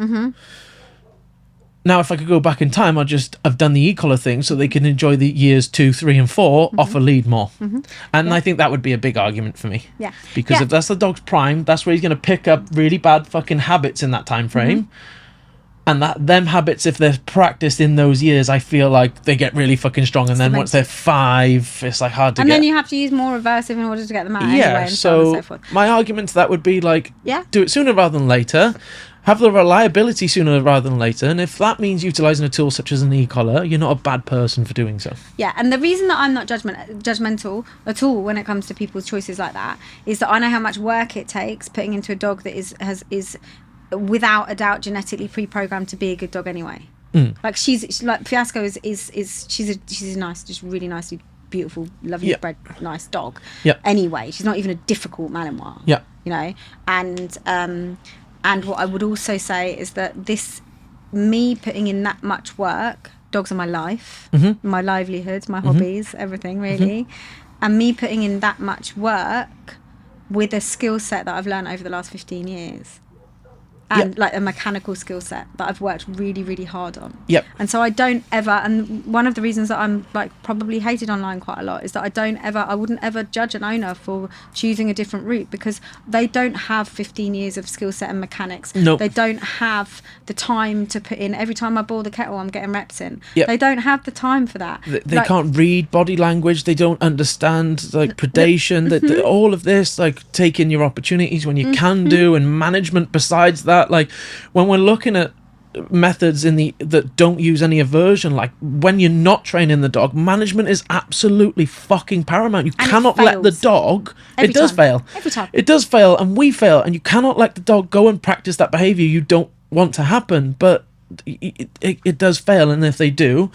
Now, if I could go back in time, I'd just have done the e-collar thing so they can enjoy the years 2, 3, and 4 off a lead more. And I think that would be a big argument for me. Because if that's the dog's prime, that's where he's going to pick up really bad fucking habits in that time frame. And them habits, if they're practiced in those years, I feel like they get really fucking strong. And then once they're 5, it's like hard to get. And then you have to use more reversive in order to get them out anyway. And so on and so forth. My argument to that would be like, do it sooner rather than later. Have the reliability sooner rather than later. And if that means utilising a tool such as an e-collar, you're not a bad person for doing so. Yeah, and the reason that I'm not judgmental at all when it comes to people's choices like that is that I know how much work it takes putting into a dog that is without a doubt genetically pre-programmed to be a good dog anyway. Like she's like Fiasco she's a nice, just really nicely beautiful, lovely bred nice dog. Anyway, she's not even a difficult Malinois. You know, and what I would also say is that this me putting in that much work, dogs are my life, my livelihood, my hobbies, everything really, and me putting in that much work with a skill set that I've learned over the last 15 years. And like a mechanical skill set that I've worked really, really hard on. And so I don't ever, and one of the reasons that I'm like probably hated online quite a lot is that I wouldn't ever judge an owner for choosing a different route, because they don't have 15 years of skill set and mechanics. They don't have the time to put in, every time I boil the kettle, I'm getting reps in. They don't have the time for that. They can't read body language. They don't understand like predation, all of this, like taking your opportunities when you can do, and management besides that. Like when we're looking at methods that don't use any aversion, like when you're not training the dog, management is absolutely fucking paramount. You cannot let the dog it does fail every time. It does fail, and we fail, and you cannot let the dog go and practice that behavior you don't want to happen, but it does fail. And if they do,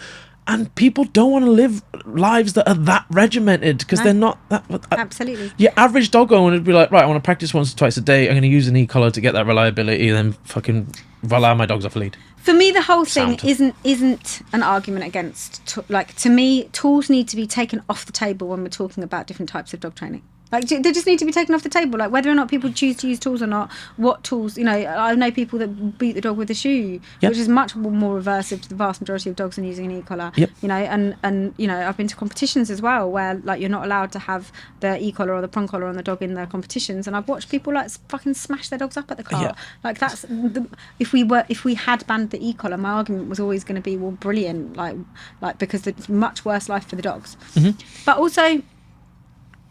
and people don't want to live lives that are that regimented, because they're not that. Absolutely. Your average dog owner would be like, right, I want to practice once or twice a day. I'm going to use an e-collar to get that reliability, then fucking voila, my dog's off a lead. For me, the whole thing isn't an argument against. To me, tools need to be taken off the table when we're talking about different types of dog training. Like, they just need to be taken off the table. Like, whether or not people choose to use tools or not, what tools, I know people that beat the dog with a shoe, which is much more aversive to the vast majority of dogs than using an e-collar. And I've been to competitions as well where, like, you're not allowed to have the e-collar or the prong collar on the dog in the competitions, and I've watched people, like, fucking smash their dogs up at the car. Like, that's, if we had banned the e-collar, my argument was always going to be, well, brilliant, like because it's much worse life for the dogs. But also,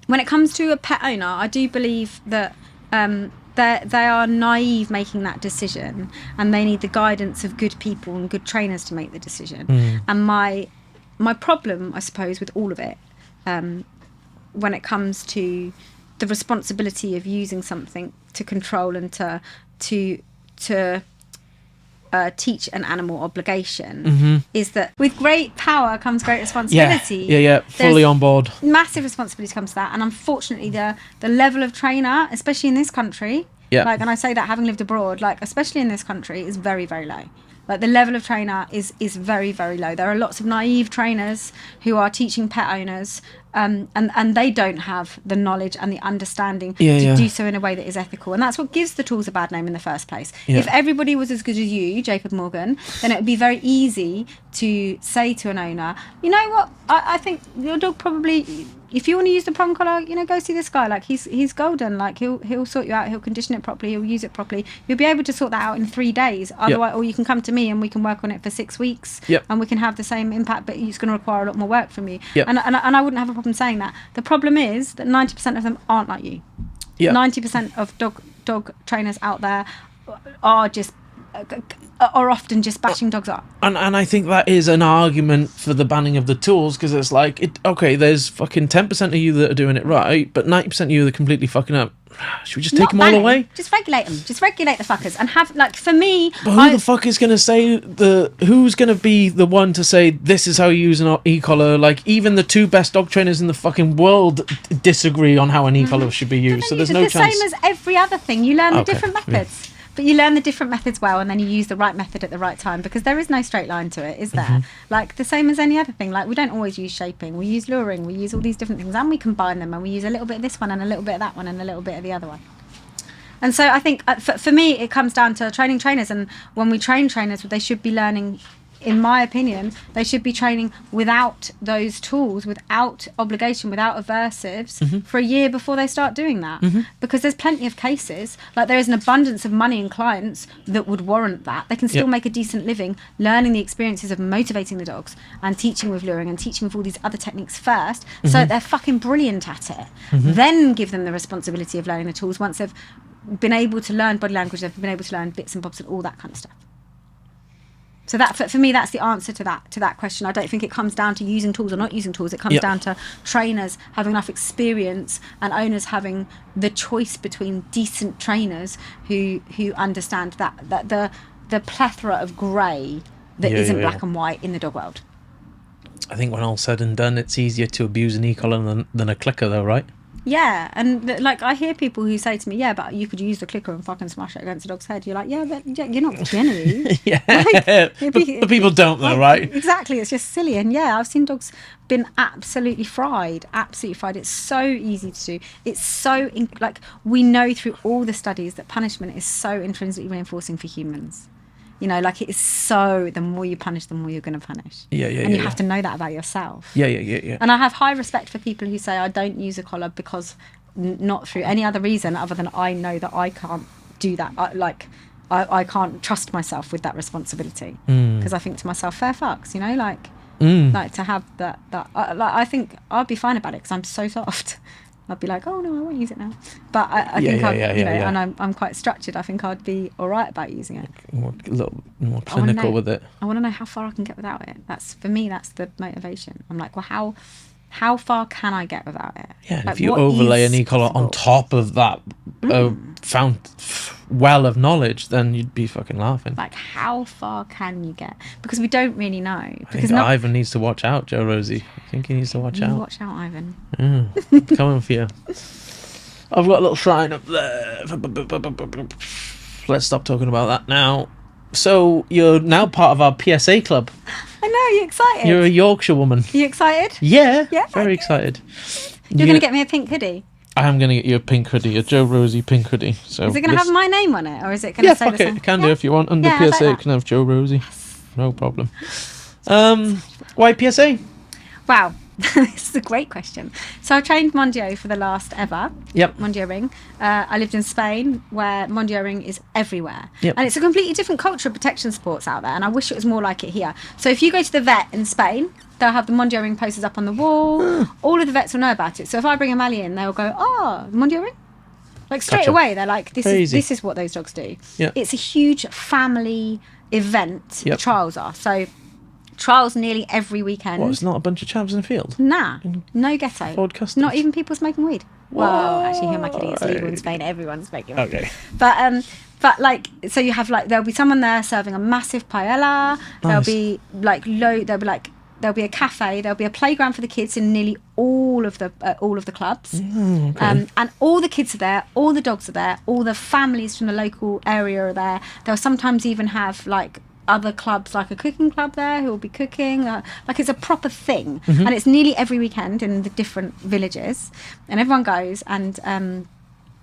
when it comes to a pet owner, I do believe that they are naive making that decision, and they need the guidance of good people and good trainers to make the decision. And my problem, I suppose, with all of it, when it comes to the responsibility of using something to control and to teach an animal obligation, is that with great power comes great responsibility. Fully on board. Massive responsibility comes to that, and unfortunately the level of trainer, especially in this country, like, and I say that having lived abroad, like, especially in this country, is very, very low. Like, the level of trainer is very, very low. There are lots of naive trainers who are teaching pet owners, and they don't have the knowledge and the understanding to do so in a way that is ethical. And that's what gives the tools a bad name in the first place. If everybody was as good as you, Jacob Morgan, then it would be very easy to say to an owner, you know what, I think your dog probably, if you want to use the prong collar, go see this guy. Like, he's golden. Like, he'll sort you out. He'll condition it properly. He'll use it properly. You'll be able to sort that out in 3 days. Otherwise, or you can come to me and we can work on it for 6 weeks, and we can have the same impact, but it's going to require a lot more work from you. And I wouldn't have a problem saying that. The problem is that 90% of them aren't like you. 90% of dog trainers out there are often just bashing dogs up. And I think that is an argument for the banning of the tools, because it's like, there's fucking 10% of you that are doing it right, but 90% of you that are completely fucking up. Should we just take them all away? Just regulate them. Just regulate the fuckers. And have, like, for me... But who the fuck is going to say who's going to be the one to say, this is how you use an e-collar? Like, even the 2 best dog trainers in the fucking world disagree on how an e-collar should be used. So there's no chance. The same as every other thing. You learn the different methods. But you learn the different methods well, and then you use the right method at the right time, because there is no straight line to it, is there? Like, the same as any other thing. Like, we don't always use shaping. We use luring. We use all these different things, and we combine them, and we use a little bit of this one and a little bit of that one and a little bit of the other one. And so I think, for me, it comes down to training trainers. And when we train trainers, they should be learning, in my opinion, they should be training without those tools, without obligation, without aversives, for a year before they start doing that. Because there's plenty of cases, like, there is an abundance of money and clients that would warrant that. They can still make a decent living learning the experiences of motivating the dogs and teaching with luring and teaching with all these other techniques first, so they're fucking brilliant at it. Then give them the responsibility of learning the tools once they've been able to learn body language, they've been able to learn bits and bobs and all that kind of stuff. So that, for me, that's the answer to that question. I don't think it comes down to using tools or not using tools. It comes down to trainers having enough experience and owners having the choice between decent trainers who understand that the plethora of grey that isn't black and white in the dog world. I think when all's said and done, it's easier to abuse an e-collar than a clicker, though, right? Yeah, and like I hear people who say to me, yeah, but you could use the clicker and fucking smash it against a dog's head. You're like, yeah, but you're not gonna. Yeah, like, but people don't though, right? Exactly, it's just silly. And yeah, I've seen dogs been absolutely fried. It's so easy to do. It's so like we know through all the studies that punishment is so intrinsically reinforcing for humans. You know, like it is so, the more you punish, the more you're going to punish. And you have to know that about yourself. Yeah. And I have high respect for people who say, I don't use a collar because not through any other reason other than I know that I can't do that. I can't trust myself with that responsibility. Because I think to myself, fair fucks, you know, like to have that I think I'd be fine about it because I'm so soft. I'd be like, oh no, I won't use it now. But I think and I'm quite structured. I think I'd be all right about using it. A little more clinical with it. I want to know how far I can get without it. That's for me. That's the motivation. I'm like, well, how far can I get without it? Yeah, like, if you overlay an e-collar on top of that found well of knowledge, then you'd be fucking laughing. Like, how far can you get? Because we don't really know. Because Ivan needs to watch out, Jo-Rosie. I think he needs to watch out. Watch out, Ivan. Coming for you. I've got a little sign up there. Let's stop talking about that now. So you're now part of our PSA club. I know, are you excited? You're a Yorkshire woman. Are you excited? Yeah, very excited. You're going to get me a pink hoodie? I am going to get you a pink hoodie, a Jo-Rosie pink hoodie. So is it going to have my name on it, or is it going to say the same? You can do if you want. Under PSA, it can have Jo-Rosie. Yes. No problem. Why PSA? Wow. This is a great question. So I trained Mondio for the last ever. Yep. Mondio ring. I lived in Spain where Mondio ring is everywhere. Yep. And it's a completely different culture of protection sports out there. And I wish it was more like it here. So if you go to the vet in Spain, they'll have the Mondio ring posters up on the wall. All of the vets will know about it. So if I bring a Mali in, they'll go, oh, Mondio ring? Like straight away, they're like, this is what those dogs do. Yep. It's a huge family event, yep. The trials are. So trials nearly every weekend. What, it's not a bunch of chavs in the field? Nah, no ghetto. Ford Customs? Not even people smoking weed. What? Well, actually, who am I kidding? It's legal in Spain. Everyone's smoking weed. Okay. But like, so you have like, there'll be someone there serving a massive paella. There'll be like there'll be a cafe. There'll be a playground for the kids in nearly all of the clubs. Okay. And all the kids are there. All the dogs are there. All the families from the local area are there. They'll sometimes even have like other clubs, like a cooking club there who will be cooking. Like it's a proper thing. And it's nearly every weekend in the different villages. And everyone goes and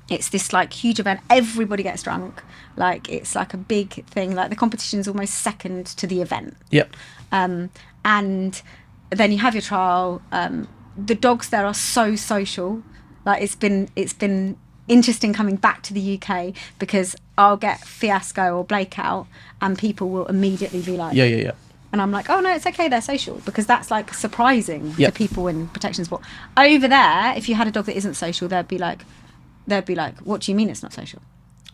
it's this like huge event. Everybody gets drunk. Like it's like a big thing. Like the competition is almost second to the event. Yep. And then you have your trial. The dogs there are so social. Like it's been interesting coming back to the UK because I'll get Fiasco or Blake out and people will immediately be like, yeah. And I'm like, oh no, it's okay, they're social, because that's like surprising to people in protection sport. Over there, if you had a dog that isn't social, they'd be like, what do you mean it's not social?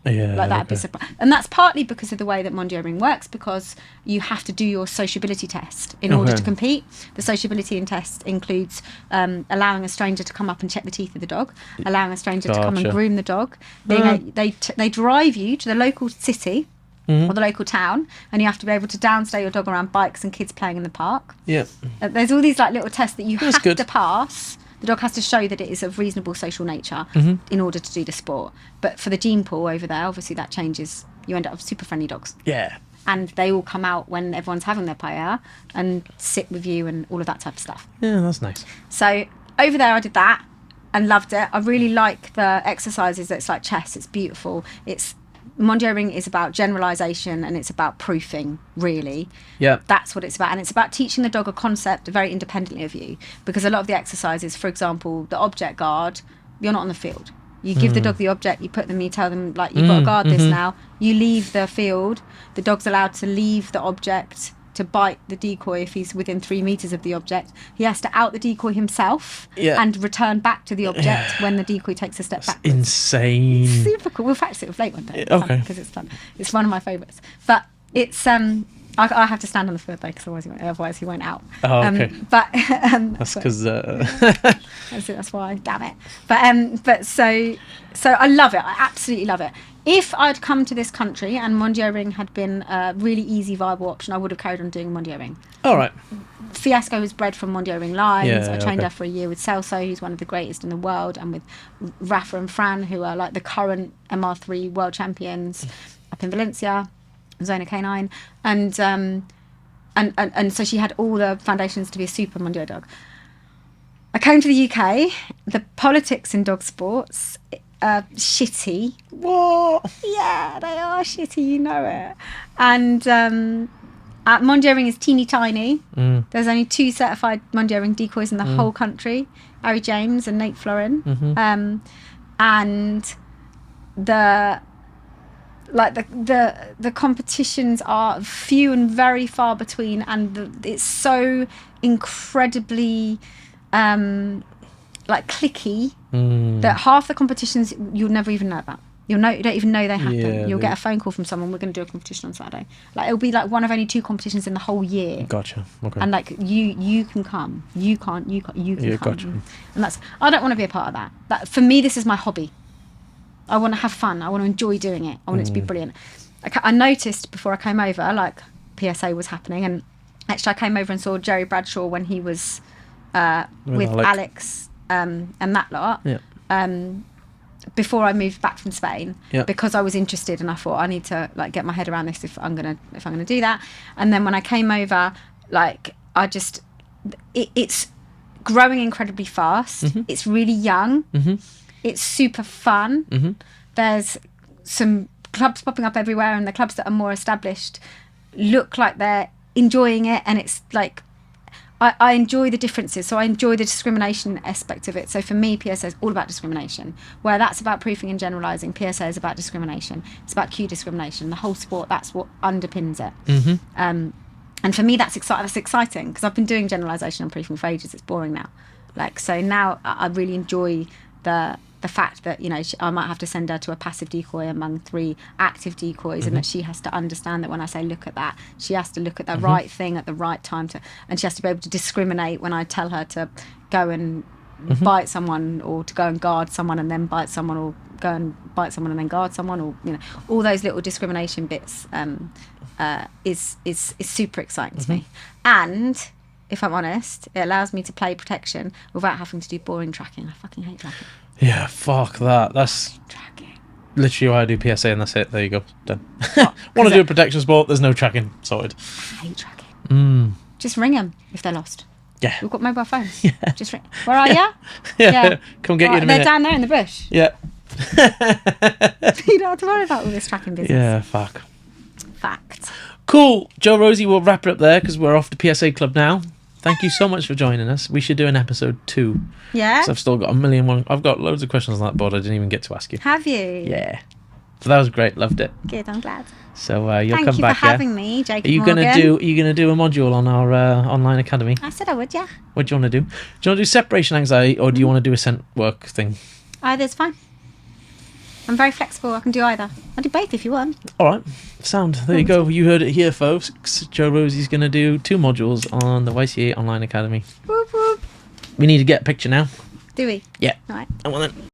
Yeah, like that'd be surprising. And that's partly because of the way that Mondio ring works, because you have to do your sociability test in order to compete. The sociability test includes allowing a stranger to come up and check the teeth of the dog, allowing a stranger to come and groom the dog. They drive you to the local city or the local town, and you have to be able to downstay your dog around bikes and kids playing in the park. Yeah. There's all these like little tests that you have to pass. The dog has to show that it is of reasonable social nature in order to do the sport. But for the gene pool over there, obviously that changes. You end up with super friendly dogs. Yeah. And they all come out when everyone's having their paella and sit with you and all of that type of stuff. Yeah, that's nice. So over there I did that and loved it. I really like the exercises. It's like chess. It's beautiful. Mondio ring is about generalisation and it's about proofing, really. Yeah. That's what it's about. And it's about teaching the dog a concept very independently of you. Because a lot of the exercises, for example, the object guard, you're not on the field. You give the dog the object, you tell them, like, you've got to guard this now. You leave the field. The dog's allowed to leave the object to bite the decoy if he's within 3 meters of the object. He has to out the decoy himself and return back to the object when the decoy takes a step back. Insane. It's super cool. We'll practice it with Blake one day. Okay. Because it's fun. It's one of my favourites. But it's I have to stand on the foot though, because otherwise he won't out. Oh, okay. But that's because that's why. Damn it. But so I love it. I absolutely love it. If I'd come to this country and Mondio Ring had been a really easy, viable option, I would have carried on doing Mondio Ring. All right. Fiasco was bred from Mondio Ring lines. Yeah, I trained her for a year with Celso, who's one of the greatest in the world, and with Rafa and Fran, who are like the current MR3 world champions up in Valencia, Zona Canine, and so she had all the foundations to be a super Mondio dog. I came to the UK. The politics in dog sports are shitty. What? Yeah, they are shitty. You know it. And Mondio Ring is teeny tiny. There's only 2 certified Mondio Ring decoys in the whole country: Harry James and Nate Florin. And the competitions are few and very far between, and it's so incredibly clicky that half the competitions you'll never even know about. You don't even know they happen. Yeah, You'll get a phone call from someone, we're going to do a competition on Saturday. Like, it'll be like one of only 2 competitions in the whole year. Gotcha. Okay. And like you can come. You can come. Gotcha. And I don't want to be a part of that. That, for me, this is my hobby. I want to have fun. I want to enjoy doing it. I want it to be brilliant. I noticed before I came over, like, PSA was happening, and actually I came over and saw Jerry Bradshaw when he was with Alex and that lot. Yeah. Before I moved back from Spain, yeah. because I was interested, and I thought I need to like get my head around this if I'm gonna do that. And then when I came over, like, it's growing incredibly fast. It's really young. It's super fun. There's some clubs popping up everywhere, and the clubs that are more established look like they're enjoying it, and it's like I enjoy the differences. So I enjoy the discrimination aspect of it. So for me, PSA is all about discrimination. Where that's about proofing and generalising, PSA is about discrimination. It's about cue discrimination. The whole sport, that's what underpins it. And for me, that's exciting, because I've been doing generalisation and proofing for ages. It's boring now. Like, so now I really enjoy the fact that, you know, I might have to send her to a passive decoy among 3 active decoys, and that she has to understand that when I say look at that, she has to look at the right thing at the right time, and she has to be able to discriminate when I tell her to go and bite someone, or to go and guard someone and then bite someone, or go and bite someone and then guard someone, or, you know, all those little discrimination bits is super exciting to me. And if I'm honest, it allows me to play protection without having to do boring tracking. I fucking hate tracking. Yeah, fuck that. That's Tracking. literally why I do PSA, and that's it. There you go. Done. Want to do a protection sport? There's no tracking. Sorted. I hate tracking. Just ring them if they're lost. Yeah. We've got mobile phones. Yeah. Just ring. Where are you? Yeah. Come get you in a minute. They're down there in the bush. Yeah. You don't have to worry about all this tracking business. Yeah, fuck. Fact. Cool. Jo-Rosie, we'll wrap it up there, because we're off to PSA Club now. Thank you so much for joining us. We should do an episode 2. Yeah? I've still got a million one. I've got loads of questions on that board I didn't even get to ask you. Have you? Yeah. But that was great. Loved it. Good, I'm glad. So you'll Thank come you back. for having me, Jacob Are you Morgan. gonna do a module on our online academy? I said I would, yeah. What do you want to do? Do you want to do separation anxiety, or do you want to do a scent work thing? Either's fine. I'm very flexible. I can do either. I'll do both if you want. All right. Sound. There you go. You heard it here, folks. Jo-Rosie's going to do 2 modules on the YCA Online Academy. Whoop, whoop. We need to get a picture now. Do we? Yeah. All right. And well then.